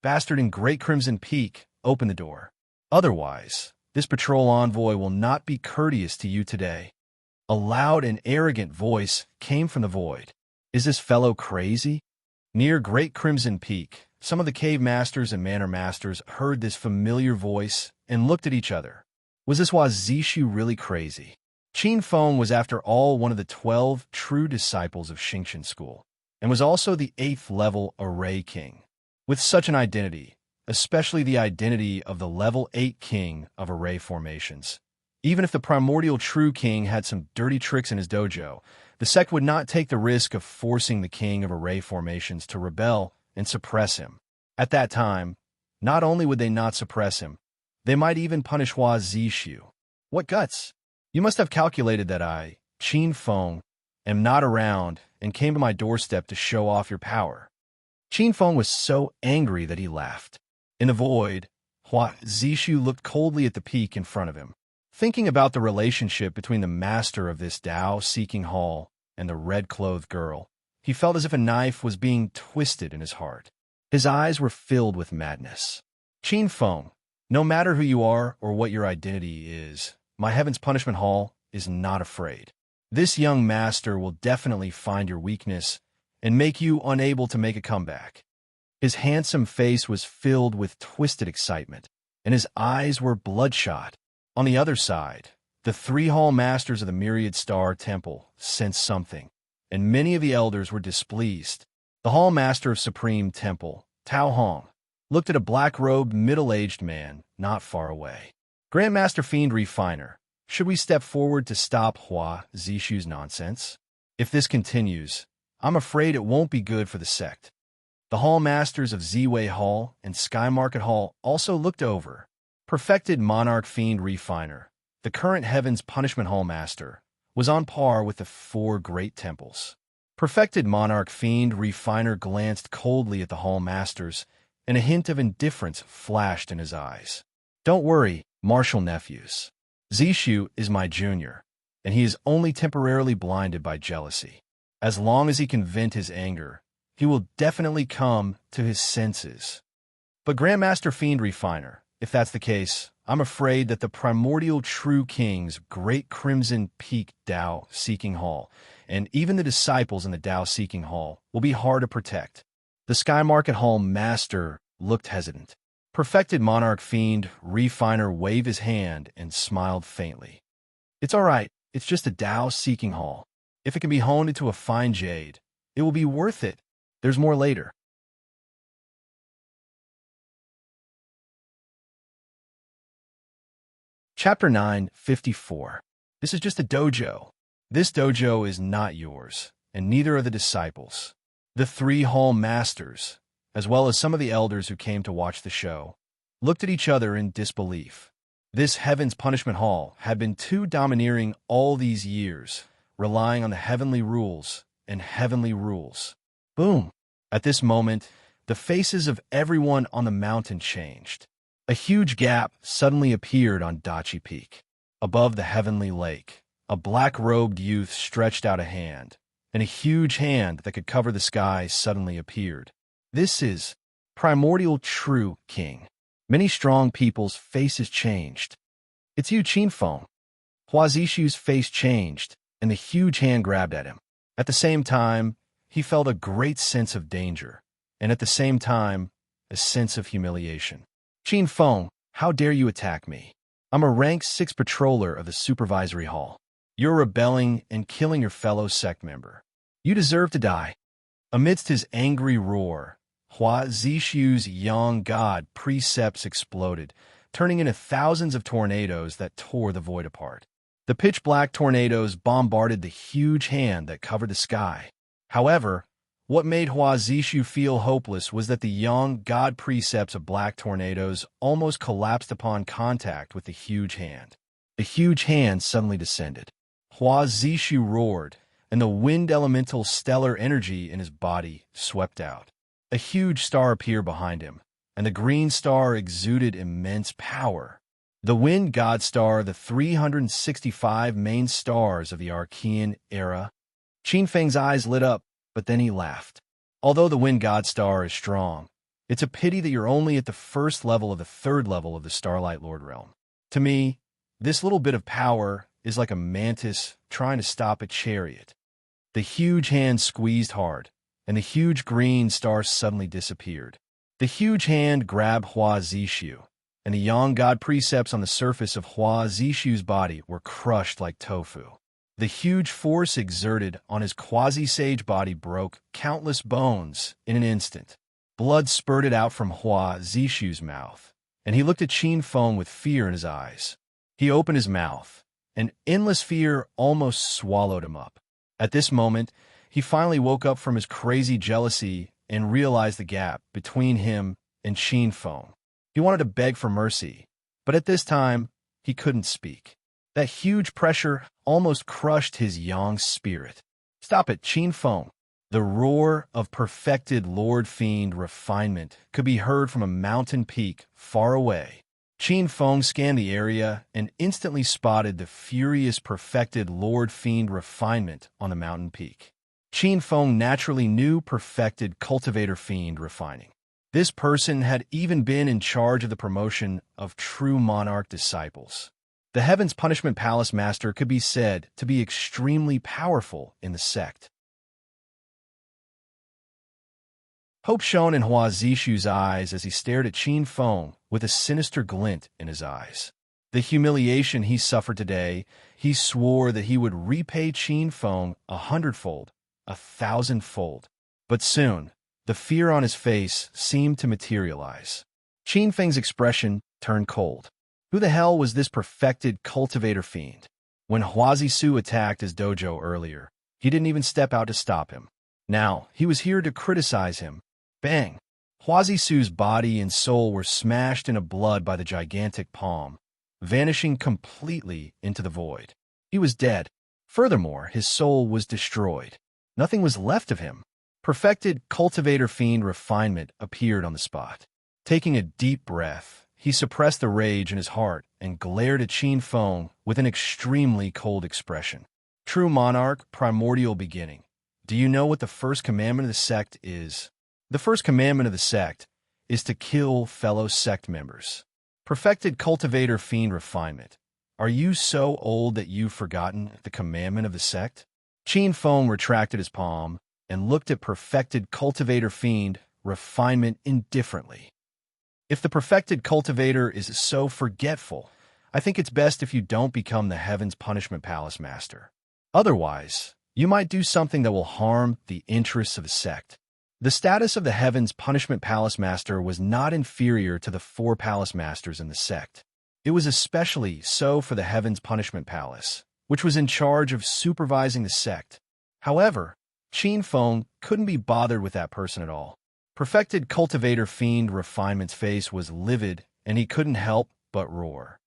Bastard in Great Crimson Peak, open the door. Otherwise, this patrol envoy will not be courteous to you today. A loud and arrogant voice came from the void. Is this fellow crazy? Near Great Crimson Peak, some of the cave masters and manor masters heard this familiar voice and looked at each other. Was this Hua Zishu really crazy? Qin Feng was after all one of the 12 true disciples of Xingqian School, and was also the 8th level Array King. With such an identity, especially the identity of the level 8 King of Array Formations, even if the primordial true king had some dirty tricks in his dojo, the sect would not take the risk of forcing the king of Array Formations to rebel and suppress him. At that time, not only would they not suppress him, they might even punish Hua Zishu. What guts! You must have calculated that I, Qin Feng, am not around and came to my doorstep to show off your power. Qin Feng was so angry that he laughed. In the void, Hua Zishu looked coldly at the peak in front of him. Thinking about the relationship between the master of this Tao-seeking hall and the red-clothed girl, he felt as if a knife was being twisted in his heart. His eyes were filled with madness. Qin Feng, no matter who you are or what your identity is, my Heaven's Punishment Hall is not afraid. This young master will definitely find your weakness and make you unable to make a comeback. His handsome face was filled with twisted excitement, and his eyes were bloodshot. On the other side, the 3 hall masters of the Myriad Star Temple sensed something, and many of the elders were displeased. The hall master of Supreme Temple, Tao Hong, looked at a black-robed, middle-aged man not far away. Grandmaster Fiend Refiner, should we step forward to stop Hua Zishu's nonsense? If this continues, I'm afraid it won't be good for the sect. The hall masters of Ziwei Hall and Sky Market Hall also looked over. Perfected Monarch Fiend Refiner, the current Heaven's Punishment Hall master, was on par with the 4 great temples. Perfected Monarch Fiend Refiner glanced coldly at the hall masters, and a hint of indifference flashed in his eyes. Don't worry, martial nephews. Zishu is my junior, and he is only temporarily blinded by jealousy. As long as he can vent his anger, he will definitely come to his senses. But Grandmaster Fiend Refiner, if that's the case, I'm afraid that the primordial true king's Great Crimson Peak Tao-seeking hall, and even the disciples in the Tao-seeking hall, will be hard to protect. The Sky Market Hall master looked hesitant. Perfected Monarch Fiend Refiner waved his hand and smiled faintly. It's all right, it's just a Tao-seeking hall. If it can be honed into a fine jade, it will be worth it. There's more later. Chapter 9:54. This is just a dojo. This dojo is not yours, and neither are the disciples. The 3 hall masters, as well as some of the elders who came to watch the show, looked at each other in disbelief. This Heaven's Punishment Hall had been too domineering all these years, relying on the heavenly rules and heavenly rules. Boom! At this moment, the faces of everyone on the mountain changed. A huge gap suddenly appeared on Dachi Peak. Above the heavenly lake, a black-robed youth stretched out a hand, and a huge hand that could cover the sky suddenly appeared. This is primordial true king. Many strong people's faces changed. It's you, Qinfeng. Hua Zishu's face changed, and the huge hand grabbed at him. At the same time, he felt a great sense of danger, and at the same time, a sense of humiliation. Qinfeng, how dare you attack me? I'm a rank 6 patroller of the supervisory hall. You're rebelling and killing your fellow sect member. You deserve to die. Amidst his angry roar, Hua Zishu's young god precepts exploded, turning into thousands of tornadoes that tore the void apart. The pitch-black tornadoes bombarded the huge hand that covered the sky. However, what made Hua Zishu feel hopeless was that the young god precepts of black tornadoes almost collapsed upon contact with the huge hand. The huge hand suddenly descended. Hua Zishu roared, and the wind elemental stellar energy in his body swept out. A huge star appeared behind him, and the green star exuded immense power. The wind god star, the 365 main stars of the Archean era. Qinfeng's eyes lit up, but then he laughed. Although the wind god star is strong, it's a pity that you're only at the first level of the third level of the Starlight Lord realm. To me, this little bit of power is like a mantis trying to stop a chariot. The huge hand squeezed hard, and the huge green star suddenly disappeared. The huge hand grabbed Hua Zishu, and the yang god precepts on the surface of Hua Zishu's body were crushed like tofu. The huge force exerted on his quasi-sage body broke countless bones in an instant. Blood spurted out from Hua Zishu's mouth, and he looked at Qinfeng with fear in his eyes. He opened his mouth, and endless fear almost swallowed him up. At this moment, he finally woke up from his crazy jealousy and realized the gap between him and Qinfeng. He wanted to beg for mercy, but at this time, he couldn't speak. That huge pressure almost crushed his yang spirit. Stop it, Qinfeng. The roar of perfected Lord Fiend refinement could be heard from a mountain peak far away. Qinfeng scanned the area and instantly spotted the furious perfected Lord Fiend refinement on the mountain peak. Qinfeng naturally knew perfected cultivator fiend refining. This person had even been in charge of the promotion of true monarch disciples. The Heaven's Punishment Palace Master could be said to be extremely powerful in the sect. Hope shone in Hua Zishu's eyes as he stared at Qinfeng with a sinister glint in his eyes. The humiliation he suffered today, he swore that he would repay Qinfeng 100-fold, 1,000-fold. But soon, the fear on his face seemed to materialize. Qinfeng's expression turned cold. Who the hell was this perfected cultivator fiend? When Hua Zishu attacked his dojo earlier, he didn't even step out to stop him. Now, he was here to criticize him. Bang! Hua Zishu's body and soul were smashed into blood by the gigantic palm, vanishing completely into the void. He was dead. Furthermore, his soul was destroyed. Nothing was left of him. Perfected cultivator fiend refinement appeared on the spot. Taking a deep breath, he suppressed the rage in his heart and glared at Qinfeng with an extremely cold expression. True monarch, primordial beginning. Do you know what the first commandment of the sect is? The first commandment of the sect is to kill fellow sect members. Perfected cultivator fiend refinement. Are you so old that you've forgotten the commandment of the sect? Qinfeng retracted his palm and looked at perfected cultivator fiend refinement indifferently. If the perfected cultivator is so forgetful, I think it's best if you don't become the Heaven's Punishment Palace Master. Otherwise, you might do something that will harm the interests of the sect. The status of the Heaven's Punishment Palace Master was not inferior to the 4 Palace Masters in the sect. It was especially so for the Heaven's Punishment Palace, which was in charge of supervising the sect. However, Qinfeng couldn't be bothered with that person at all. Perfected cultivator fiend refinement's face was livid, and he couldn't help but roar.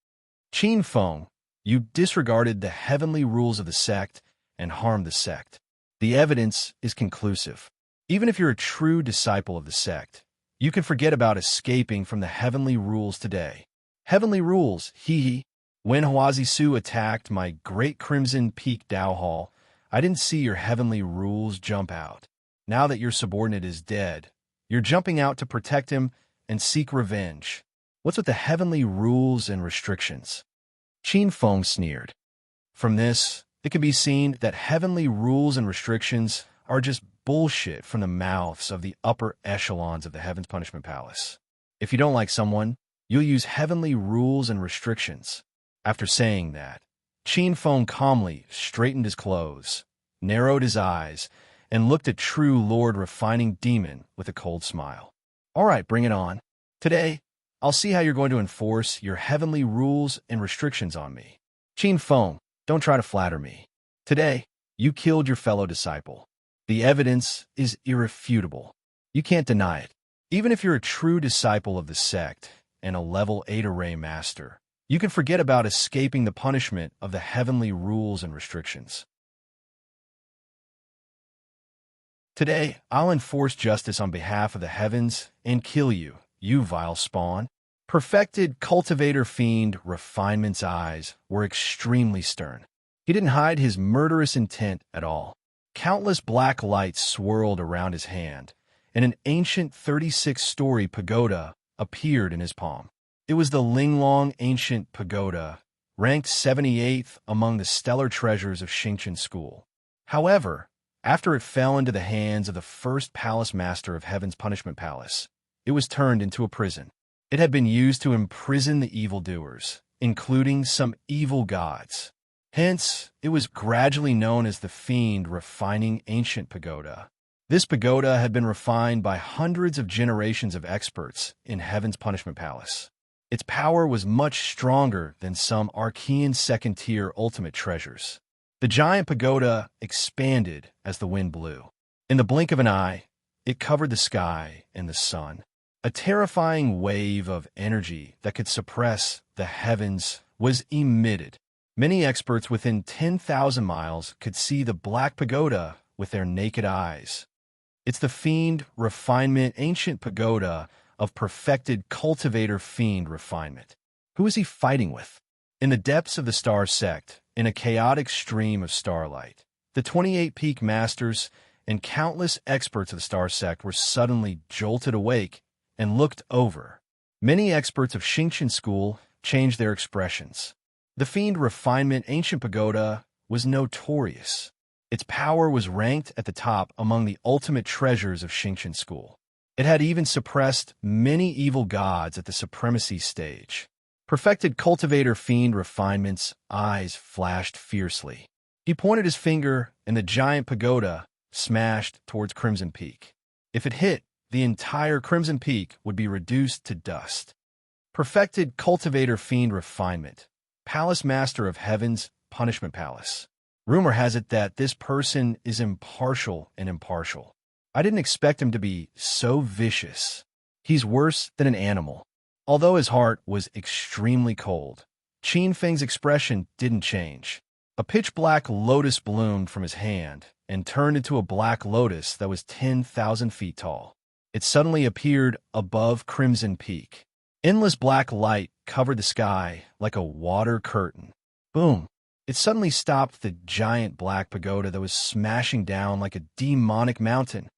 Qinfeng, you disregarded the heavenly rules of the sect and harmed the sect. The evidence is conclusive. Even if you're a true disciple of the sect, You can forget about escaping from the heavenly rules today. Heavenly rules, hee hee. When Hawazi Su attacked my great Crimson Peak Dow Hall, I didn't see your heavenly rules jump out. Now that your subordinate is dead, you're jumping out to protect him and seek revenge. What's with the heavenly rules and restrictions? Qin Feng sneered. From this, it can be seen that heavenly rules and restrictions are just bullshit from the mouths of the upper echelons of the Heaven's Punishment Palace. If you don't like someone, you'll use heavenly rules and restrictions. After saying that, Qin Feng calmly straightened his clothes, narrowed his eyes, and looked at True Lord Refining Demon with a cold smile. All right, bring it on. Today, I'll see how you're going to enforce your heavenly rules and restrictions on me. Qin Feng, don't try to flatter me. Today, you killed your fellow disciple. The evidence is irrefutable. You can't deny it. Even if you're a true disciple of the sect and a level 8 array master, you can forget about escaping the punishment of the heavenly rules and restrictions. Today, I'll enforce justice on behalf of the heavens and kill you, you vile spawn. Perfected cultivator fiend Refinement's eyes were extremely stern. He didn't hide his murderous intent at all. Countless black lights swirled around his hand, and an ancient 36-story pagoda appeared in his palm. It was the Linglong Ancient Pagoda, ranked 78th among the stellar treasures of Xingqian School. However, after it fell into the hands of the first palace master of Heaven's Punishment Palace, it was turned into a prison. It had been used to imprison the evildoers, including some evil gods. Hence, it was gradually known as the Fiend Refining Ancient Pagoda. This pagoda had been refined by hundreds of generations of experts in Heaven's Punishment Palace. Its power was much stronger than some Archean second-tier ultimate treasures. The giant pagoda expanded as the wind blew. In the blink of an eye, it covered the sky and the sun. A terrifying wave of energy that could suppress the heavens was emitted. Many experts within 10,000 miles could see the Black Pagoda with their naked eyes. It's the Fiend Refinement Ancient Pagoda of perfected cultivator fiend refinement. Who is he fighting with? In the depths of the star sect, in a chaotic stream of starlight, the 28 peak masters and countless experts of the star sect were suddenly jolted awake and looked over. Many experts of Xingqian School changed their expressions. The Fiend Refinement Ancient Pagoda was notorious. Its power was ranked at the top among the ultimate treasures of Xingqian School. It had even suppressed many evil gods at the supremacy stage. Perfected cultivator fiend Refinement's eyes flashed fiercely. He pointed his finger, and the giant pagoda smashed towards Crimson Peak. If it hit, the entire Crimson Peak would be reduced to dust. Perfected cultivator fiend Refinement, Palace Master of Heaven's Punishment Palace. Rumor has it that this person is impartial and impartial. I didn't expect him to be so vicious. He's worse than an animal. Although his heart was extremely cold, Qin Feng's expression didn't change. A pitch-black lotus bloomed from his hand and turned into a black lotus that was 10,000 feet tall. It suddenly appeared above Crimson Peak. Endless black light covered the sky like a water curtain. Boom! It suddenly stopped the giant black pagoda that was smashing down like a demonic mountain.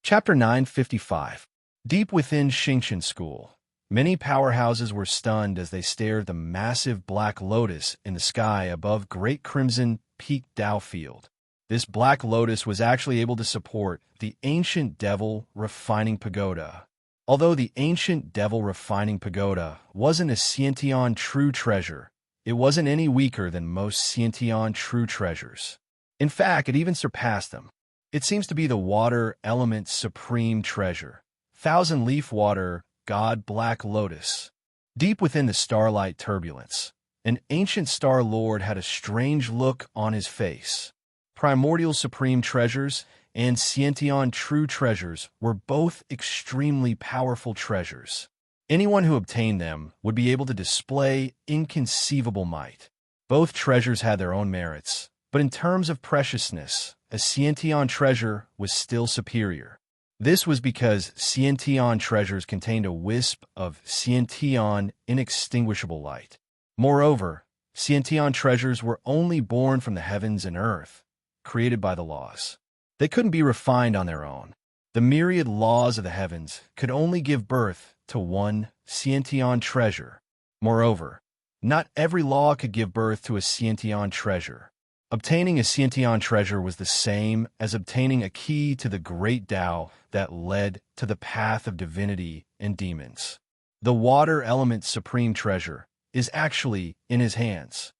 Chapter 955. Deep within Xingqian School, many powerhouses were stunned as they stared at the massive black lotus in the sky above Great Crimson Peak Dow Field. This black lotus was actually able to support the ancient devil refining pagoda. Although the ancient devil refining pagoda wasn't a Xiantian true treasure, it wasn't any weaker than most Xiantian true treasures. In fact, it even surpassed them. It seems to be the water element's supreme treasure. Thousand Leaf Water God Black Lotus. Deep within the starlight turbulence, an ancient Star Lord had a strange look on his face. Primordial supreme treasures and Xiantian true treasures were both extremely powerful treasures. Anyone who obtained them would be able to display inconceivable might. Both treasures had their own merits, But in terms of preciousness, a Sciention treasure was still superior. This was because Sciention treasures contained a wisp of Sciention inextinguishable light. Moreover, Sciention treasures were only born from the heavens and earth, created by the laws. They couldn't be refined on their own. The myriad laws of the heavens could only give birth to one Sciention treasure. Moreover, not every law could give birth to a Sciention treasure. Obtaining a Sciention treasure was the same as obtaining a key to the great Tao that led to the path of divinity and demons. The water element's supreme treasure is actually in his hands.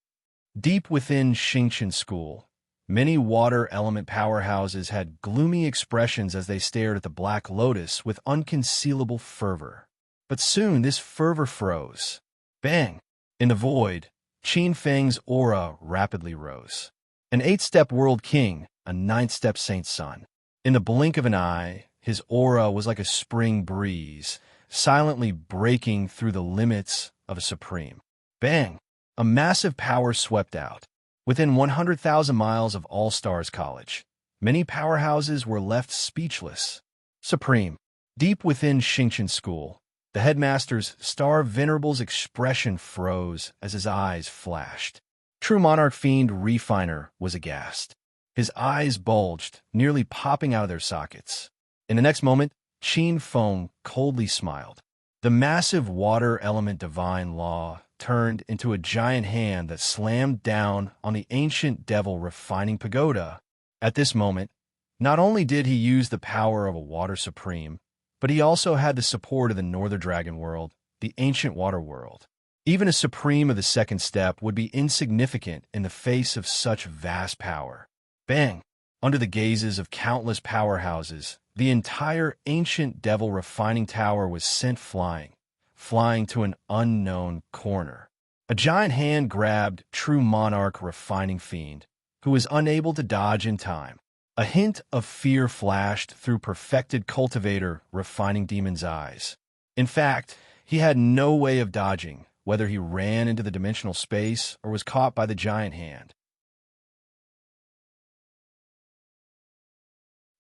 Deep within Xingqian school, many water element powerhouses had gloomy expressions as they stared at the black lotus with unconcealable fervor. But soon this fervor froze. Bang! In the void, Qin Feng's aura rapidly rose. An 8-step world king, a 9th-step saint's son. In the blink of an eye, his aura was like a spring breeze, silently breaking through the limits of a supreme. Bang! A massive power swept out. Within 100,000 miles of All-Stars College, many powerhouses were left speechless. Supreme. Deep within Xingqian school, the headmaster's Star Venerable's expression froze as his eyes flashed. True Monarch Fiend Refiner was aghast. His eyes bulged, nearly popping out of their sockets. In the next moment, Qin Feng coldly smiled. The massive water element divine law turned into a giant hand that slammed down on the ancient devil refining pagoda. At this moment, not only did he use the power of a water supreme, but he also had the support of the Northern Dragon world, the ancient water world. Even a supreme of the 2nd step would be insignificant in the face of such vast power. Bang! Under the gazes of countless powerhouses, the entire ancient devil refining tower was sent flying to an unknown corner. A giant hand grabbed True Monarch Refining Fiend, who was unable to dodge in time. A hint of fear flashed through perfected cultivator Refining Demon's eyes. In fact, he had no way of dodging, whether he ran into the dimensional space or was caught by the giant hand.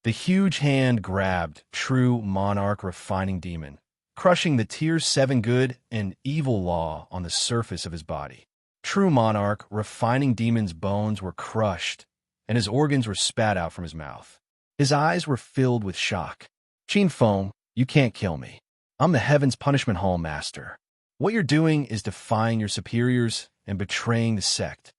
The huge hand grabbed True Monarch Refining Demon, crushing the Tier 7 good and evil law on the surface of his body. True Monarch Refining Demon's bones were crushed, and his organs were spat out from his mouth. His eyes were filled with shock. Qin Feng, you can't kill me. I'm the Heaven's Punishment Hall Master. What you're doing is defying your superiors and betraying the sect.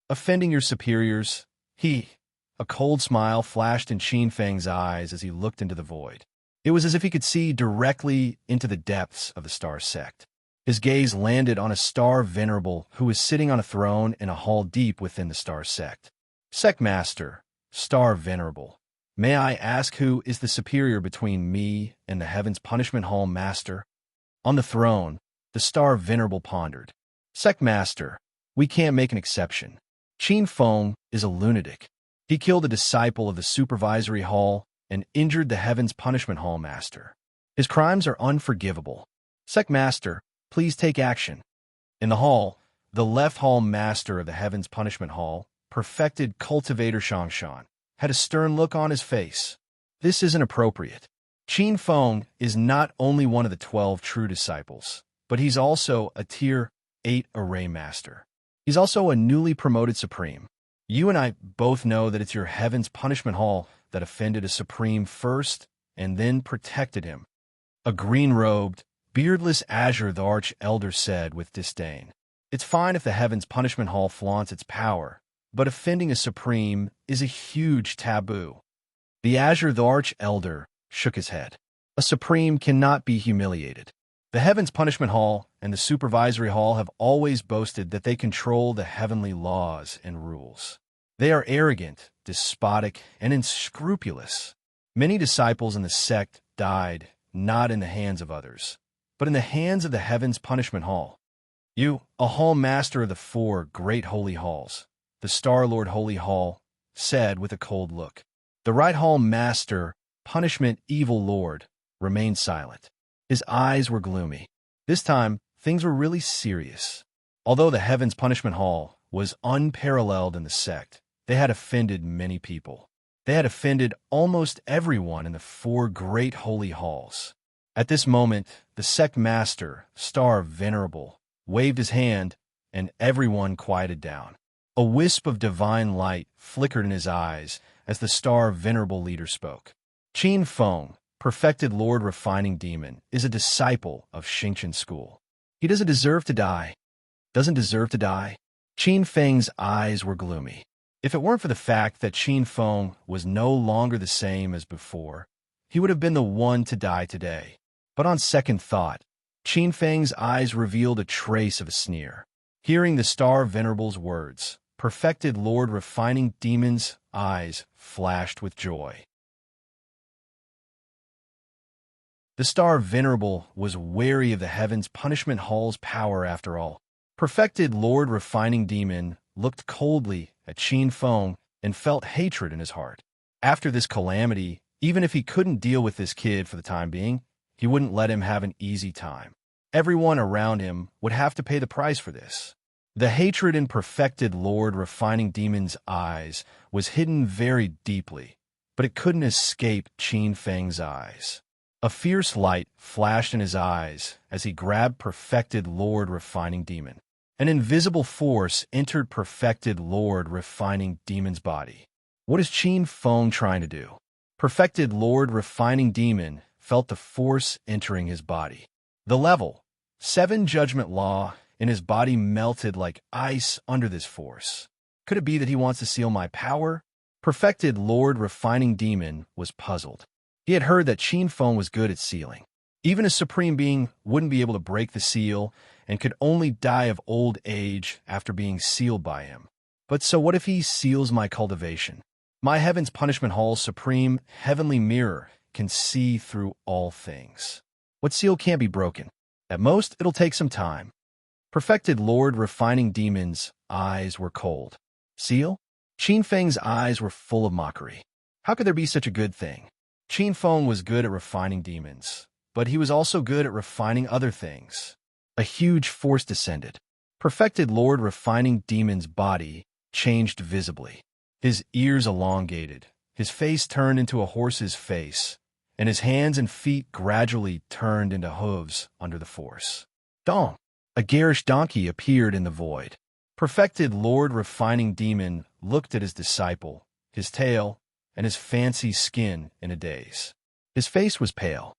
Offending your superiors, a cold smile flashed in Qin Feng's eyes as he looked into the void. It was as if he could see directly into the depths of the star sect. His gaze landed on a Star Venerable who was sitting on a throne in a hall deep within the star sect. Sect Master, Star Venerable, may I ask who is the superior between me and the Heaven's Punishment Hall Master? On the throne, the Star Venerable pondered. Sect Master, we can't make an exception. Qin Feng is a lunatic. He killed a disciple of the Supervisory Hall and injured the Heaven's Punishment Hall Master. His crimes are unforgivable. Sect Master, please take action. In the hall, the Left Hall Master of the Heaven's Punishment Hall, perfected cultivator Shangshan, had a stern look on his face. This isn't appropriate. Qin Feng is not only one of the 12 true disciples, but he's also a Tier 8 Array Master. He's also a newly promoted Supreme. You and I both know that it's your Heaven's Punishment Hall that offended a Supreme first and then protected him. A green-robed, beardless Azure the Arch Elder said with disdain. It's fine if the Heaven's Punishment Hall flaunts its power, but offending a Supreme is a huge taboo. The Azure the Arch Elder shook his head. A Supreme cannot be humiliated. The Heaven's Punishment Hall and the Supervisory Hall have always boasted that they control the heavenly laws and rules. They are arrogant, despotic, and unscrupulous. Many disciples in the sect died not in the hands of others, but in the hands of the Heaven's Punishment Hall. You, a Hall Master of the 4 great holy halls, the Star-Lord Holy Hall, said with a cold look. The Right Hall Master, Punishment Evil Lord, remained silent. His eyes were gloomy. This time, things were really serious. Although the Heaven's Punishment Hall was unparalleled in the sect, they had offended many people. They had offended almost everyone in the 4 great holy halls. At this moment, the sect master, Star Venerable, waved his hand, and everyone quieted down. A wisp of divine light flickered in his eyes as the Star Venerable leader spoke. Qin Feng, perfected Lord Refining Demon, is a disciple of Xingqian school. He doesn't deserve to die. Doesn't deserve to die? Qin Feng's eyes were gloomy. If it weren't for the fact that Qin Feng was no longer the same as before, he would have been the one to die today. But on second thought, Qin Feng's eyes revealed a trace of a sneer. Hearing the Star Venerable's words, perfected Lord Refining Demon's eyes flashed with joy. The Star Venerable was wary of the Heaven's Punishment Hall's power after all. Perfected Lord Refining Demon looked coldly at Qin Feng and felt hatred in his heart. After this calamity, even if he couldn't deal with this kid for the time being, he wouldn't let him have an easy time. Everyone around him would have to pay the price for this. The hatred in perfected Lord Refining Demon's eyes was hidden very deeply, but it couldn't escape Qin Feng's eyes. A fierce light flashed in his eyes as he grabbed perfected Lord Refining Demon. An invisible force entered perfected Lord Refining Demon's body. What is Qin Feng trying to do? Perfected Lord Refining Demon felt the force entering his body. The level 7 judgment law in his body melted like ice under this force. Could it be that he wants to seal my power? Perfected Lord Refining Demon was puzzled. He had heard that Qin Feng was good at sealing. Even a supreme being wouldn't be able to break the seal and could only die of old age after being sealed by him. But so what if he seals my cultivation? My Heaven's Punishment Hall's supreme heavenly mirror can see through all things. What seal can't be broken? At most, it'll take some time. Perfected Lord Refining Demon's eyes were cold. Seal? Qin Feng's eyes were full of mockery. How could there be such a good thing? Qin Feng was good at refining demons, but he was also good at refining other things. A huge force descended. Perfected Lord Refining Demon's body changed visibly. His ears elongated, his face turned into a horse's face, and his hands and feet gradually turned into hooves under the force. Dong! A garish donkey appeared in the void. Perfected Lord Refining Demon looked at his disciple, his tail, and his fancy skin in a daze. His face was pale.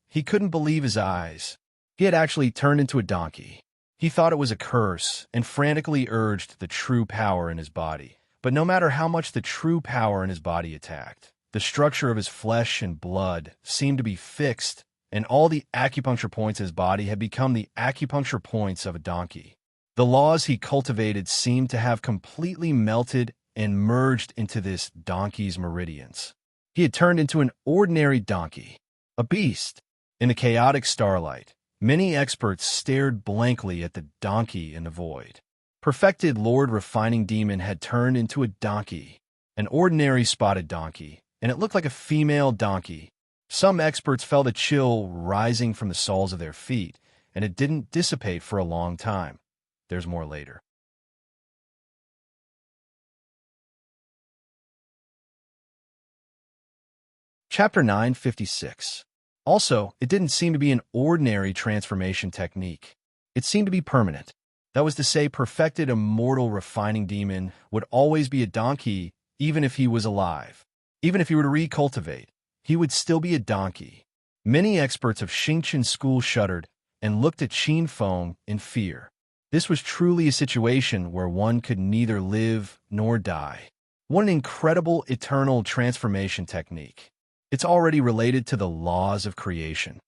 He couldn't believe his eyes. He had actually turned into a donkey. He thought it was a curse and frantically urged the true power in his body. But no matter how much the true power in his body attacked, the structure of his flesh and blood seemed to be fixed, and all the acupuncture points in his body had become the acupuncture points of a donkey. The laws he cultivated seemed to have completely melted and merged into this donkey's meridians. He had turned into an ordinary donkey, a beast. In the chaotic starlight, many experts stared blankly at the donkey in the void. Perfected Lord Refining Demon had turned into a donkey, an ordinary spotted donkey, and it looked like a female donkey. Some experts felt a chill rising from the soles of their feet, and it didn't dissipate for a long time. There's more later. Chapter 956. Also, it didn't seem to be an ordinary transformation technique. It seemed to be permanent. That was to say, perfected immortal Refining Demon would always be a donkey even if he was alive. Even if he were to recultivate, he would still be a donkey. Many experts of Xingqian school shuddered and looked at Qin Feng in fear. This was truly a situation where one could neither live nor die. What an incredible eternal transformation technique. It's already related to the laws of creation.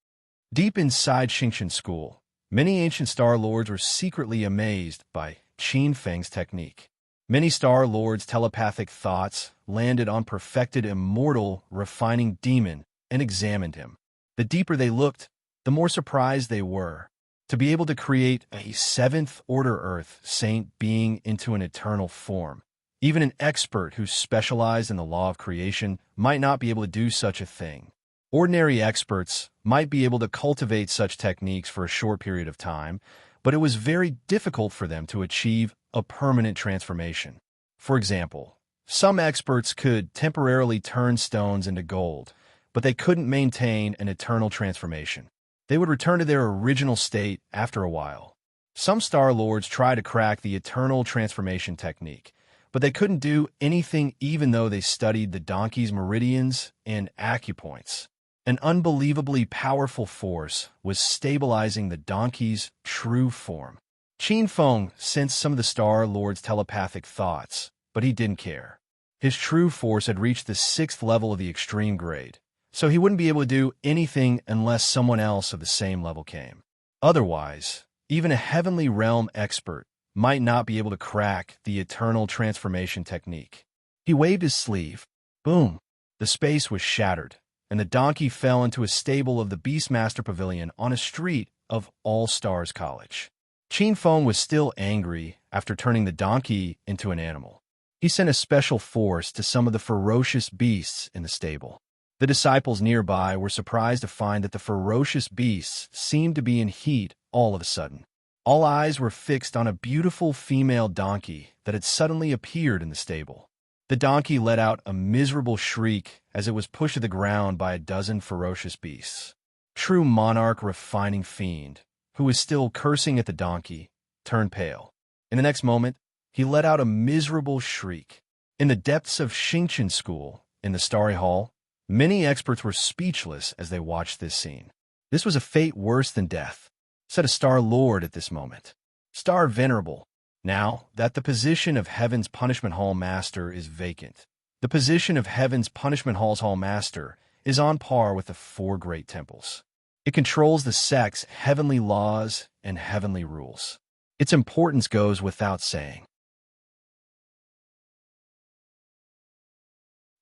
Deep inside Xingqian school, many ancient Star Lords were secretly amazed by Qin Feng's technique. Many Star Lords' telepathic thoughts landed on perfected immortal Refining Demon and examined him. The deeper they looked, the more surprised they were. To be able to create a 7th-order Earth saint being into an eternal form. Even an expert who specialized in the law of creation might not be able to do such a thing. Ordinary experts might be able to cultivate such techniques for a short period of time, but it was very difficult for them to achieve a permanent transformation. For example, some experts could temporarily turn stones into gold, but they couldn't maintain an eternal transformation. They would return to their original state after a while. Some Star Lords try to crack the eternal transformation technique, but they couldn't do anything even though they studied the donkey's meridians and acupoints. An unbelievably powerful force was stabilizing the donkey's true form. Qin Feng sensed some of the Star Lord's telepathic thoughts, but he didn't care. His true force had reached the 6th level of the extreme grade, so he wouldn't be able to do anything unless someone else of the same level came. Otherwise, even a heavenly realm expert might not be able to crack the eternal transformation technique. He waved his sleeve. Boom! The space was shattered, and the donkey fell into a stable of the Beastmaster Pavilion on a street of All Stars College. Qin Feng was still angry after turning the donkey into an animal. He sent a special force to some of the ferocious beasts in the stable. The disciples nearby were surprised to find that the ferocious beasts seemed to be in heat all of a sudden. All eyes were fixed on a beautiful female donkey that had suddenly appeared in the stable. The donkey let out a miserable shriek as it was pushed to the ground by a dozen ferocious beasts. True monarch refining fiend, who was still cursing at the donkey, turned pale. In the next moment, he let out a miserable shriek. In the depths of Xingqian School, in the Starry Hall, many experts were speechless as they watched this scene. This was a fate worse than death, said a Star Lord at this moment. Star Venerable, now that the position of Heaven's Punishment Hall Master is vacant, the position of Heaven's Punishment Hall's Hall Master is on par with the 4 great temples. It controls the sect's heavenly laws and heavenly rules. Its importance goes without saying.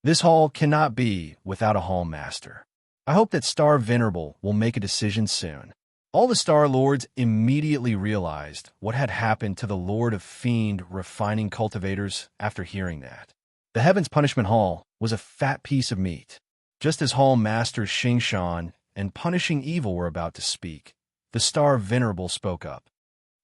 This hall cannot be without a hall master. I hope that Star Venerable will make a decision soon. All the Star Lords immediately realized what had happened to the Lord of Fiend refining cultivators after hearing that. The Heaven's Punishment Hall was a fat piece of meat. Just as Hall Masters Xingshan and Punishing Evil were about to speak, the Star Venerable spoke up.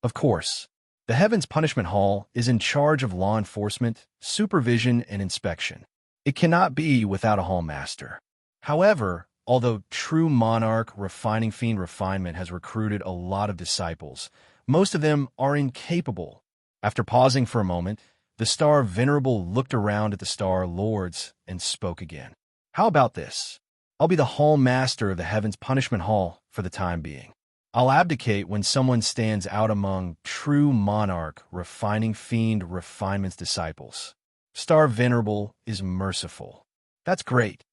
Of course, the Heaven's Punishment Hall is in charge of law enforcement, supervision, and inspection. It cannot be without a Hall Master. However, although True Monarch Refining Fiend Refinement has recruited a lot of disciples, most of them are incapable. After pausing for a moment, the Star Venerable looked around at the Star Lords and spoke again. How about this? I'll be the Hall Master of the Heaven's Punishment Hall for the time being. I'll abdicate when someone stands out among True Monarch Refining Fiend Refinement's disciples. Star Venerable is merciful. That's great.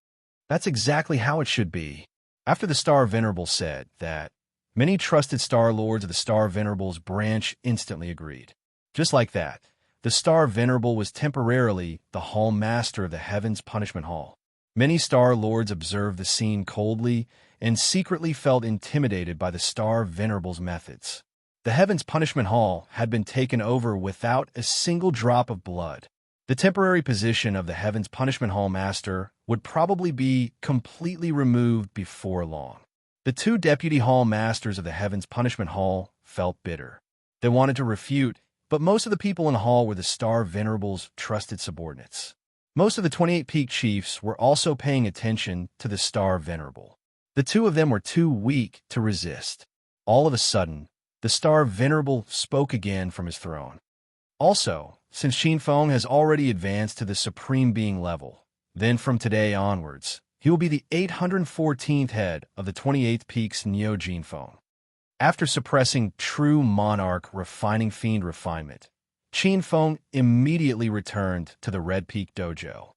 That's exactly how it should be. After the Star Venerable said that, many trusted Star Lords of the Star Venerable's branch instantly agreed. Just like that, the Star Venerable was temporarily the Hall Master of the Heaven's Punishment Hall. Many Star Lords observed the scene coldly and secretly felt intimidated by the Star Venerable's methods. The Heaven's Punishment Hall had been taken over without a single drop of blood. The temporary position of the Heaven's Punishment Hall Master would probably be completely removed before long. The 2 Deputy Hall Masters of the Heaven's Punishment Hall felt bitter. They wanted to refute, but most of the people in the hall were the Star Venerable's trusted subordinates. Most of the 28 Peak Chiefs were also paying attention to the Star Venerable. The 2 of them were too weak to resist. All of a sudden, the Star Venerable spoke again from his throne. Also, since Qin Feng has already advanced to the Supreme Being level, then from today onwards, he will be the 814th head of the 28th Peak's Neo Qin Feng. After suppressing True Monarch Refining Fiend Refinement, Qin Feng immediately returned to the Red Peak Dojo.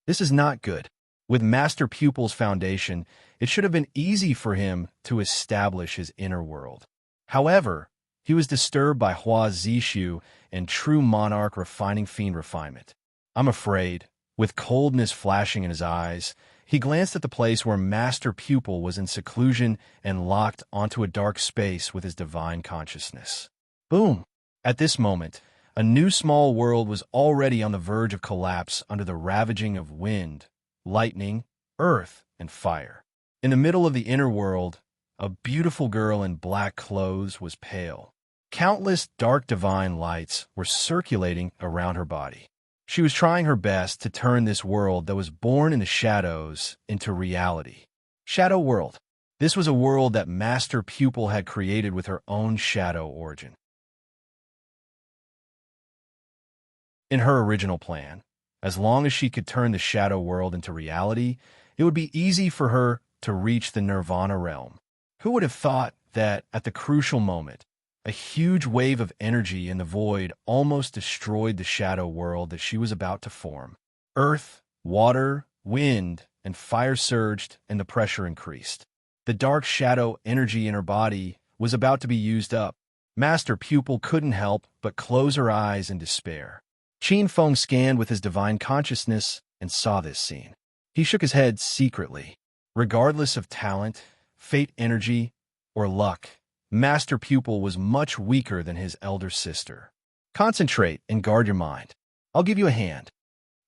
This is not good. With Master Pupil's foundation, it should have been easy for him to establish his inner world. However, he was disturbed by Hua Zishu and True Monarch Refining Fiend Refinement. I'm afraid, with coldness flashing in his eyes, he glanced at the place where Master Pupil was in seclusion and locked onto a dark space with his divine consciousness. Boom! At this moment, a new small world was already on the verge of collapse under the ravaging of wind, lightning, earth, and fire. In the middle of the inner world, a beautiful girl in black clothes was pale. Countless dark divine lights were circulating around her body. She was trying her best to turn this world that was born in the shadows into reality. Shadow World. This was a world that Master Pupil had created with her own shadow origin. In her original plan, as long as she could turn the shadow world into reality, it would be easy for her to reach the Nirvana realm. Who would have thought that at the crucial moment, a huge wave of energy in the void almost destroyed the shadow world that she was about to form? Earth, water, wind, and fire surged, and the pressure increased. The dark shadow energy in her body was about to be used up. Master Pupil couldn't help but close her eyes in despair. Qin Feng scanned with his divine consciousness and saw this scene. He shook his head secretly. Regardless of talent, fate energy, or luck, Master Pupil was much weaker than his elder sister. Concentrate and guard your mind. I'll give you a hand.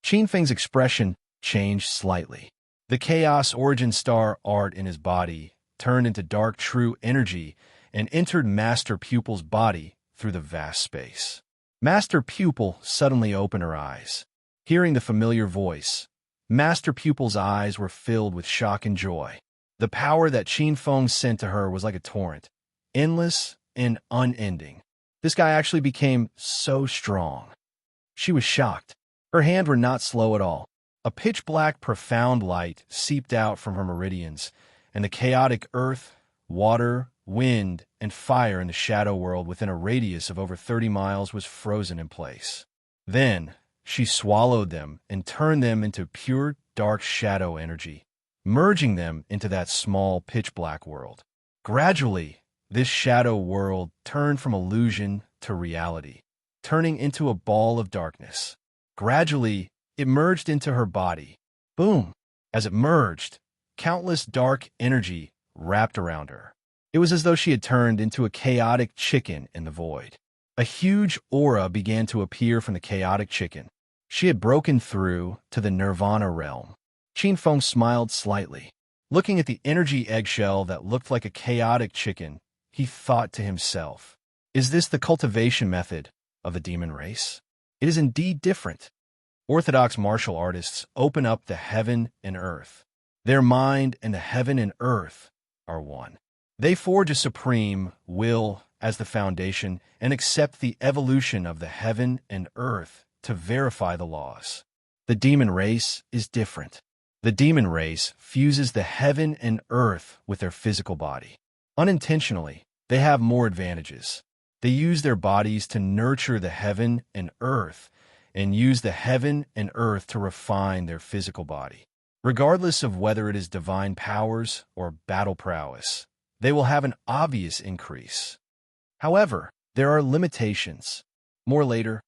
Qin Feng's expression changed slightly. The chaos origin star art in his body turned into dark true energy and entered Master Pupil's body through the vast space. Master Pupil suddenly opened her eyes. Hearing the familiar voice, Master Pupil's eyes were filled with shock and joy. The power that Qin Feng sent to her was like a torrent, endless and unending. This guy actually became so strong. She was shocked. Her hands were not slow at all. A pitch-black, profound light seeped out from her meridians, and the chaotic earth, water, wind, and fire in the shadow world within a radius of over 30 miles was frozen in place. Then, she swallowed them and turned them into pure, dark shadow energy, merging them into that small, pitch-black world. Gradually, this shadow world turned from illusion to reality, turning into a ball of darkness. Gradually, it merged into her body. Boom! As it merged, countless dark energy wrapped around her. It was as though she had turned into a chaotic chicken in the void. A huge aura began to appear from the chaotic chicken. She had broken through to the Nirvana realm. Qin Feng smiled slightly. Looking at the energy eggshell that looked like a chaotic chicken, he thought to himself, "Is this the cultivation method of the demon race? It is indeed different." Orthodox martial artists open up the heaven and earth. Their mind and the heaven and earth are one. They forge a supreme will as the foundation and accept the evolution of the heaven and earth to verify the laws. The demon race is different. The demon race fuses the heaven and earth with their physical body. Unintentionally, they have more advantages. They use their bodies to nurture the heaven and earth, and use the heaven and earth to refine their physical body. Regardless of whether it is divine powers or battle prowess, they will have an obvious increase. However, there are limitations. More later.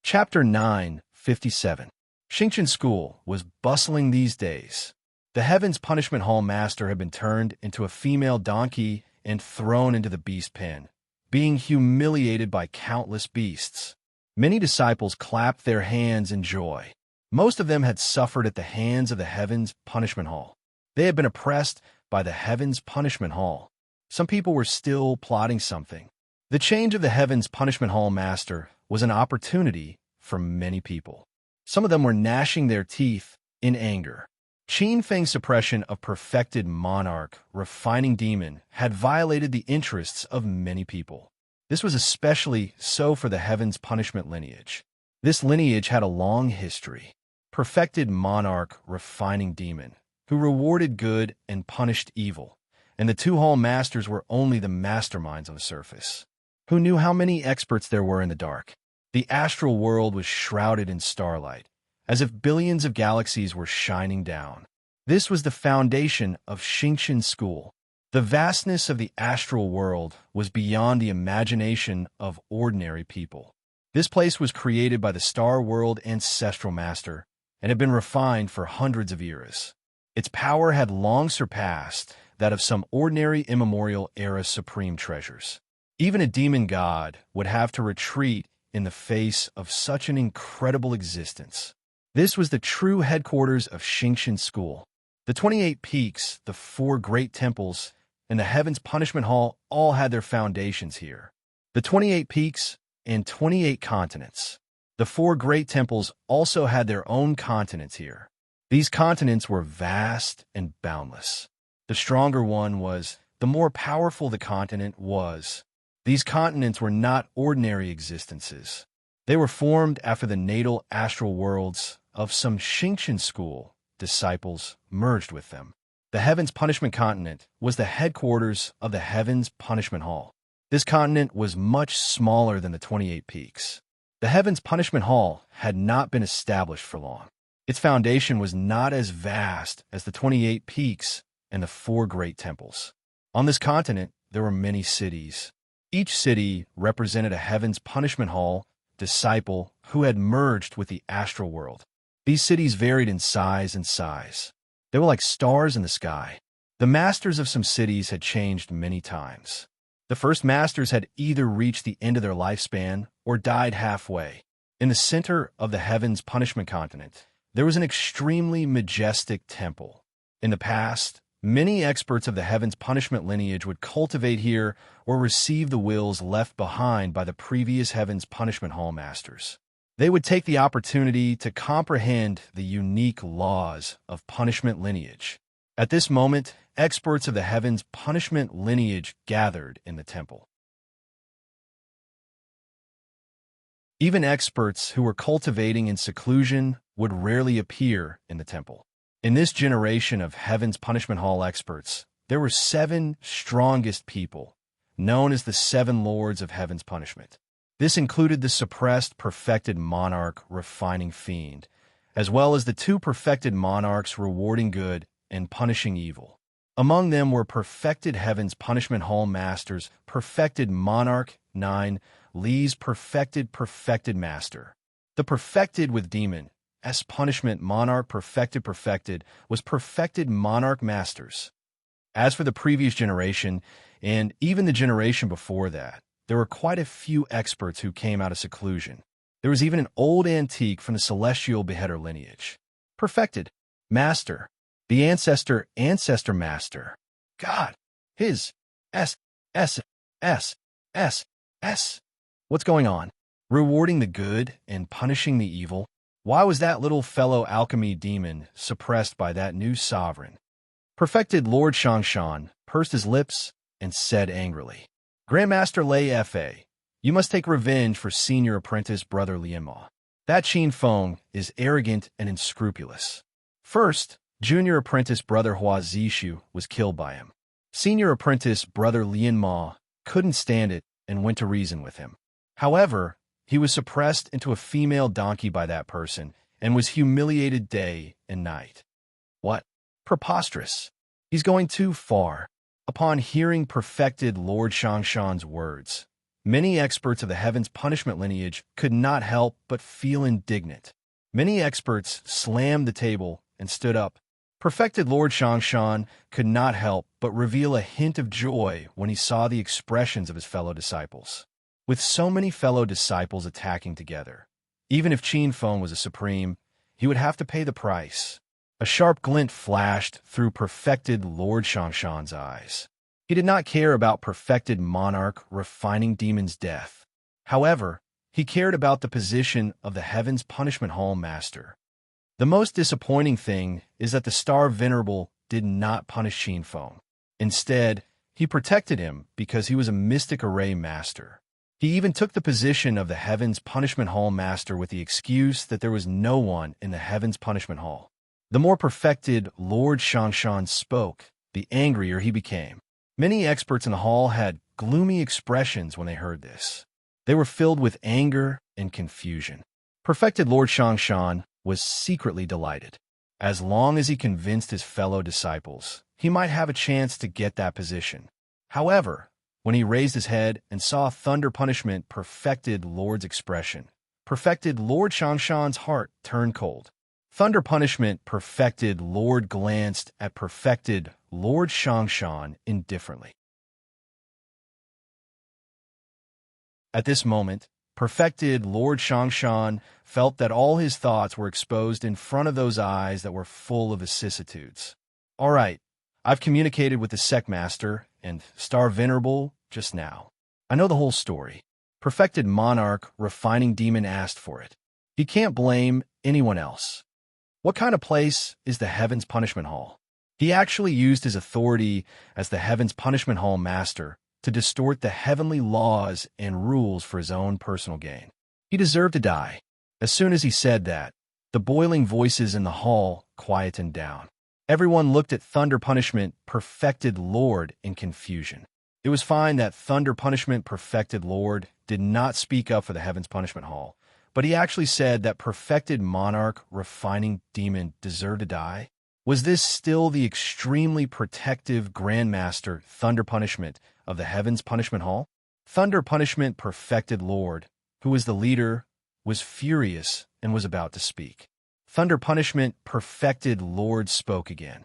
Chapter 9:57. Xingqian School was bustling these days. The Heaven's Punishment Hall Master had been turned into a female donkey and thrown into the beast pen, being humiliated by countless beasts. Many disciples clapped their hands in joy. Most of them had suffered at the hands of the Heaven's Punishment Hall. They had been oppressed by the Heaven's Punishment Hall. Some people were still plotting something. The change of the Heaven's Punishment Hall Master was an opportunity for many people. Some of them were gnashing their teeth in anger. Qin Feng's suppression of perfected monarch, refining demon, had violated the interests of many people. This was especially so for the Heaven's Punishment lineage. This lineage had a long history. Perfected monarch, refining demon, who rewarded good and punished evil, and the two hall masters were only the masterminds on the surface. Who knew how many experts there were in the dark? The astral world was shrouded in starlight, as if billions of galaxies were shining down. This was the foundation of Xingqian School. The vastness of the astral world was beyond the imagination of ordinary people. This place was created by the Star World Ancestral Master and had been refined for hundreds of years. Its power had long surpassed that of some ordinary immemorial era supreme treasures. Even a demon god would have to retreat in the face of such an incredible existence. This was the true headquarters of Xingqian School. The 28 peaks, the 4 great temples, and the Heaven's Punishment Hall all had their foundations here. The 28 peaks and 28 continents. The 4 great temples also had their own continents here. These continents were vast and boundless. The stronger one was, the more powerful the continent was. These continents were not ordinary existences. They were formed after the natal astral worlds of some Xingqian school disciples merged with them. The Heaven's Punishment Continent was the headquarters of the Heaven's Punishment Hall. This continent was much smaller than the 28 peaks. The Heaven's Punishment Hall had not been established for long. Its foundation was not as vast as the 28 peaks and the 4 great temples. On this continent, there were many cities. Each city represented a Heaven's Punishment Hall disciple who had merged with the astral world. These cities varied in size and size. They were like stars in the sky. The masters of some cities had changed many times. The first masters had either reached the end of their lifespan or died halfway. In the center of the Heaven's Punishment Continent, there was an extremely majestic temple. In the past, many experts of the Heaven's Punishment lineage would cultivate here or receive the wills left behind by the previous Heaven's Punishment Hall masters. They would take the opportunity to comprehend the unique laws of punishment lineage. At this moment, experts of the Heaven's Punishment lineage gathered in the temple. Even experts who were cultivating in seclusion would rarely appear in the temple. In this generation of Heaven's Punishment Hall experts, there were 7 strongest people, known as the 7 Lords of Heaven's Punishment. This included the suppressed perfected monarch refining fiend, as well as the 2 perfected monarchs rewarding good and punishing evil. Among them were perfected Heaven's Punishment Hall masters, perfected monarch 9, Lee's perfected master. The perfected with demon, as punishment monarch perfected was perfected monarch masters. As for the previous generation, and even the generation before that, there were quite a few experts who came out of seclusion. There was even an old antique from the celestial beheader lineage. Perfected master, the ancestor master. God, his S. What's going on? Rewarding the good and punishing the evil? Why was that little fellow alchemy demon suppressed by that new sovereign? Perfected Lord Shangshan pursed his lips and said angrily, Grandmaster Lei Fa, you must take revenge for senior apprentice brother Lianma. That Qin Feng is arrogant and unscrupulous. First, junior apprentice brother Hua Zishu was killed by him. Senior apprentice brother Lianma couldn't stand it and went to reason with him. However, he was suppressed into a female donkey by that person and was humiliated day and night. What? Preposterous. He's going too far. Upon hearing perfected Lord Shangshan's words, many experts of the Heaven's Punishment lineage could not help but feel indignant. Many experts slammed the table and stood up. Perfected Lord Shangshan could not help but reveal a hint of joy when he saw the expressions of his fellow disciples. With so many fellow disciples attacking together, even if Qin Feng was a supreme, he would have to pay the price. A sharp glint flashed through perfected Lord Shangshan's eyes. He did not care about perfected monarch refining demon's death. However, he cared about the position of the Heaven's Punishment Hall master. The most disappointing thing is that the Star Venerable did not punish Qin Feng. Instead, he protected him because he was a mystic array master. He even took the position of the Heaven's Punishment Hall master with the excuse that there was no one in the Heaven's Punishment Hall. The more perfected Lord Shangshan spoke, the angrier he became. Many experts in the hall had gloomy expressions when they heard this. They were filled with anger and confusion. Perfected Lord Shangshan was secretly delighted. As long as he convinced his fellow disciples, he might have a chance to get that position. However, when he raised his head and saw Thunder Punishment perfected Lord's expression, perfected Lord Shangshan's heart turned cold. Thunder Punishment perfected Lord glanced at perfected Lord Shangshan indifferently. At this moment, perfected Lord Shangshan felt that all his thoughts were exposed in front of those eyes that were full of vicissitudes. All right, I've communicated with the sect master, and star venerable just now. I know the whole story. Perfected monarch, refining demon asked for it. He can't blame anyone else. What kind of place is the Heaven's Punishment Hall? He actually used his authority as the Heaven's Punishment Hall master to distort the heavenly laws and rules for his own personal gain. He deserved to die. As soon as he said that, the boiling voices in the hall quietened down. Everyone looked at Thunder Punishment Perfected Lord in confusion. It was fine that Thunder Punishment Perfected Lord did not speak up for the Heaven's Punishment Hall, but he actually said that Perfected Monarch Refining Demon deserved to die. Was this still the extremely protective Grandmaster Thunder Punishment of the Heaven's Punishment Hall? Thunder Punishment Perfected Lord, who was the leader, was furious and was about to speak. Thunder Punishment Perfected Lord spoke again.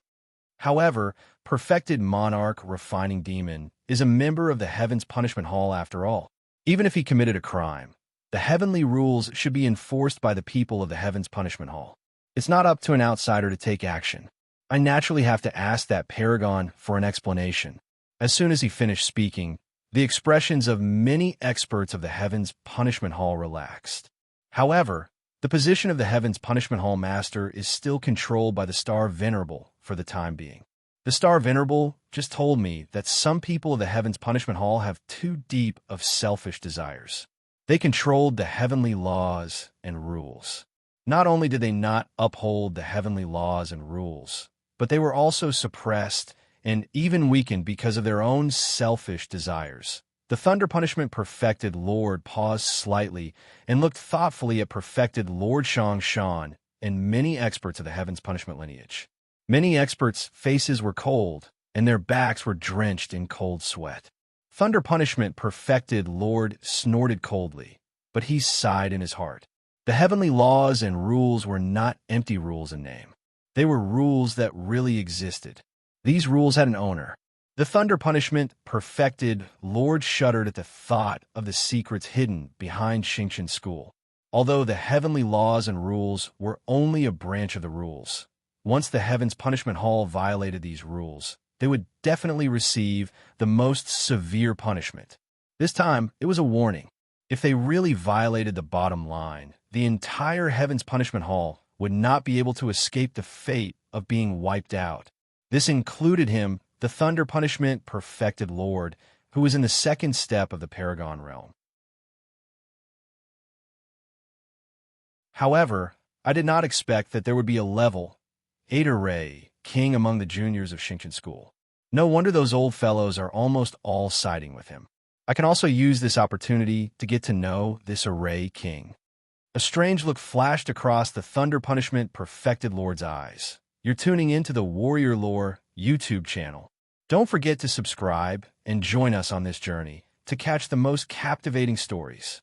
However, Perfected Monarch Refining Demon is a member of the Heaven's Punishment Hall after all. Even if he committed a crime, the heavenly rules should be enforced by the people of the Heaven's Punishment Hall. It's not up to an outsider to take action. I naturally have to ask that paragon for an explanation. As soon as he finished speaking, the expressions of many experts of the Heaven's Punishment Hall relaxed. However, the position of the Heaven's Punishment Hall master is still controlled by the Star Venerable for the time being. The Star Venerable just told me that some people of the Heaven's Punishment Hall have too deep of selfish desires. They controlled the heavenly laws and rules. Not only did they not uphold the heavenly laws and rules, but they were also suppressed and even weakened because of their own selfish desires. The Thunder Punishment Perfected Lord paused slightly and looked thoughtfully at Perfected Lord Shang Shan and many experts of the Heaven's Punishment lineage. Many experts' faces were cold, and their backs were drenched in cold sweat. Thunder Punishment Perfected Lord snorted coldly, but he sighed in his heart. The heavenly laws and rules were not empty rules in name. They were rules that really existed. These rules had an owner. The Thunder Punishment Perfected Lord shuddered at the thought of the secrets hidden behind Xingqian School. Although the heavenly laws and rules were only a branch of the rules, once the Heaven's Punishment Hall violated these rules, they would definitely receive the most severe punishment. This time, it was a warning. If they really violated the bottom line, the entire Heaven's Punishment Hall would not be able to escape the fate of being wiped out. This included him, the Thunder Punishment Perfected Lord, who was in the second step of the Paragon realm. However, I did not expect that there would be a level 8 array king among the juniors of Xingqian School. No wonder those old fellows are almost all siding with him. I can also use this opportunity to get to know this array king. A strange look flashed across the Thunder Punishment Perfected Lord's eyes. You're tuning into the Warrior Lore YouTube channel. Don't forget to subscribe and join us on this journey to catch the most captivating stories.